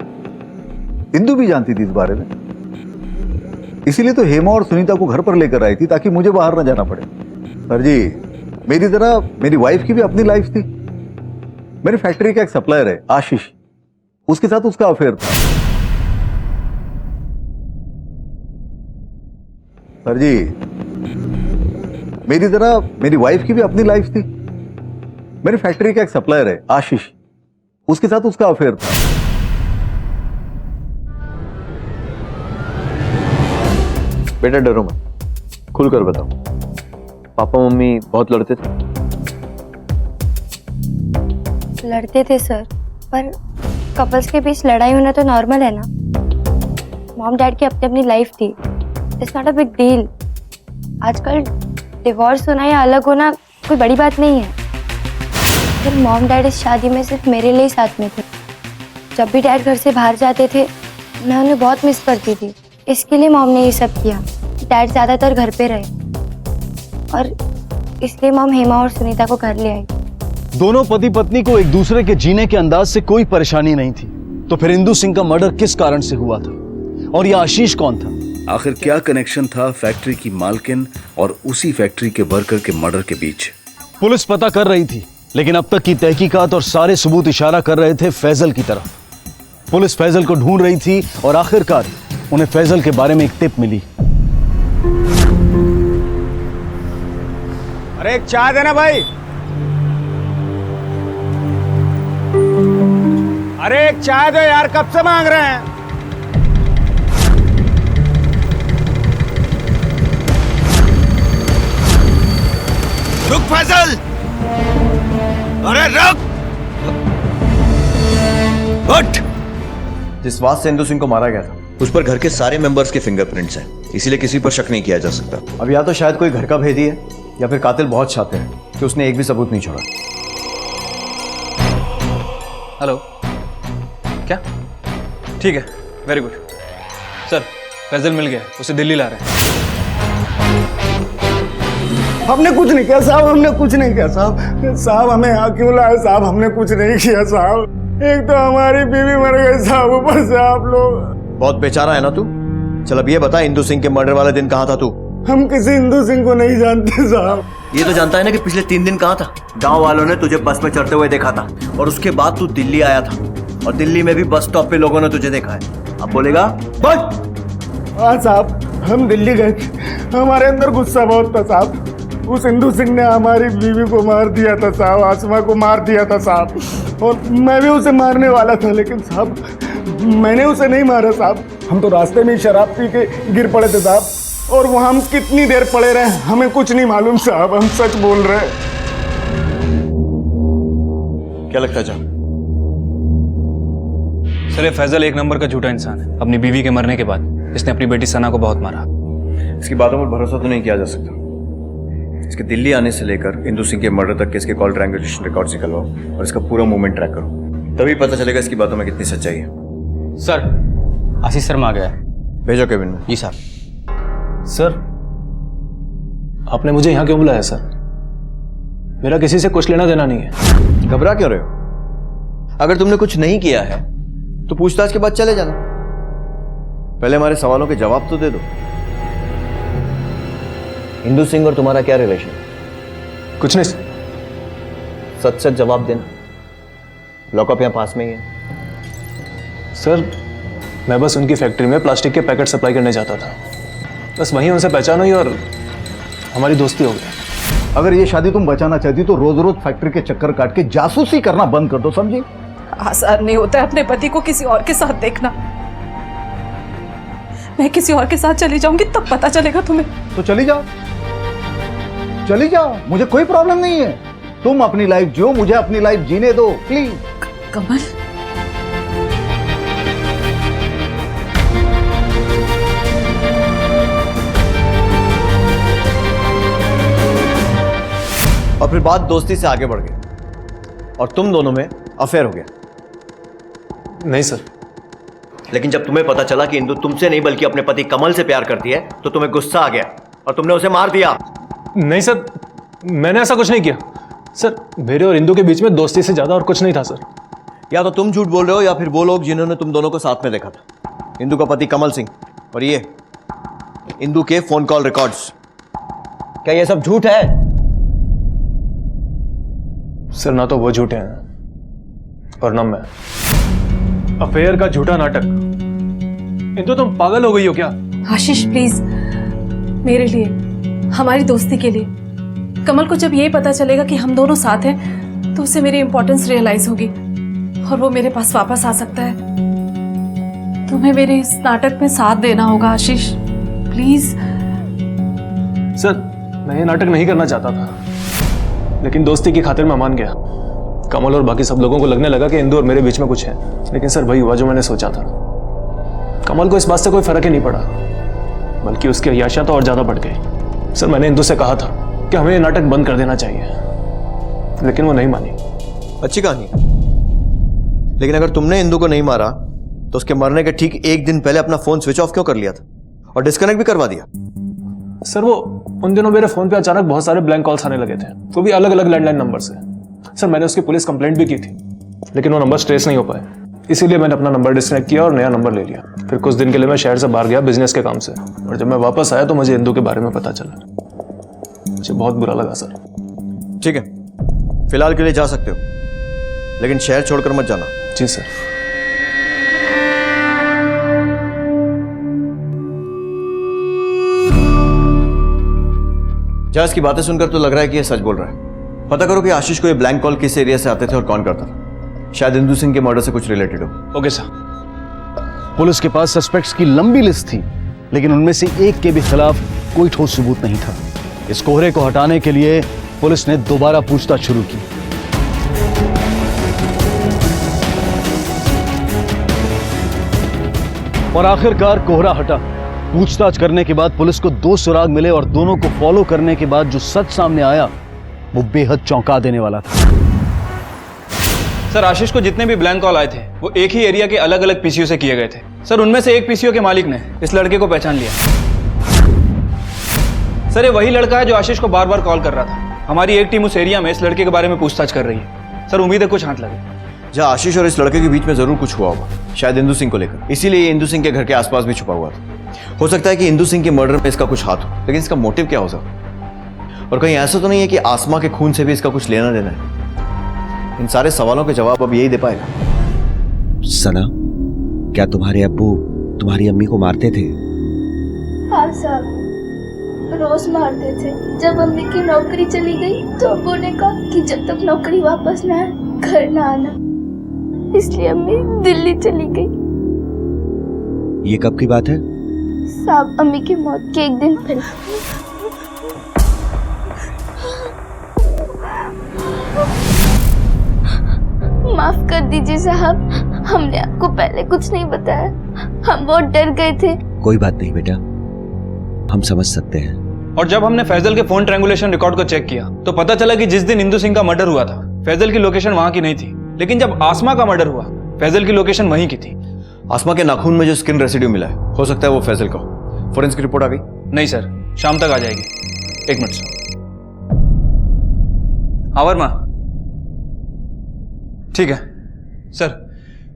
इंदु भी जानती थी इस बारे में, इसीलिए तो हेमा और सुनीता को घर पर लेकर आई थी ताकि मुझे बाहर न जाना पड़े। सर जी, मेरी तरह मेरी वाइफ की भी अपनी लाइफ थी। मेरी फैक्ट्री का एक सप्लायर है आशीष, उसके साथ उसका अफेयर था। सर जी, मेरी तरह मेरी वाइफ की भी अपनी लाइफ थी। मेरी फैक्ट्री का एक सप्लायर है आशीष, उसके साथ उसका अफेयर था। बेटा डरो मत, खुलकर बताओ, पापा मम्मी बहुत लड़ते थे? लड़ते थे सर, पर कपल्स के बीच लड़ाई होना तो नॉर्मल है ना। मॉम डैड की अपनी अपनी लाइफ थी, it's not a big deal. आजकल डिवोर्स होना या अलग होना कोई बड़ी बात नहीं है। फिर मॉम डैड इस शादी में सिर्फ मेरे लिए ही साथ में थे। जब भी डैड घर से बाहर जाते थे, मैं उन्हें बहुत मिस करती थी। इसके लिए मॉम ने ये सब किया, डैड ज़्यादातर घर पे रहे, और इसलिए मॉम हेमा और सुनीता को घर ले आई। दोनों पति पत्नी को एक दूसरे के जीने के अंदाज से कोई परेशानी नहीं थी, तो फिर इंदु सिंह का मर्डर किस कारण से हुआ था? और यह आशीष कौन था? आखिर क्या कनेक्शन था फैक्ट्री की मालकिन और उसी फैक्ट्री के वर्कर के मर्डर के बीच? पुलिस पता कर रही थी, लेकिन अब तक की तहकीकात और सारे सबूत इशारा कर रहे थे फैजल की तरफ। पुलिस फैजल को ढूंढ रही थी और आखिरकार उन्हें फैजल के बारे में एक टिप मिली। अरे एक चाय देना भाई। अरे एक चाय दो यार, कब से मांग रहे हैं। रुक फैजल, अरे रुक, उठ। जिस बात से इंदु सिंह को मारा गया था उस पर घर के सारे मेंबर्स के फिंगरप्रिंट्स हैं, इसीलिए किसी पर शक नहीं किया जा सकता। अब या तो शायद कोई घर का भेदी है या फिर कातिल बहुत शातिर है कि उसने एक भी सबूत नहीं छोड़ा। हेलो, क्या? ठीक है, वेरी गुड सर। फैजल मिल गया, उसे दिल्ली ला रहे हैं। हमने कुछ नहीं किया साहब, हमने कुछ नहीं किया साहब। साहब हमें यहाँ क्यों लाए साहब? हमने कुछ नहीं किया साहब। एक तो हमारी बीवी मर गई साहब, ऊपर से आप लोग। बहुत बेचारा है ना तू। चल अब ये बता, इंदू सिंह के मर्डर वाले दिन कहाँ था तू? हम किसी इंदू सिंह को नहीं जानते साहब। ये तो जानता है ना कि पिछले 3 दिन कहाँ था। गांव वालों ने तुझे बस में चढ़ते हुए देखा था और उसके बाद तू दिल्ली आया था और दिल्ली में भी बस स्टॉप पे लोगों ने तुझे देखा है। अब बोलेगा बस। हाँ साहब, हम दिल्ली गए थे, हमारे अंदर गुस्सा बहुत था साहब। उस इंदू सिंह ने हमारी बीवी को मार दिया था साहब, आसमा को मार दिया था साहब। और मैं भी उसे मारने वाला था, लेकिन साहब मैंने उसे नहीं मारा साहब। हम तो रास्ते में शराब पी के गिर पड़े थे साहब, और वहाँ हम कितनी देर पड़े रहे हमें कुछ नहीं मालूम साहब। हम सच बोल रहे हैं। क्या लगता है जा? सर ये फैजल एक नंबर का झूठा इंसान है। अपनी बीवी के मरने के बाद इसने अपनी बेटी सना को बहुत मारा। इसकी बातों पर भरोसा तो नहीं किया जा सकता। इसके दिल्ली आने से लेकर इंदू सिंह के मर्डर तक के इसके कॉल ट्रायंगुलेशन रिकॉर्ड्स निकलवाओ और इसका पूरा मूवमेंट ट्रैक करो, तभी पता चलेगा इसकी बातों में कितनी सच्चाई है। सर आशीष शर्मा आ गया है। भेजो केबिन में। जी सर। सर आपने मुझे यहाँ क्यों बुलाया सर? मेरा किसी से कुछ लेना देना नहीं है। घबरा क्यों रहे हो? अगर तुमने कुछ नहीं किया है तो पूछताछ के बाद चले जाना। पहले हमारे सवालों के जवाब तो दे दो। इंदू सिंह और तुम्हारा क्या रिलेशन? कुछ नहीं। सच सच जवाब देना। लॉकअप यहाँ पास में ही है। सर मैं बस उनकी फैक्ट्री में प्लास्टिक के पैकेट सप्लाई करने जाता था, बस वहीं उनसे पहचान हुई और हमारी दोस्ती हो गई। अगर ये शादी तुम बचाना चाहती तो रोज रोज फैक्ट्री के चक्कर काट के जासूसी करना बंद कर दो, समझी? आसान नहीं होता है अपने पति को किसी और के साथ देखना। मैं किसी और के साथ चली जाऊंगी तब पता चलेगा तुम्हें। तो चली जाओ, चली जाओ, मुझे कोई प्रॉब्लम नहीं है। तुम अपनी लाइफ जियो, मुझे अपनी लाइफ जीने दो प्लीज। कमल और फिर बात दोस्ती से आगे बढ़ गई और तुम दोनों में अफेयर हो गया। नहीं सर। लेकिन जब तुम्हें पता चला कि इंदू तुमसे नहीं बल्कि अपने पति कमल से प्यार करती है तो तुम्हें गुस्सा आ गया और तुमने उसे मार दिया। नहीं सर, मैंने ऐसा कुछ नहीं किया सर। मेरे और इंदू के बीच में दोस्ती से ज्यादा और कुछ नहीं था सर। या तो तुम झूठ बोल रहे हो या फिर वो लोग जिन्होंने तुम दोनों को साथ में देखा था। इंदू का पति कमल सिंह और ये इंदू के फोन कॉल रिकॉर्ड्स, क्या ये सब झूठ है? सर ना तो वो झूठे हैं और ना मैं। अफेयर का झूठा नाटक। इंदु तुम पागल हो गई हो क्या? आशीष प्लीज, मेरे लिए, हमारी दोस्ती के लिए। कमल को जब ये पता चलेगा कि हम दोनों साथ हैं तो उसे मेरी इंपॉर्टेंस रियलाइज होगी और वो मेरे पास वापस आ सकता है। तुम्हें मेरे इस नाटक में साथ देना होगा आशीष, प्लीज। सर मैं ये नाटक नहीं करना चाहता था, लेकिन दोस्ती की खातिर मैं मान गया। कमल और बाकी सब लोगों को लगने लगा कि इंदु और मेरे बीच में कुछ है, लेकिन सर वही हुआ जो मैंने सोचा था। कमल को इस बात से कोई फर्क ही नहीं पड़ा, बल्कि उसकी अय्याशियां तो और ज्यादा बढ़ गई। सर मैंने इंदु से कहा था कि हमें ये नाटक बंद कर देना चाहिए, लेकिन वो नहीं मानी। अच्छी कहानी है, लेकिन अगर तुमने इंदु को नहीं मारा तो उसके मरने के ठीक 1 दिन पहले अपना फोन स्विच ऑफ क्यों कर लिया था और डिस्कनेक्ट भी करवा दिया? सर वो उन दिनों मेरे फोन पे अचानक बहुत सारे ब्लैंक कॉल्स आने लगे थे, वो भी अलग अलग लैंडलाइन नंबर से। सर मैंने उसकी पुलिस कंप्लेंट भी की थी, लेकिन वो नंबर ट्रेस नहीं हो पाए, इसीलिए मैंने अपना नंबर डिस्कनेक्ट किया और नया नंबर ले लिया। फिर कुछ दिन के लिए मैं शहर से बाहर गया बिजनेस के काम से, और जब मैं वापस आया तो मुझे इंदु के बारे में पता चला। मुझे बहुत बुरा लगा सर। ठीक है, फिलहाल के लिए जा सकते हो, लेकिन शहर छोड़कर मत जाना। जी सर। जज की बातें सुनकर तो लग रहा है कि ये सच बोल रहा है। पता करो कि आशीष को ये ब्लैंक कॉल किस एरिया से आते थे और कौन करता था। शायद इंदु सिंह के मर्डर से कुछ रिलेटेड हो। Okay sir. पुलिस के पास सस्पेक्ट्स की लंबी लिस्ट थी, लेकिन उनमें से एक के भी खिलाफ कोई ठोस सबूत नहीं था। इस कोहरे को हटाने के लिए पुलिस ने दोबारा पूछताछ शुरू की। और आखिरकार कोहरा हटा। पूछताछ करने के बाद पुलिस को 2 सुराग मिले और दोनों को फॉलो करने के बाद जो सच सामने आया वो बेहद चौंका देने वाला था। सर आशीष को जितने भी ब्लैंक कॉल आए थे वो एक ही एरिया के अलग अलग पीसीओ से किए गए थे। सर उनमें से एक पीसीओ के मालिक ने इस लड़के को पहचान लिया। सर ये वही लड़का है जो आशीष को बार बार कॉल कर रहा था। हमारी एक टीम उस एरिया में इस लड़के के बारे में पूछताछ कर रही है। सर उम्मीद है कुछ हाथ लगे। जहाँ आशीष और इस लड़के के बीच में जरूर कुछ हुआ होगा, शायद इंदु सिंह को लेकर, इसीलिए ये इंदु सिंह के घर के आसपास भी छुपा हुआ था। हो सकता है कि इंदु सिंह के मर्डर में इसका कुछ हाथ हो, लेकिन इसका मोटिव क्या हो सकता? और कहीं ऐसा तो नहीं है कि आसमा के खून से भी इसका कुछ लेना देना है? इन सारे सवालों के जवाब अब यही दे पाएगा। सना, क्या तुम्हारे अब्बू तुम्हारी अम्मी को मारते थे? हाँ साहब, रोज मारते थे। जब अम्मी की नौकरी चली गई तो अब्बू ने कहा कि जब तक नौकरी वापस ना आए घर ना आना, इसलिए अम्मी दिल्ली चली गई। ये कब की बात है? साहब अम्मी की मौत के एक दिन पहले। माफ कर दीजिए साहब, हमने आपको पहले कुछ नहीं बताया, हम बहुत डर गए थे। कोई बात नहीं बेटा, हम समझ सकते हैं। और जब हमने फैजल के फोन ट्रायंगुलेशन रिकॉर्ड को चेक किया तो पता चला कि जिस दिन इंदु सिंह का मर्डर हुआ था फैजल की लोकेशन वहां की नहीं थी, लेकिन जब आसमा का मर्डर हुआ फैजल की लोकेशन वहीं की थी। आसमा के नाखून में जो स्किन रेसिड्यू मिला है, हो सकता है वो फैजल का हो। फोरेंसिक रिपोर्ट आ गई? नहीं सर, शाम तक आ जाएगी। एक मिनट सर। आवर माँ, ठीक है सर।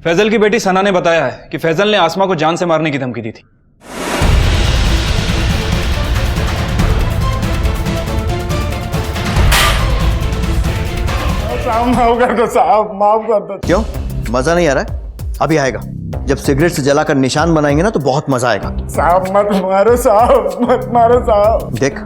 फैजल की बेटी सना ने बताया है कि फैजल ने आसमा को जान से मारने की धमकी दी थी। माफ कर दो साहब, माफ कर दो। क्यों मजा नहीं आ रहा है? अभी आएगा। जब सिगरेट से जलाकर निशान बनाएंगे ना तो बहुत मजा आएगा। साहब मत मारो साहब, मत मारो साहब। देख,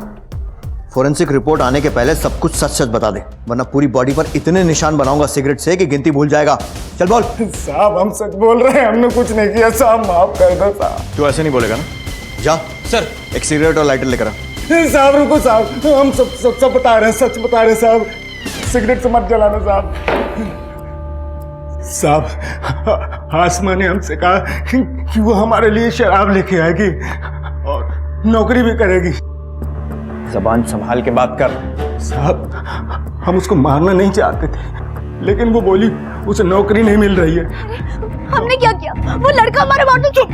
फोरेंसिक रिपोर्ट आने के पहले सब कुछ सच सच बता दे, वरना पूरी बॉडी पर इतने निशान बनाऊंगा सिगरेट से कि गिनती भूल जाएगा। चल बोल। साहब हम सच बोल रहे हैं, हमने कुछ नहीं किया साहब, माफ कर दो साहब। तू ऐसे नहीं बोलेगा ना? जा सर, एक सिगरेट और लाइटर लेकर आ। साहब रुको साहब, हम सब बता रहे हैं, सच बता रहे हैं साहब, सिगरेट से मत जलाना साहब। साहब आसमा ने हमसे कहा कि वो हमारे लिए शराब लेके आएगी और नौकरी भी करेगी। जबान संभाल के बात कर। साहब हम उसको मारना नहीं चाहते थे, लेकिन वो बोली उसे नौकरी नहीं मिल रही है। हमने क्या किया? वो लड़का हमारे मारने। चुप,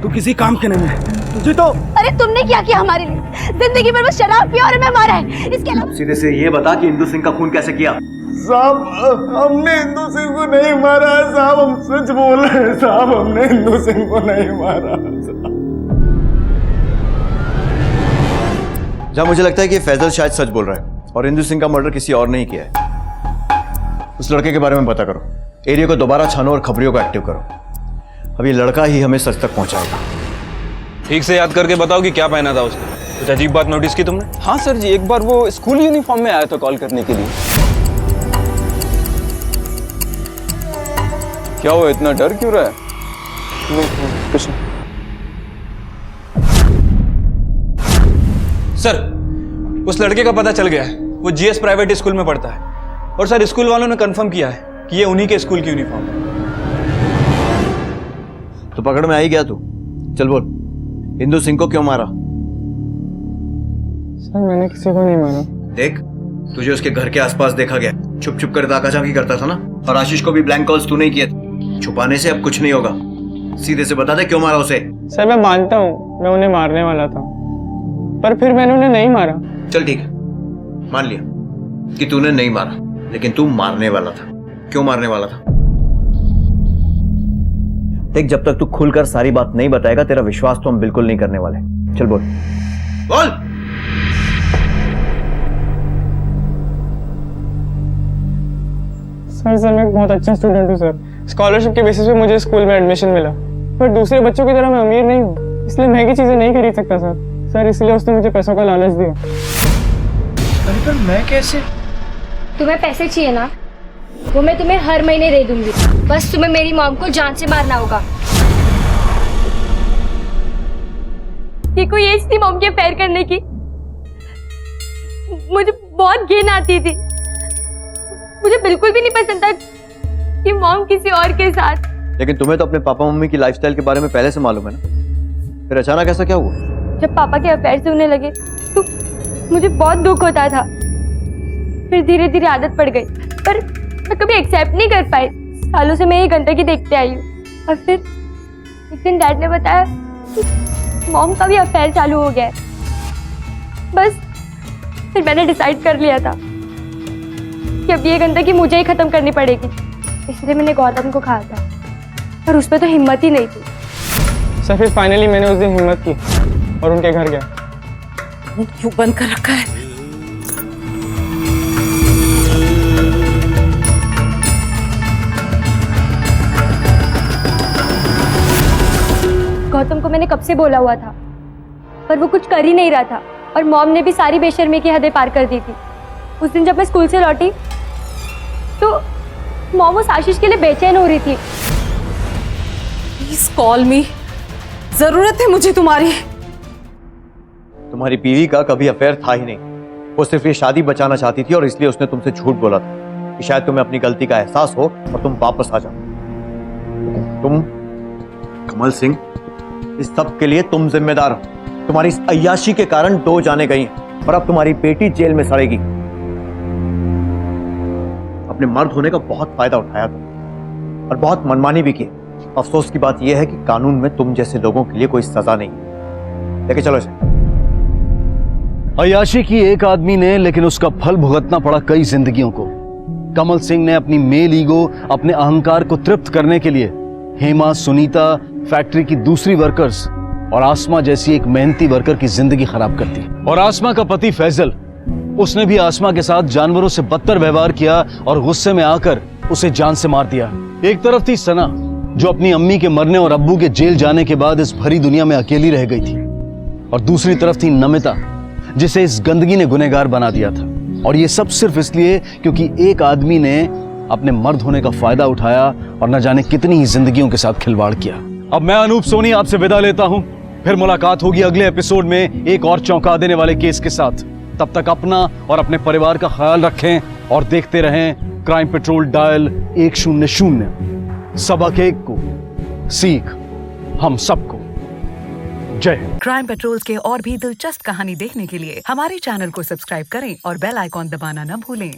तू किसी काम के नहीं है तुझे तो। अरे तुमने क्या किया हमारे लिए? जिंदगी भर बस शराब पिया और हमें मारा है, इसके अलावा। सीधे से ये बता कि इंदु सिंह का खून कैसे किया? साहब हमने इंदु सिंह को नहीं मारा है साहब, हम सच बोल रहे हैं साहब, हमने इंदु सिंह को नहीं मारा। जहाँ मुझे लगता है कि फैजल शायद सच बोल रहा है और इंदु सिंह का मर्डर किसी और ने ही किया है। उस लड़के के बारे में पता करो, एरिया को दोबारा छानो और खबरियों को एक्टिव करो। अब ये लड़का ही हमें सच तक पहुंचाएगा। ठीक से याद करके बताओ कि क्या पहना था उसने। कुछ अजीब बात नोटिस की तुमने? हाँ सर जी, एक बार वो स्कूल यूनिफॉर्म में आया था कॉल करने के लिए। क्या हुआ, इतना डर क्यों रहा है? कुछ नहीं। सर उस लड़के का पता चल गया है, वो जीएस प्राइवेट स्कूल में पढ़ता है और सर स्कूल वालों ने कंफर्म किया है कि ये उन्हीं के स्कूल की यूनिफॉर्म है। तो पकड़ में आ ही गया तू। चल बोल, इंदु सिंह को क्यों मारा? सर मैंने किसी को नहीं मारा। देख, तुझे उसके घर के आसपास देखा गया, छुप छुप कर ताकाझाकी करता था ना, और आशीष को भी ब्लैंक कॉल्स तूने ही किए थे। छुपाने से अब कुछ नहीं होगा, सीधे से बता दे क्यों मारा उसे। सर मैं मानता हूँ मैं उन्हें मारने वाला था, पर फिर मैंने उन्हें नहीं मारा। चल ठीक है, मान लिया कि तूने नहीं मारा, लेकिन तू मारने वाला था। क्यों मारने वाला था? देख, जब तक तू खुलकर सारी बात नहीं बताएगा तेरा विश्वास तो हम बिल्कुल नहीं करने वाले। चल बोल बोल। सर मैं एक बहुत अच्छा स्टूडेंट हूँ सर, स्कॉलरशिप के बेसिस पे मुझे स्कूल में एडमिशन मिला, पर दूसरे बच्चों की तरह मैं अमीर नहीं हूँ, इसलिए महंगी चीजें नहीं खरीद सकता सर इसलिए उसने मुझे पैसों का लालच दिया। अरे पर मैं कैसे? तुम्हें पैसे चाहिए ना, वो मैं तुम्हें हर महीने दे दूंगी, बस तुम्हें मेरी मॉम को जान से मारना होगा। ये कोई एज थी मॉम के अफेयर करने की? मुझे बहुत घिन आती थी, मुझे बिल्कुल भी नहीं पसंद था कि मॉम किसी और के साथ। लेकिन तुम्हें तो अपने पापा मम्मी की लाइफस्टाइल के बारे में पहले से मालूम है ना, फिर अचानक ऐसा क्या हुआ? जब पापा के अफेयर से होने लगे तो मुझे बहुत दुख होता था, फिर धीरे धीरे आदत पड़ गई, पर मैं कभी एक्सेप्ट नहीं कर पाई। सालों से मैं ये गंदगी देखते आई हूँ, और फिर एक दिन डैड ने बताया कि मॉम का भी अफेयर चालू हो गया है। बस फिर मैंने डिसाइड कर लिया था कि अब ये गंदगी मुझे ही खत्म करनी पड़ेगी, इसलिए मैंने गौतम को कहा था, पर उस पर तो हिम्मत ही नहीं थी। सर फिर फाइनली मैंने उस दिन हिम्मत की और उनके घर गया। क्यों बंद कर रखा है? गौतम को मैंने कब से बोला हुआ था, पर वो कुछ कर ही नहीं रहा था, और मॉम ने भी सारी बेशर्मी की हदें पार कर दी थी। उस दिन जब मैं स्कूल से लौटी तो मॉम उस आशीष के लिए बेचैन हो रही थी। प्लीज कॉल मी, जरूरत है मुझे तुम्हारी। तुम्हारी बीवी का कभी अफेयर था ही नहीं, वो सिर्फ ये शादी बचाना चाहती थी और इसलिए उसने तुमसे झूठ बोला था कि शायद तुम्हें अपनी गलती का एहसास हो और तुम वापस आ जाओ। तुम कमल सिंह, इस सब के लिए तुम जिम्मेदार हो। तुम्हारी इस अय्याशी के कारण 2 जाने गई और अब तुम्हारी बेटी जेल में सड़ेगी। अपने मर्द होने का बहुत फायदा उठाया तुम और बहुत मनमानी भी की। अफसोस की बात यह है कि कानून में तुम जैसे लोगों के लिए कोई सजा नहीं है। लेके चलो इसे। अय्याशी की एक आदमी ने, लेकिन उसका फल भुगतना पड़ा कई जिंदगियों को। कमल सिंह ने अपनी मेल ईगो, अपने अहंकार को तृप्त करने के लिए हेमा, सुनीता, फैक्ट्री की दूसरी वर्कर्स और आसमा जैसी एक मेहनती वर्कर की जिंदगी खराब कर दी। और आसमा का पति फैजल, उसने भी आसमा के साथ जानवरों से बदतर व्यवहार किया और गुस्से में आकर उसे जान से मार दिया। एक तरफ थी सना, जो अपनी अम्मी के मरने और अब्बू के जेल जाने के बाद इस भरी दुनिया में अकेली रह गई थी, और दूसरी तरफ थी नमिता, जिसे इस गंदगी ने गुनहगार बना दिया था। और ये सब सिर्फ इसलिए क्योंकि एक आदमी ने अपने मर्द होने का फायदा उठाया और न जाने कितनी ही जिंदगियों के साथ खिलवाड़ किया। अब मैं अनूप सोनी आपसे विदा लेता हूं, फिर मुलाकात होगी अगले एपिसोड में एक और चौंका देने वाले केस के साथ। तब तक अपना और अपने परिवार का ख्याल रखें और देखते रहें क्राइम पेट्रोल डायल 100। सबक एक को, सीख हम सबको। जय हिंद। क्राइम पेट्रोल के और भी दिलचस्प कहानी देखने के लिए हमारे चैनल को सब्सक्राइब करें और बेल आइकॉन दबाना न भूलें।